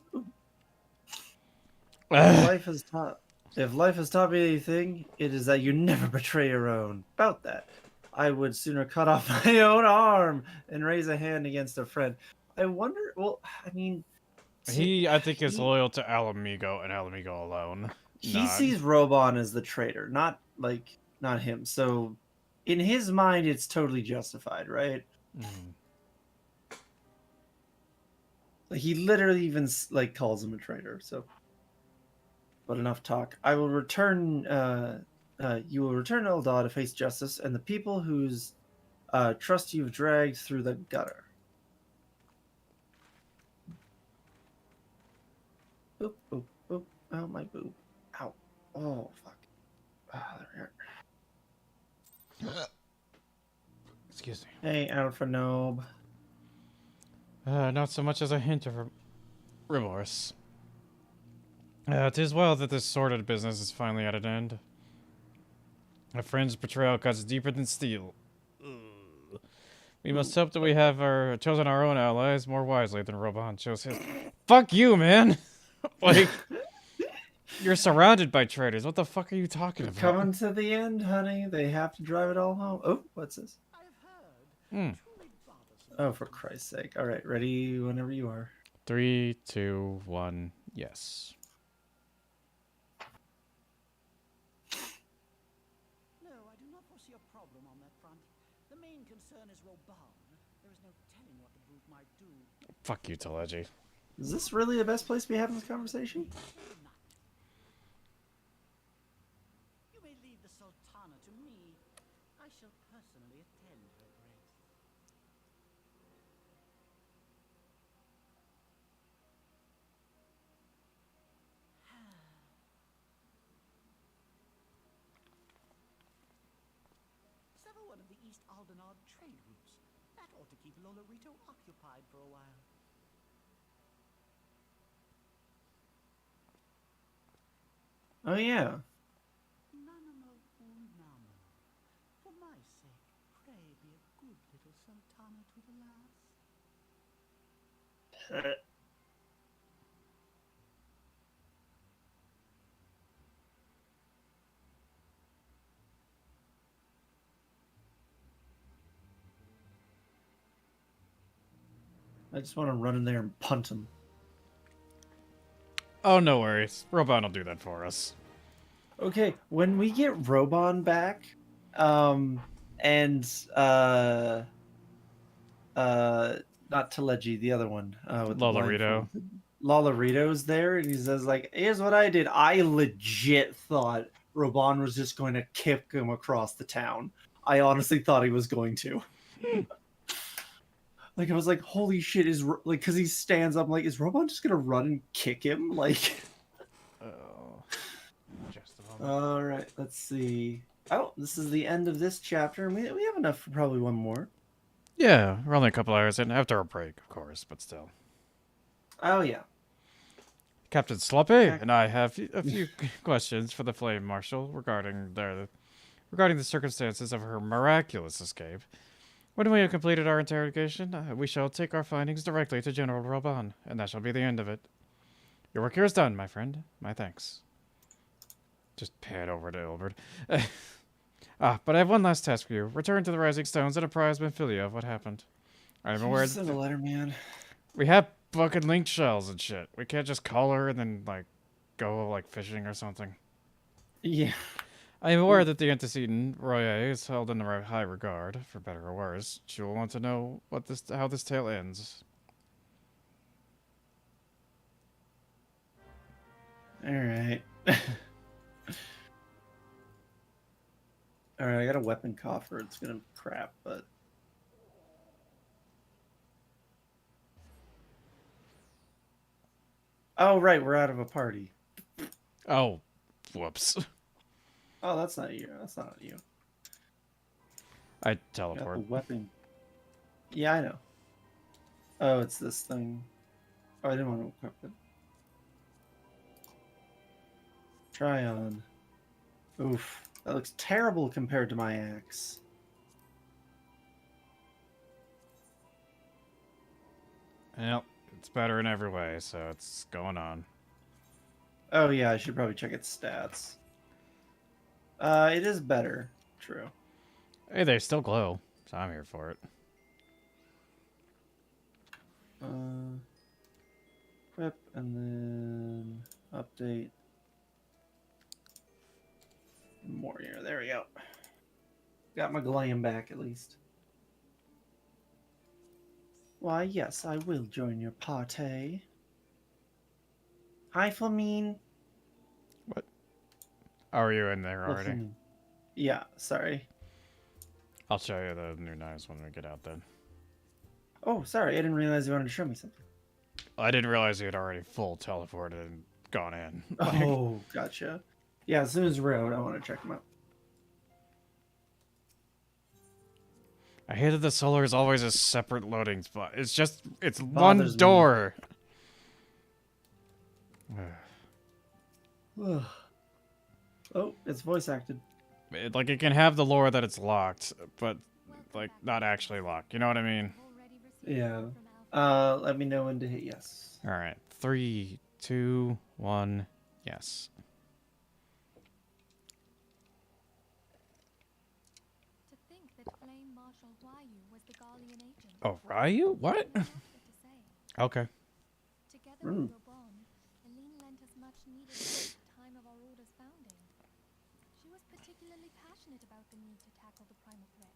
If life has taught me anything, it is that you never betray your own. About that, I would sooner cut off my own arm than raise a hand against a friend. I wonder. Well, I mean, I think, is loyal to Alamigo and Alamigo alone. He sees Roban as the traitor, not him. So, in his mind, it's totally justified, right? Like, he literally even calls him a traitor. So, but enough talk. I will return. You will return to Eldad to face justice and the people whose trust you've dragged through the gutter. Boop, boop, boop. Oh, my boob. Ow. Oh, fuck. Ah, there we are. Excuse me. Hey, Alpha Nob. Not so much as a hint of remorse. 'Tis well that this sordid business is finally at an end. A friend's betrayal cuts deeper than steel. We must hope that we have chosen our own allies more wisely than Roban chose his. Fuck you, man! Like, you're surrounded by traitors. What the fuck are you talking about? Coming to the end, honey. They have to drive it all home. Oh, what's this? Oh, for Christ's sake. All right, ready whenever you are. 3, 2, 1, yes. No, I do not foresee a problem on that front. The main concern is Roban. There is no telling what the brute might do. Fuck you, Telegy. Is this really the best place to be having this conversation? You may leave the Sultana to me. I shall personally attend her grace. Sever one of the East Aldenard trade routes. That ought to keep Lolorito occupied for a while. Oh, yeah. Nanamo unamo. For my sake, pray be a good little Sultana to the last. I just want to run in there and punt him. Oh, no worries. Robon will do that for us. Okay, when we get Robon back, and not Telegy, the other one, with the Lolorito. blindfold. Lolorito's there, and he says like, "Here's what I did. I legit thought Robon was just going to kick him across the town. I honestly thought he was going to." Like, I was like, "Holy shit!" Like, because he stands up, I'm like, is Robon just gonna run and kick him? Like, Oh, just a moment. all right, let's see. Oh, this is the end of this chapter. We have enough for probably one more. Yeah, we're only a couple hours in after a break, of course, but still. Oh yeah. Captain Sloppy and I have a few questions for the Flame Marshal regarding the circumstances of her miraculous escape. When we have completed our interrogation, we shall take our findings directly to General Robon, and that shall be the end of it. Your work here is done, my friend. My thanks. Just pan over to Ilbert. But I have one last task for you. Return to the Rising Stones and apprise Benfilia of what happened. I am aware Send a letter, man. we have fucking link shells and shit. We can't just call her and then, like, go, like, fishing or something. Yeah. I am aware that the antecedent Royer is held in high regard, for better or worse. She will want to know how this tale ends. All right. All right, I got a weapon coffer. It's gonna crap, but oh right, we're out of a party. Oh, whoops. Oh, that's not you. That's not you. I teleport. Got the weapon. Yeah, I know. Oh, it's this thing. Oh, I didn't want to equip it. Try on. Oof, that looks terrible compared to my axe. Well, it's better in every way, so it's going on. Oh yeah, I should probably check its stats. It is better. True. Hey, they still glow, so I'm here for it. Equip and then update. Warrior. There we go. Got my glam back at least. Why, yes, I will join your party. Hi, Flamine. What? Are you in there already? Flamine. Yeah, sorry. I'll show you the new knives when we get out then. Oh, sorry, I didn't realize you wanted to show me something. I didn't realize you had already full teleported and gone in. Oh, gotcha. Yeah, as soon as we're out, I want to check them out. I hate that the solar is always a separate loading spot. It's one Bothers me. door. Oh, it's voice acted. It can have the lore that it's locked, but like not actually locked. You know what I mean? Yeah. Let me know when to hit yes. All right, 3, 2, 1, yes. To think that Flame Marshal Huayu was the Garlean agent. Oh, Ryu? What? Knew not what to say. Okay. Together with your bond, Eileen lent us much needed help at the time of our order's founding. She was particularly passionate about the need to tackle the primal threat.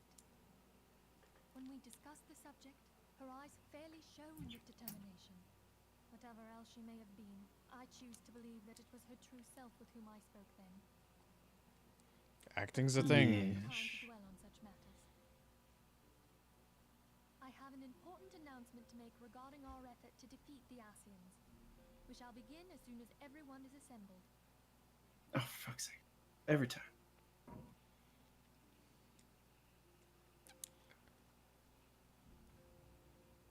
When we discussed the subject, her eyes fairly shone with determination. Whatever else she may have been, I choose to believe that it was her true self with whom I spoke then. Acting's a I thing. don't have time to dwell on such matters. I have an important announcement to make regarding our effort to defeat the Asians. We shall begin as soon as everyone is assembled. Oh, fuck's sake. Every time.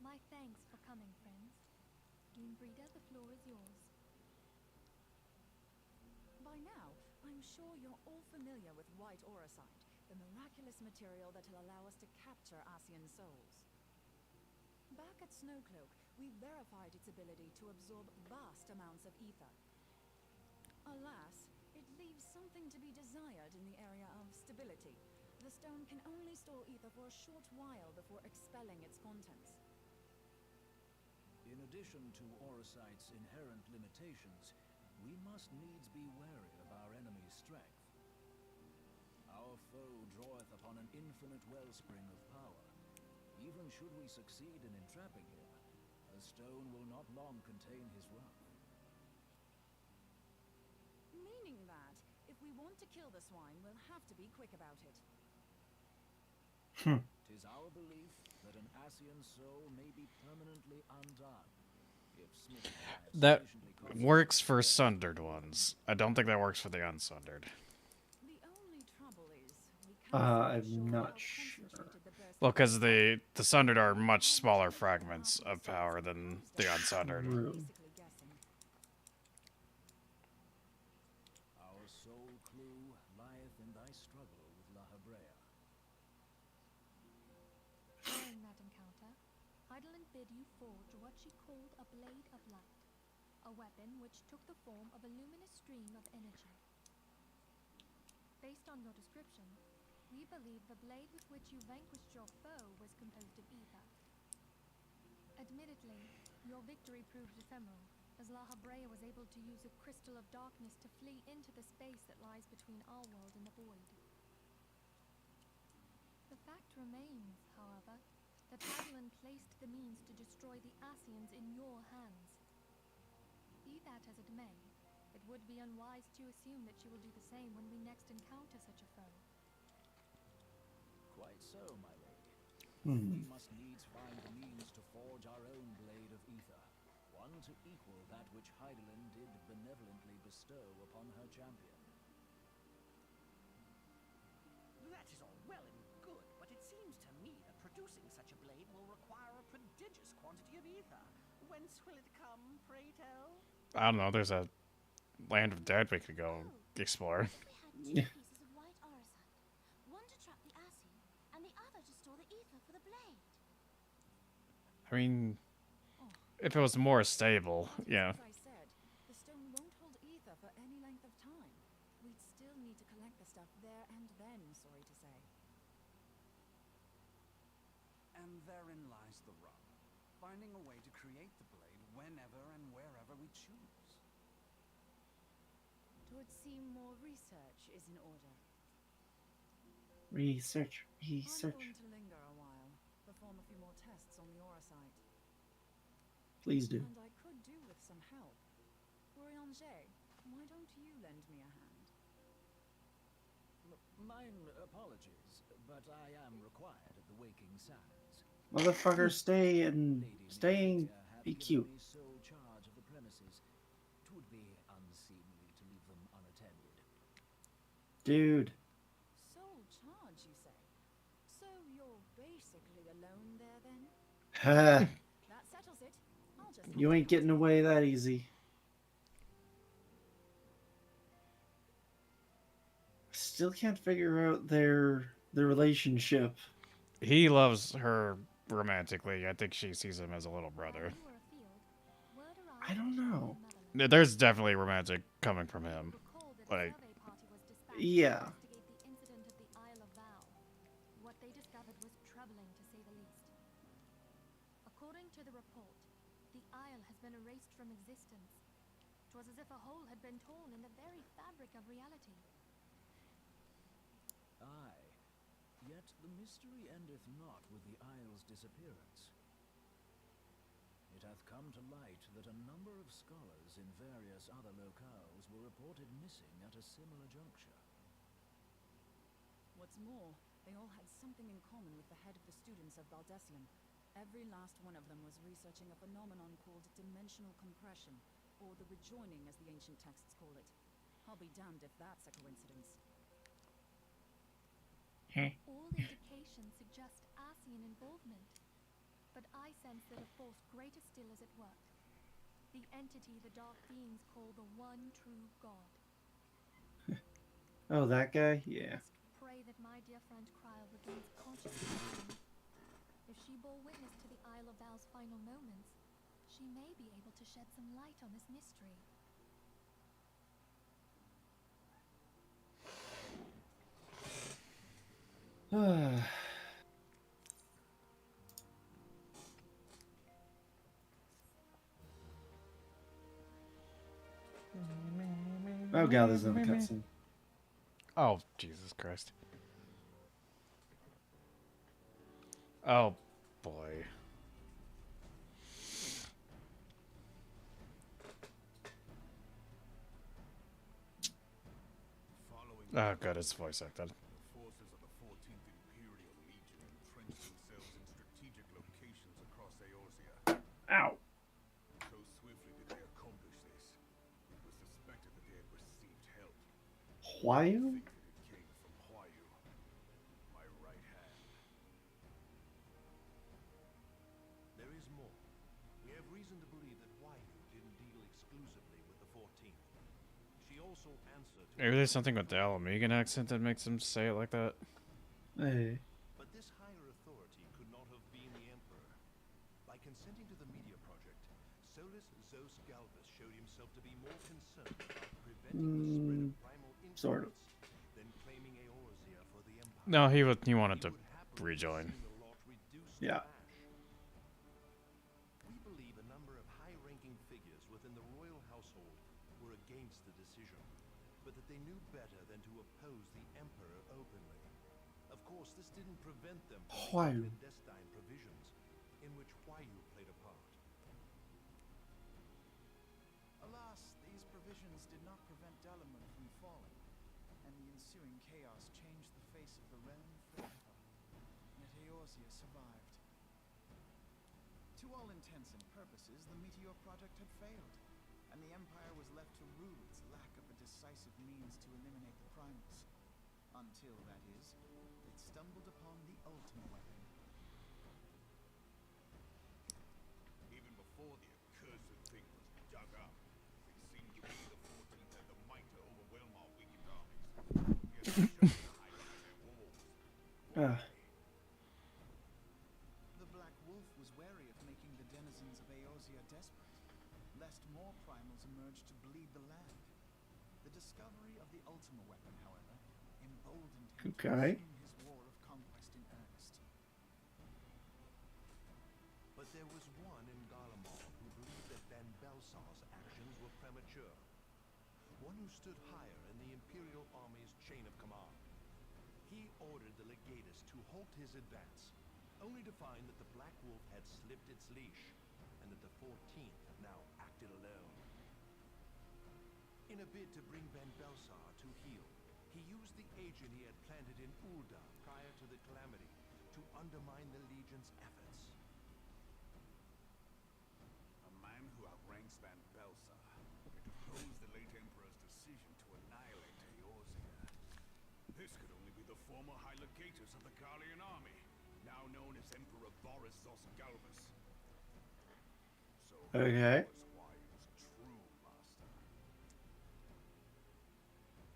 My thanks for coming, friends. Brida, the floor is yours. By now, I'm sure you're all familiar with white aurosite, the miraculous material that'll allow us to capture Asian souls. Back at Snowcloak, we verified its ability to absorb vast amounts of ether. Alas, it leaves something to be desired in the area of stability. The stone can only store ether for a short while before expelling its contents. In addition to aurosite's inherent limitations, we must needs be wary of our enemy's strength. Our foe draweth upon an infinite wellspring of power. Even should we succeed in entrapping him, the stone will not long contain his wrath. Meaning that, if we want to kill the swine, we'll have to be quick about it. Tis our belief that an Asian soul may be permanently undone. If Smith That works for sundered ones. I don't think that works for the unsundered. The only trouble is, we can't I'm not sure. Well, because the sundered are much smaller fragments of power than the unsundered. True. Our sole clue lieth in thy struggle with La Habrea. During that encounter, Heidelin bid you forge what she called a blade of light, a weapon which took the form of a luminous stream of energy. Based on your description, we believe the blade with which you vanquished your foe was composed of ether. Admittedly, your victory proved ephemeral, as La Habrea was able to use a crystal of darkness to flee into the space that lies between our world and the void. The fact remains, however, that Heidelin placed the means to destroy the Asians in your hands. Be that as it may, it would be unwise to assume that she will do the same when we next encounter such a foe. Quite so, my lady. We must needs find the means to forge our own blade of ether, one to equal that which Heidelin did benevolently bestow upon her champion. That is all well and good, but it seems to me that producing such a blade will require a prodigious quantity of ether. Whence will it come, pray tell? I don't know. There's a land of dead we could go explore. We had two pieces of white aurosite, one to trap the Asi, and the other to store the ether for the blade. I mean, if it was more stable, yeah. As I said, the stone won't hold ether for any length of time. We'd still need to collect the stuff there and then, sorry to say. And therein lies the rub. Finding a way to create the blade whenever and wherever we choose. It would seem more research is in order. Research. I'm going to linger a while, perform a few more tests on the aurosite. Please do. And I could do with some help. Urianger, why don't you lend me a hand? Mine apologies, but I am required at the Waking Sands. Motherfucker, staying, be cute. Sole charge of the premises. It would be unseemly to leave them unattended. Dude. Sole charge, you say? So you're basically alone there then? Ha. That settles it. I'll just You ain't getting away that easy. Still can't figure out their relationship. He loves her romantically. I think she sees him as a little brother. I don't know. There's definitely romantic coming from him. Like, yeah. What they discovered was been erased from existence. 'Twas as if a hole had been torn in the very fabric of reality. Aye. Yet the mystery endeth not with the isle's disappearance. It hath come to light that a number of scholars in various other locales were reported missing at a similar juncture. What's more, they all had something in common with the head of the students of Baldesium. Every last one of them was researching a phenomenon called dimensional compression, or the rejoining as the ancient texts call it. I'll be damned if that's a coincidence. All indications suggest Asian involvement, but I sense that a force greater still is at work. The entity the Dark Beings call the One True God. Oh, that guy? Yeah. Must pray that my dear friend Kryle regains consciousness. If she bore witness to the Isle of Val's final moments, she may be able to shed some light on this mystery. Oh god, there's another cutscene. Oh, Jesus Christ. Oh, boy. Oh, good, it's voice acted. Forces of the 14th Imperial Legion entrenched themselves in strategic locations across Eorzea. Ow. So swiftly did they accomplish this, it was suspected that they had received help. Why? I think that it came from Huayu, my right hand. There is more. We have reason to believe that Huayu didn't deal exclusively with the 14th. She also answered to... Maybe there's something with the Alamegan accent that makes him say it like that. Hey. But this higher authority could not have been the Emperor. By consenting to the media project, Solus Zos Galvus showed himself to be more concerned about preventing the spread of primal Sort of. influence than claiming Eorzea for the Empire. No, he wanted to rejoin. Yeah. We believe a number of high-ranking figures within the royal household were against the decision, but that they knew better than to oppose the Emperor openly. Of course, this didn't prevent them from Huayu. making clandestine provisions, in which Huayu played a part. Alas, these provisions did not prevent Dalamud from falling, and the ensuing chaos changed the face of the realm forever. Yet Eorzea survived. To all intents and purposes, the Meteor Project had failed, and the Empire was left to rue its lack of a decisive means to eliminate the primals. Until, that is, it stumbled upon the Ultima weapon. Even before the accursed thing was dug up, it seemed to be the 14th had the might to overwhelm our weakened armies. Yet they chose to hide behind their walls. Why? The Black Wolf was wary of making the denizens of Eorzea desperate, lest more primals emerge to bleed the land. The discovery of the Ultima weapon, however, emboldened him to resume his war of conquest in earnest. But there was one in Garlemald who believed that Van Belsar's actions were premature. One who stood higher in the Imperial Army's chain of command. He ordered the Legatus to halt his advance, only to find that the Black Wolf had slipped its leash, and that the 14th now acted alone. In a bid to bring Van Belsar to heel, he used the agent he had planted in Ul'dah prior to the calamity to undermine the Legion's efforts. A man who outranks Van Belsar could oppose the late Emperor's decision to annihilate Eorzea. This could only be the former High Legatus of the Garlean army, now known as Emperor Boris Zos Galvus. So Okay. was Huayu's true master.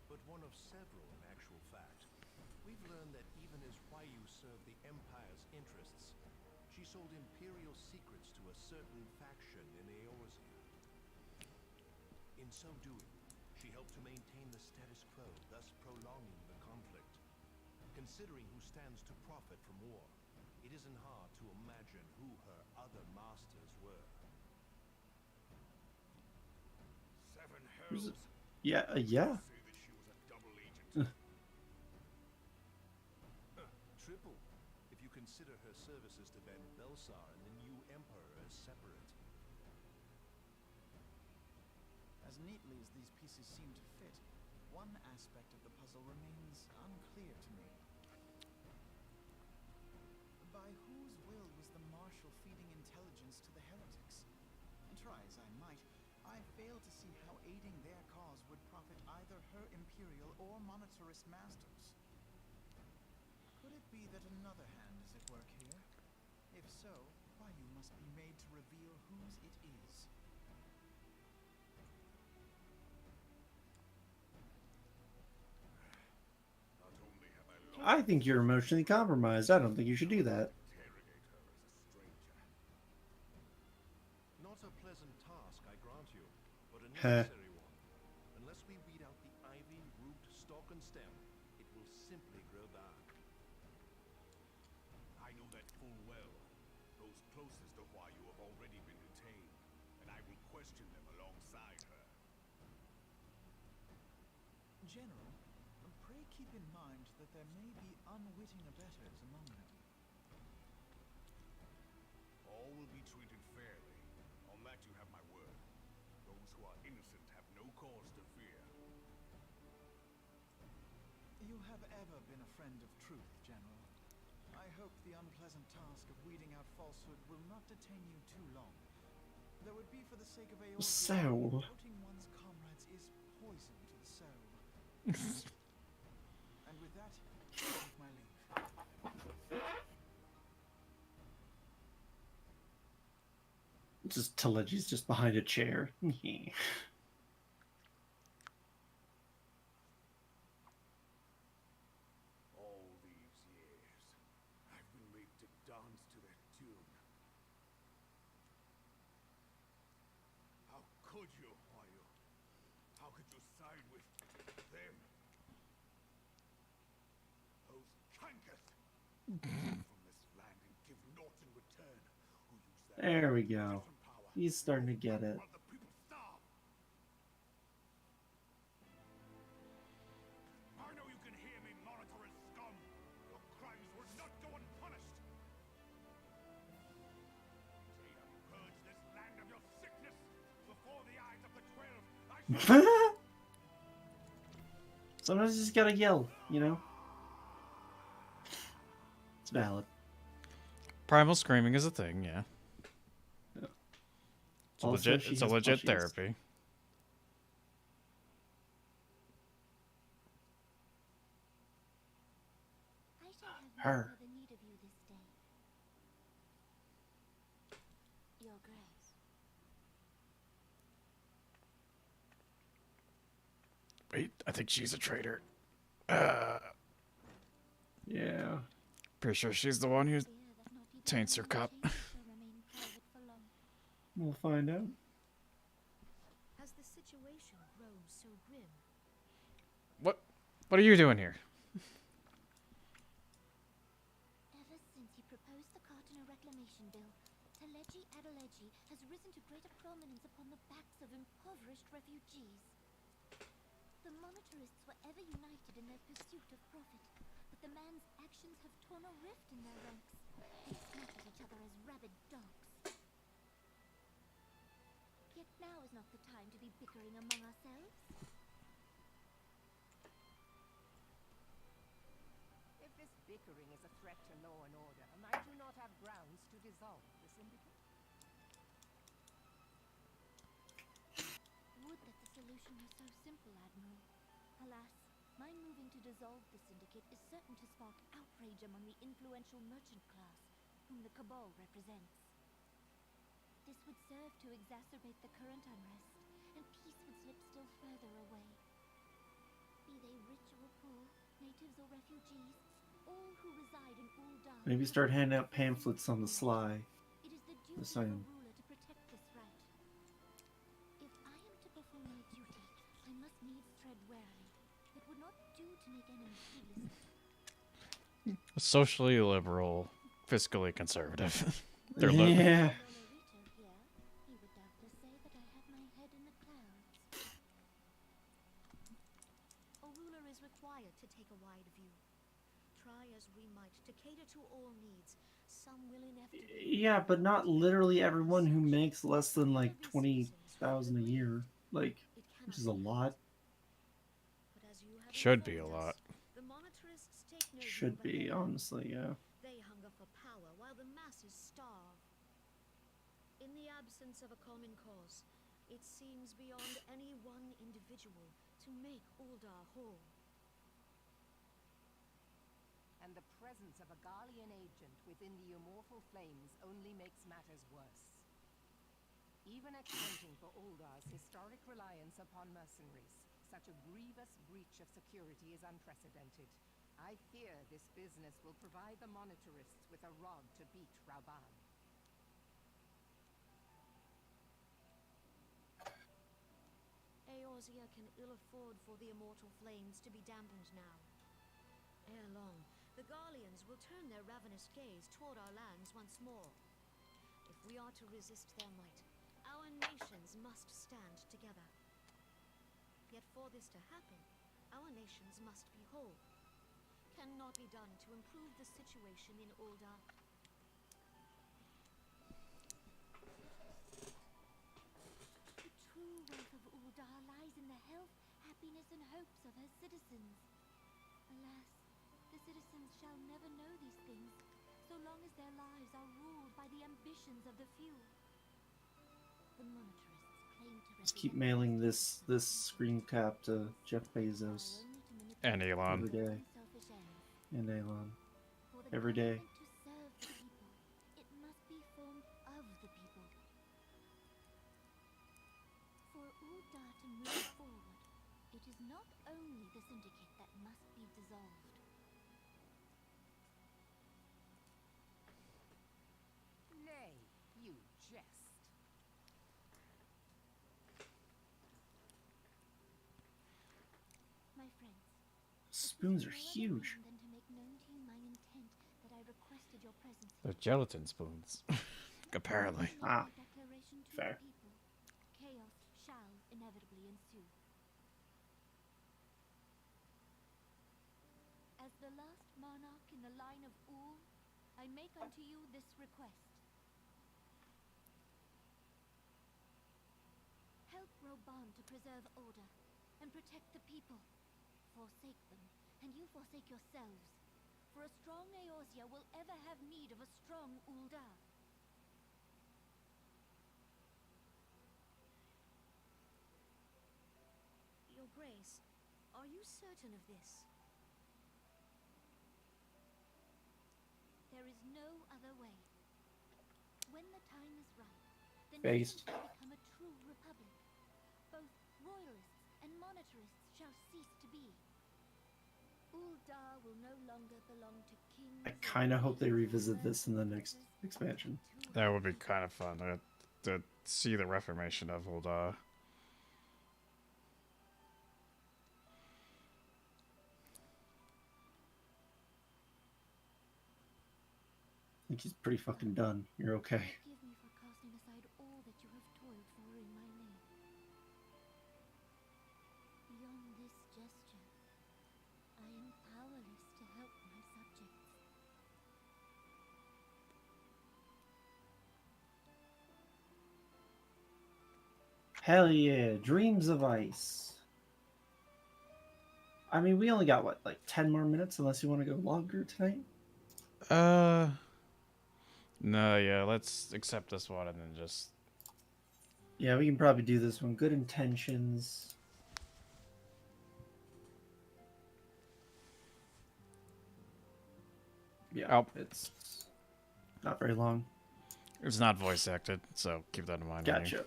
But one of several in actual fact. We've learned that even as Huayu served the Empire's interests, she sold Imperial secrets to a certain faction in Eorzea. In so doing, she helped to maintain the status quo, thus prolonging the conflict. Considering who stands to profit from war, it isn't hard to imagine who her other masters were. Who's it? Yeah, yeah. Say that she was a double agent. Triple, if you consider her services to Van Belsar and the new Emperor as separate. As neatly as these pieces seem to fit, one aspect of the puzzle remains unclear to me. By whose will was the Marshal feeding intelligence to the heretics? And try as I might, I fail to see how aiding their cause would profit either her Imperial or monetarist masters. Could it be that another hand is at work here? If so, why you must be made to reveal whose it is. Not only have I I think you're emotionally compromised. I don't think you should do that. interrogate her as a stranger. Not a pleasant task, I grant you, but a Heh. necessary one. Unless we weed out the ivy, root, stalk, and stem, it will simply grow back. I know that full well. Those closest to Hua Yu have already been detained, and I will question them alongside her. General, pray keep in mind that there may be unwitting abettors among them. All will be treated fairly. On that you have my word. Those who are innocent have no cause to fear. You have ever been a friend of truth, General. I hope the unpleasant task of weeding out falsehood will not detain you too long. Though it be for the sake of Aeor's Soul. doubting one's comrades is poison to the soul. And with that, I take my leave. Just Telegi's just behind a chair. All these years, I've been made to dance to their tune. How could you, Hua Yu? How could you side with them? Those cankers from this land and give naught in return. Who use their There we go. different power He's starting to get it. while the people starve. I know you can hear me, monetarist scum. Your crimes will not go unpunished. They have purged this land of your sickness before the eyes of the 12. Sometimes you just gotta yell, you know? It's valid. Primal screaming is a thing, yeah. Yeah. It's a Also, legit, she it's a has legit plushies. therapy. I shall have no Her. further need of you this day. Your Grace. Wait, I think she's a traitor. Yeah. Pretty sure she's the one who Fear that not even taints her our cup. chambers shall remain private for long. We'll find out. Has the situation grown so grim? What are you doing here? Ever since he proposed the Cartiner Reclamation Bill, Teleji Adeleji has risen to greater prominence upon the backs of impoverished refugees. The monetarists were ever united in their pursuit of profit, but the man's actions have torn a rift in their ranks. They snap at each other as rabid dogs. Yet now is not the time to be bickering among ourselves. If this bickering is a threat to law and order, I do not have grounds to dissolve the syndicate. Would that the solution were so simple, Admiral. Alas, my moving to dissolve the syndicate is certain to spark outrage among the influential merchant class, whom the Cabal represents. This would serve to exacerbate the current unrest, and peace would slip still further away. Be they rich or poor, natives or refugees, all who reside in Ul'dah. Maybe start handing out pamphlets on the sly. It is the duty Yes, of I a am. ruler to protect this right. If I am to perform my duty, I must needs tread warily. It would not do to make enemies heedlessly. Socially liberal, fiscally conservative. They're Yeah. Lolorito here, he would doubtless say that I have my head in the clouds. is required to take a wide view. Try as we might to cater to all needs, some will inevitably... Yeah, but not literally everyone who makes less than like 20,000 a year, like, which is a lot. But as you have Should be a informed lot. us, the monetarists take no view Should of be, ahead. honestly, yeah. They hunger for power while the masses starve. In the absence of a common cause, it seems beyond any one individual to make Uldar whole. And the presence of a Garlean agent within the immortal flames only makes matters worse. Even accounting for Uldar's historic reliance upon mercenaries, such a grievous breach of security is unprecedented. I fear this business will provide the monetarists with a rod to beat Rauban. Eorzea can ill afford for the immortal flames to be dampened now. Ere long, the Garleans will turn their ravenous gaze toward our lands once more. If we are to resist their might, our nations must stand together. Yet for this to happen, our nations must be whole. Cannot be done to improve the situation in Uldar. The true wealth of Uldar lies in the health, happiness, and hopes of her citizens. Alas, the citizens shall never know these things, so long as their lives are ruled by the ambitions of the few. The monetarists claim to Just keep mailing this screen cap to Jeff Bezos And Elon. every day. And Elon. Every day. To serve the people, it must be formed of the people. For Uldar to move forward, it is not only the syndicate that must be dissolved. Nay, you jest. My friends, Spoons are huge. than to make known to you my intent that I requested your presence here. They're gelatin spoons. Apparently. Ah, Declaration to fair. the people. Chaos shall inevitably ensue. As the last monarch in the line of Ul, I make unto you this request. Help Rauban to preserve order and protect the people. Forsake them, and you forsake yourselves. For a strong Eorzea will ever have need of a strong Uldar. Your Grace, are you certain of this? There is no other way. When the time is right, the Based. nation shall become a true republic. Both royalists and monetarists shall cease to be. Uldar will no longer belong to kings. I kind of hope they revisit this in the next expansion. That would be kind of fun to see the reformation of Uldar. I think he's pretty fucking done. You're okay. Forgive me for casting aside all that you have toiled for in my name. Beyond this gesture, I am powerless to help my subjects. Hell yeah, Dreams of Ice. I mean, we only got, what, like 10 more minutes unless you want to go longer tonight? No, yeah, let's accept this one and then just... Yeah, we can probably do this one. Good intentions. Yeah, Oh. It's not very long. It's not voice acted, so keep that in mind. Gotcha.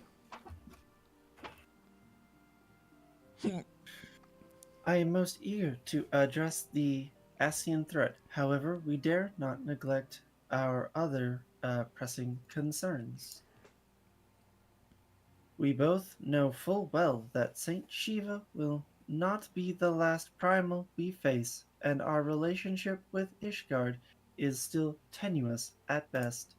I am most eager to address the Asian threat. However, we dare not neglect our other pressing concerns. We both know full well that Saint Shiva will not be the last primal we face, and our relationship with Ishgard is still tenuous at best.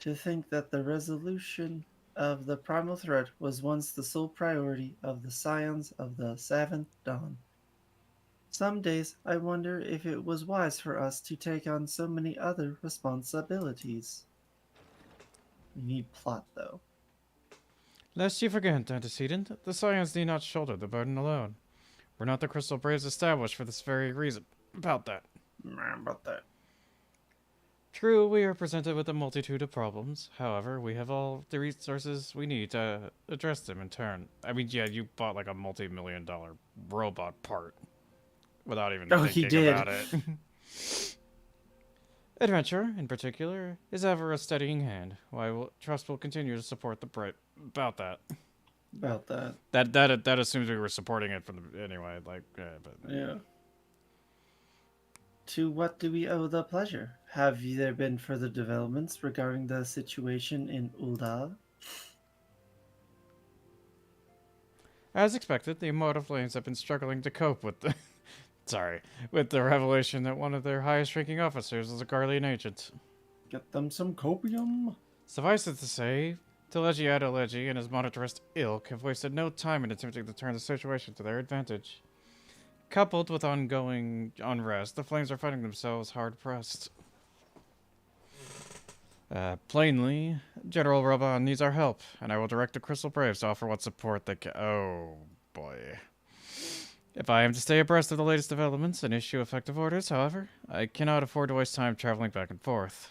To think that the resolution of the primal threat was once the sole priority of the scions of the Seventh Dawn. Some days I wonder if it was wise for us to take on so many other responsibilities. We need plot, though. Lest you forget, antecedent, the Scions need not shoulder the burden alone. We're not the Crystal Braves established for this very reason. About that. About that. True, we are presented with a multitude of problems. However, we have all the resources we need to address them in turn. I mean, yeah, you bought like a multi-million-dollar robot part without even He thinking did. about it. Adventure, in particular, is ever a steadying hand. Trust will continue to support the bright. About that. About that. That assumes we were supporting it from the anyway. Like, Yeah. To what do we owe the pleasure? Have there been further developments regarding the situation in Ul'dah? As expected, the Immortal Flames have been struggling to cope with the with the revelation that one of their highest-ranking officers is a Garlean agent. Get them some copium. Suffice it to say, Telegi Adolegi and his monetarist ilk have wasted no time in attempting to turn the situation to their advantage. Coupled with ongoing unrest, the Flames are finding themselves hard-pressed. Plainly, General Roban needs our help, and I will direct the Crystal Braves to offer what support they can. Oh, boy. If I am to stay abreast of the latest developments and issue effective orders, however, I cannot afford to waste time traveling back and forth.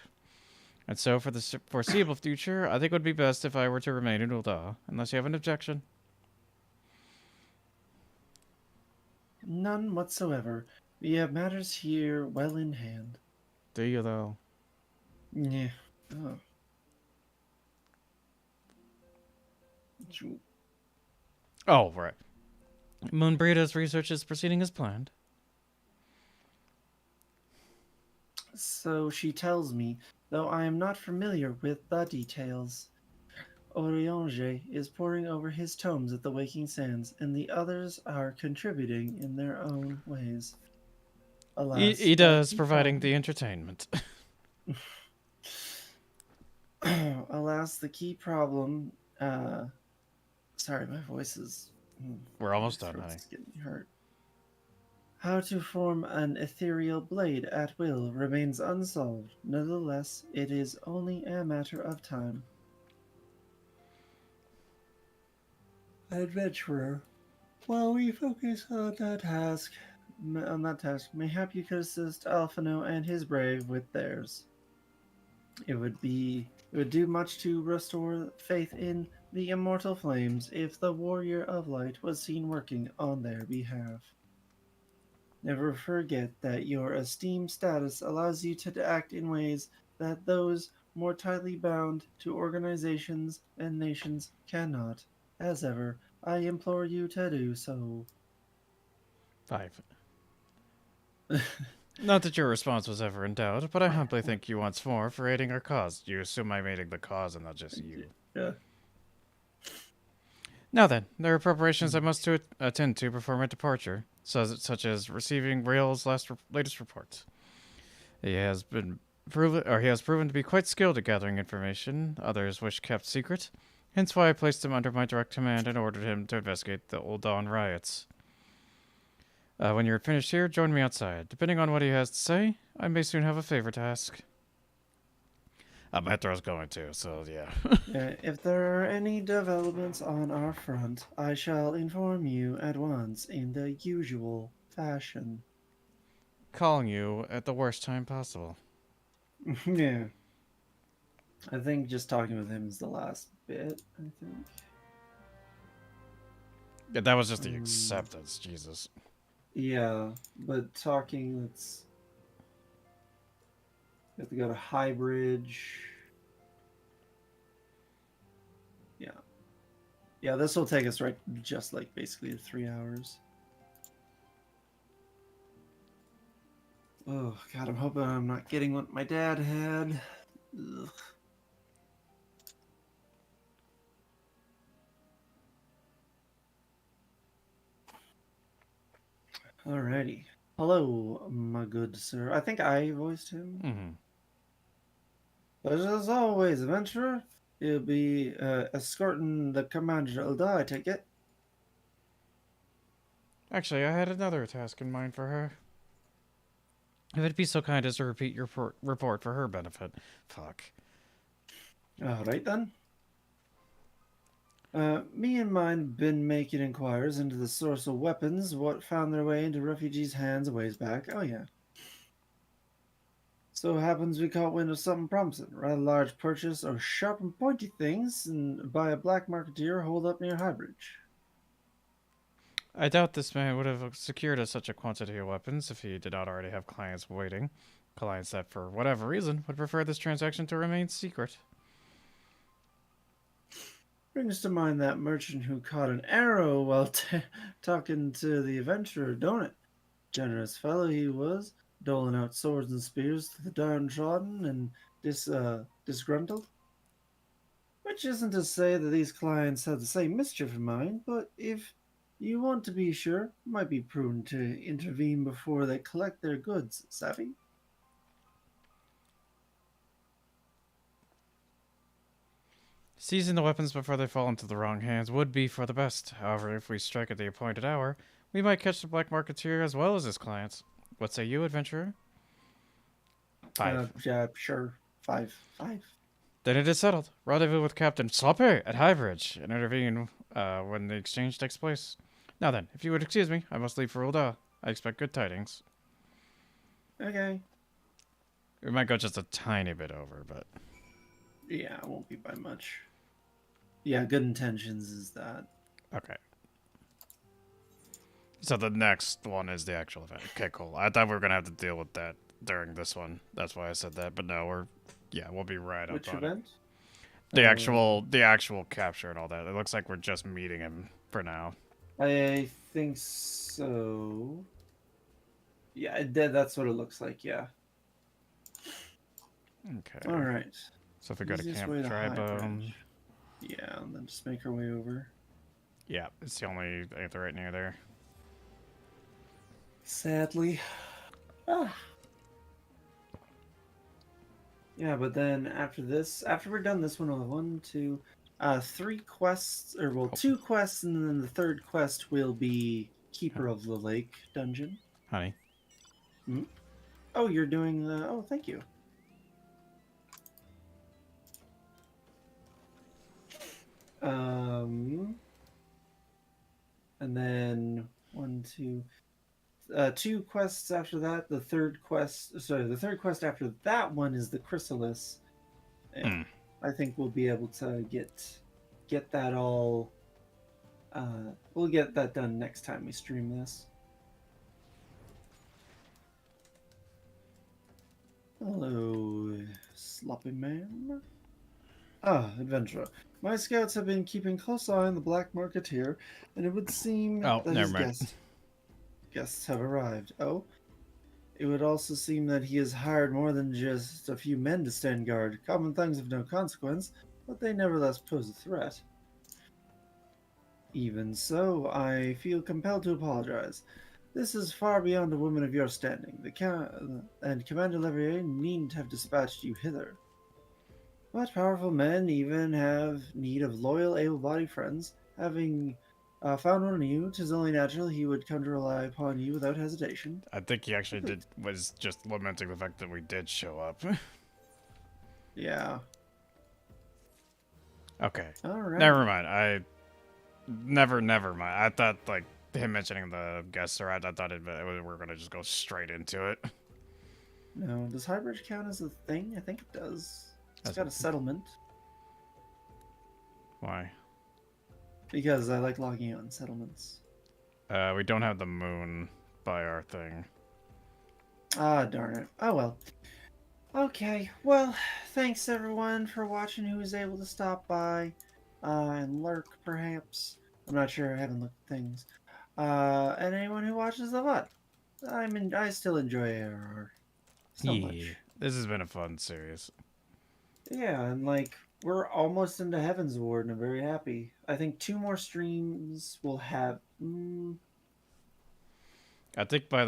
And so, for the foreseeable future, I think it would be best if I were to remain in Ul'dah, unless you have an objection. None whatsoever. We have matters here well in hand. Do you, though? Yeah. Oh. Oh, right. Moonbreeda's research is proceeding as planned. So she tells me, though I am not familiar with the details. Oriange is poring over his tomes at the Waking Sands, and the others are contributing in their own ways. Alas, Ida is providing the entertainment. Alas, the key problem. Sorry, my voice is. We're almost done, honey. Getting hurt. How to form an ethereal blade at will remains unsolved. Nevertheless, it is only a matter of time. Adventurer, while we focus on that task, mayhap you could assist Alphino and his brave with theirs. It would do much to restore faith in the immortal flames if the warrior of light was seen working on their behalf. Never forget that your esteemed status allows you to act in ways that those more tightly bound to organizations and nations cannot. As ever, I implore you to do so. 5. Not that your response was ever in doubt, but I humbly thank you once more for aiding our cause. You assume I'm aiding the cause and not just you. Yeah. Now then, there are preparations I must attend to before my departure, such as receiving Rail's latest reports. He has proven to be quite skilled at gathering information others wish kept secret, hence why I placed him under my direct command and ordered him to investigate the Old Dawn riots. When you're finished here, join me outside. Depending on what he has to say, I may soon have a favor to ask. Metro's going to, so yeah. If there are any developments on our front, I shall inform you at once in the usual fashion. Calling you at the worst time possible. Yeah. I think just talking with him is the last bit, I think. Yeah, that was just the acceptance, Jesus. Yeah, but talking, let's... We have to go to High Bridge. Yeah. Yeah, this will take us just like basically 3 hours. Oh, God, I'm hoping I'm not getting what my dad had. Ugh. Alrighty. Hello, my good sir. I think I voiced him. Mm-hmm. But as always, adventurer, You'll be escorting the commander to Ulda, I take it? Actually, I had another task in mind for her. If it'd be so kind as to repeat your report for her benefit. Fuck. All right, then. Me and mine been making inquiries into the source of weapons what found their way into refugees' hands a ways back. Oh, yeah. So happens we caught wind of something promising. Rather large purchase of sharp and pointy things and by a black marketeer holed up near Highbridge. I doubt this man would have secured us such a quantity of weapons if he did not already have clients waiting. Clients that, for whatever reason, would prefer this transaction to remain secret. Brings to mind that merchant who caught an arrow while talking to the adventurer, don't it? Generous fellow he was, doling out swords and spears to the downtrodden and disgruntled. Which isn't to say that these clients have the same mischief in mind, but if you want to be sure, it might be prudent to intervene before they collect their goods, savvy? Seizing the weapons before they fall into the wrong hands would be for the best. However, if we strike at the appointed hour, we might catch the black marketeer as well as his clients. What say you, adventurer? 5. Yeah, sure. 5. 5. Then it is settled. Rendezvous with Captain Sloppy at Highbridge and intervene when the exchange takes place. Now then, if you would excuse me, I must leave for Ulda. I expect good tidings. Okay. We might go just a tiny bit over, but... Yeah, it won't be by much. Yeah, good intentions is that. Okay. So the next one is the actual event. Okay, cool. I thought we were going to have to deal with that during this one. That's why I said that. But no, we'll be right up Which on event? it. The actual capture and all that. It looks like we're just meeting him for now. I think so. Yeah, that's what it looks like, yeah. Okay. Alright. So if we go to Easiest Camp way to Drybone. Yeah, and then just make our way over. Yeah, it's the only thing right near there. Sadly. Ah. Yeah, but then after we're done this one, we'll have 1, 2, 3 quests, or well, 2 quests, and then the third quest will be Keeper of the Lake dungeon. Honey. Hmm? Oh, you're doing the... Oh, thank you. And then 1, 2... 2 quests after that. The third quest after that one is the Chrysalis. And I think we'll be able to get that all. We'll get that done next time we stream this. Hello, sloppy man. Adventurer. My scouts have been keeping close eye on the black marketeer, and it would seem that his guests have arrived. Oh? It would also seem that he has hired more than just a few men to stand guard. Common things of no consequence, but they nevertheless pose a threat. Even so, I feel compelled to apologize. This is far beyond a woman of your standing. And Commander Leverrier needn't have dispatched you hither. But powerful men even have need of loyal, able-bodied friends. Having found one in you, 'tis only natural he would come to rely upon you without hesitation. I think he actually was just lamenting the fact that we did show up. Yeah. Okay. All right. Never mind. Never mind. I thought, like, him mentioning the guests arrived, I thought we were going to just go straight into it. No, does Highbridge count as a thing? I think it does. It's got a settlement. Why? Because I like logging on settlements. We don't have the moon by our thing. Ah, darn it. Oh, well. Okay, well, thanks everyone for watching who was able to stop by and lurk, perhaps. I'm not sure, I haven't looked at things. And anyone who watches the VOD. I still enjoy ARR so much. This has been a fun series. Yeah, and like, we're almost into Heaven's Ward, and I'm very happy. I think 2 more streams will have... I think by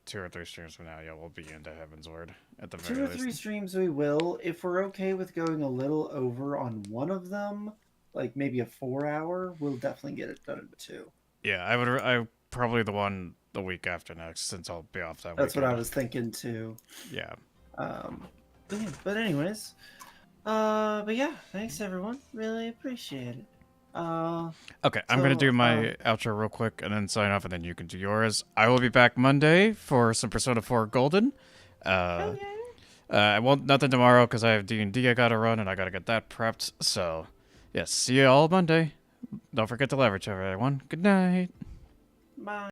2 or 3 streams from now, yeah, we'll be into Heaven's Word at the very 2 or least. 3 streams we will. If we're okay with going a little over on one of them, like maybe a 4-hour, we'll definitely get it done in 2. Yeah, I probably the one the week after next, since I'll be off that That's weekend. what I was thinking too. Yeah. But anyways, but yeah, thanks everyone. Really appreciate it. Okay, I'm gonna do my outro real quick and then sign off, and then you can do yours. I will be back Monday for some Persona 4 Golden. I won't nothing tomorrow because I have D&D I gotta run and I gotta get that prepped. So, yeah, see you all Monday. Don't forget to leverage everyone. Good night. Bye.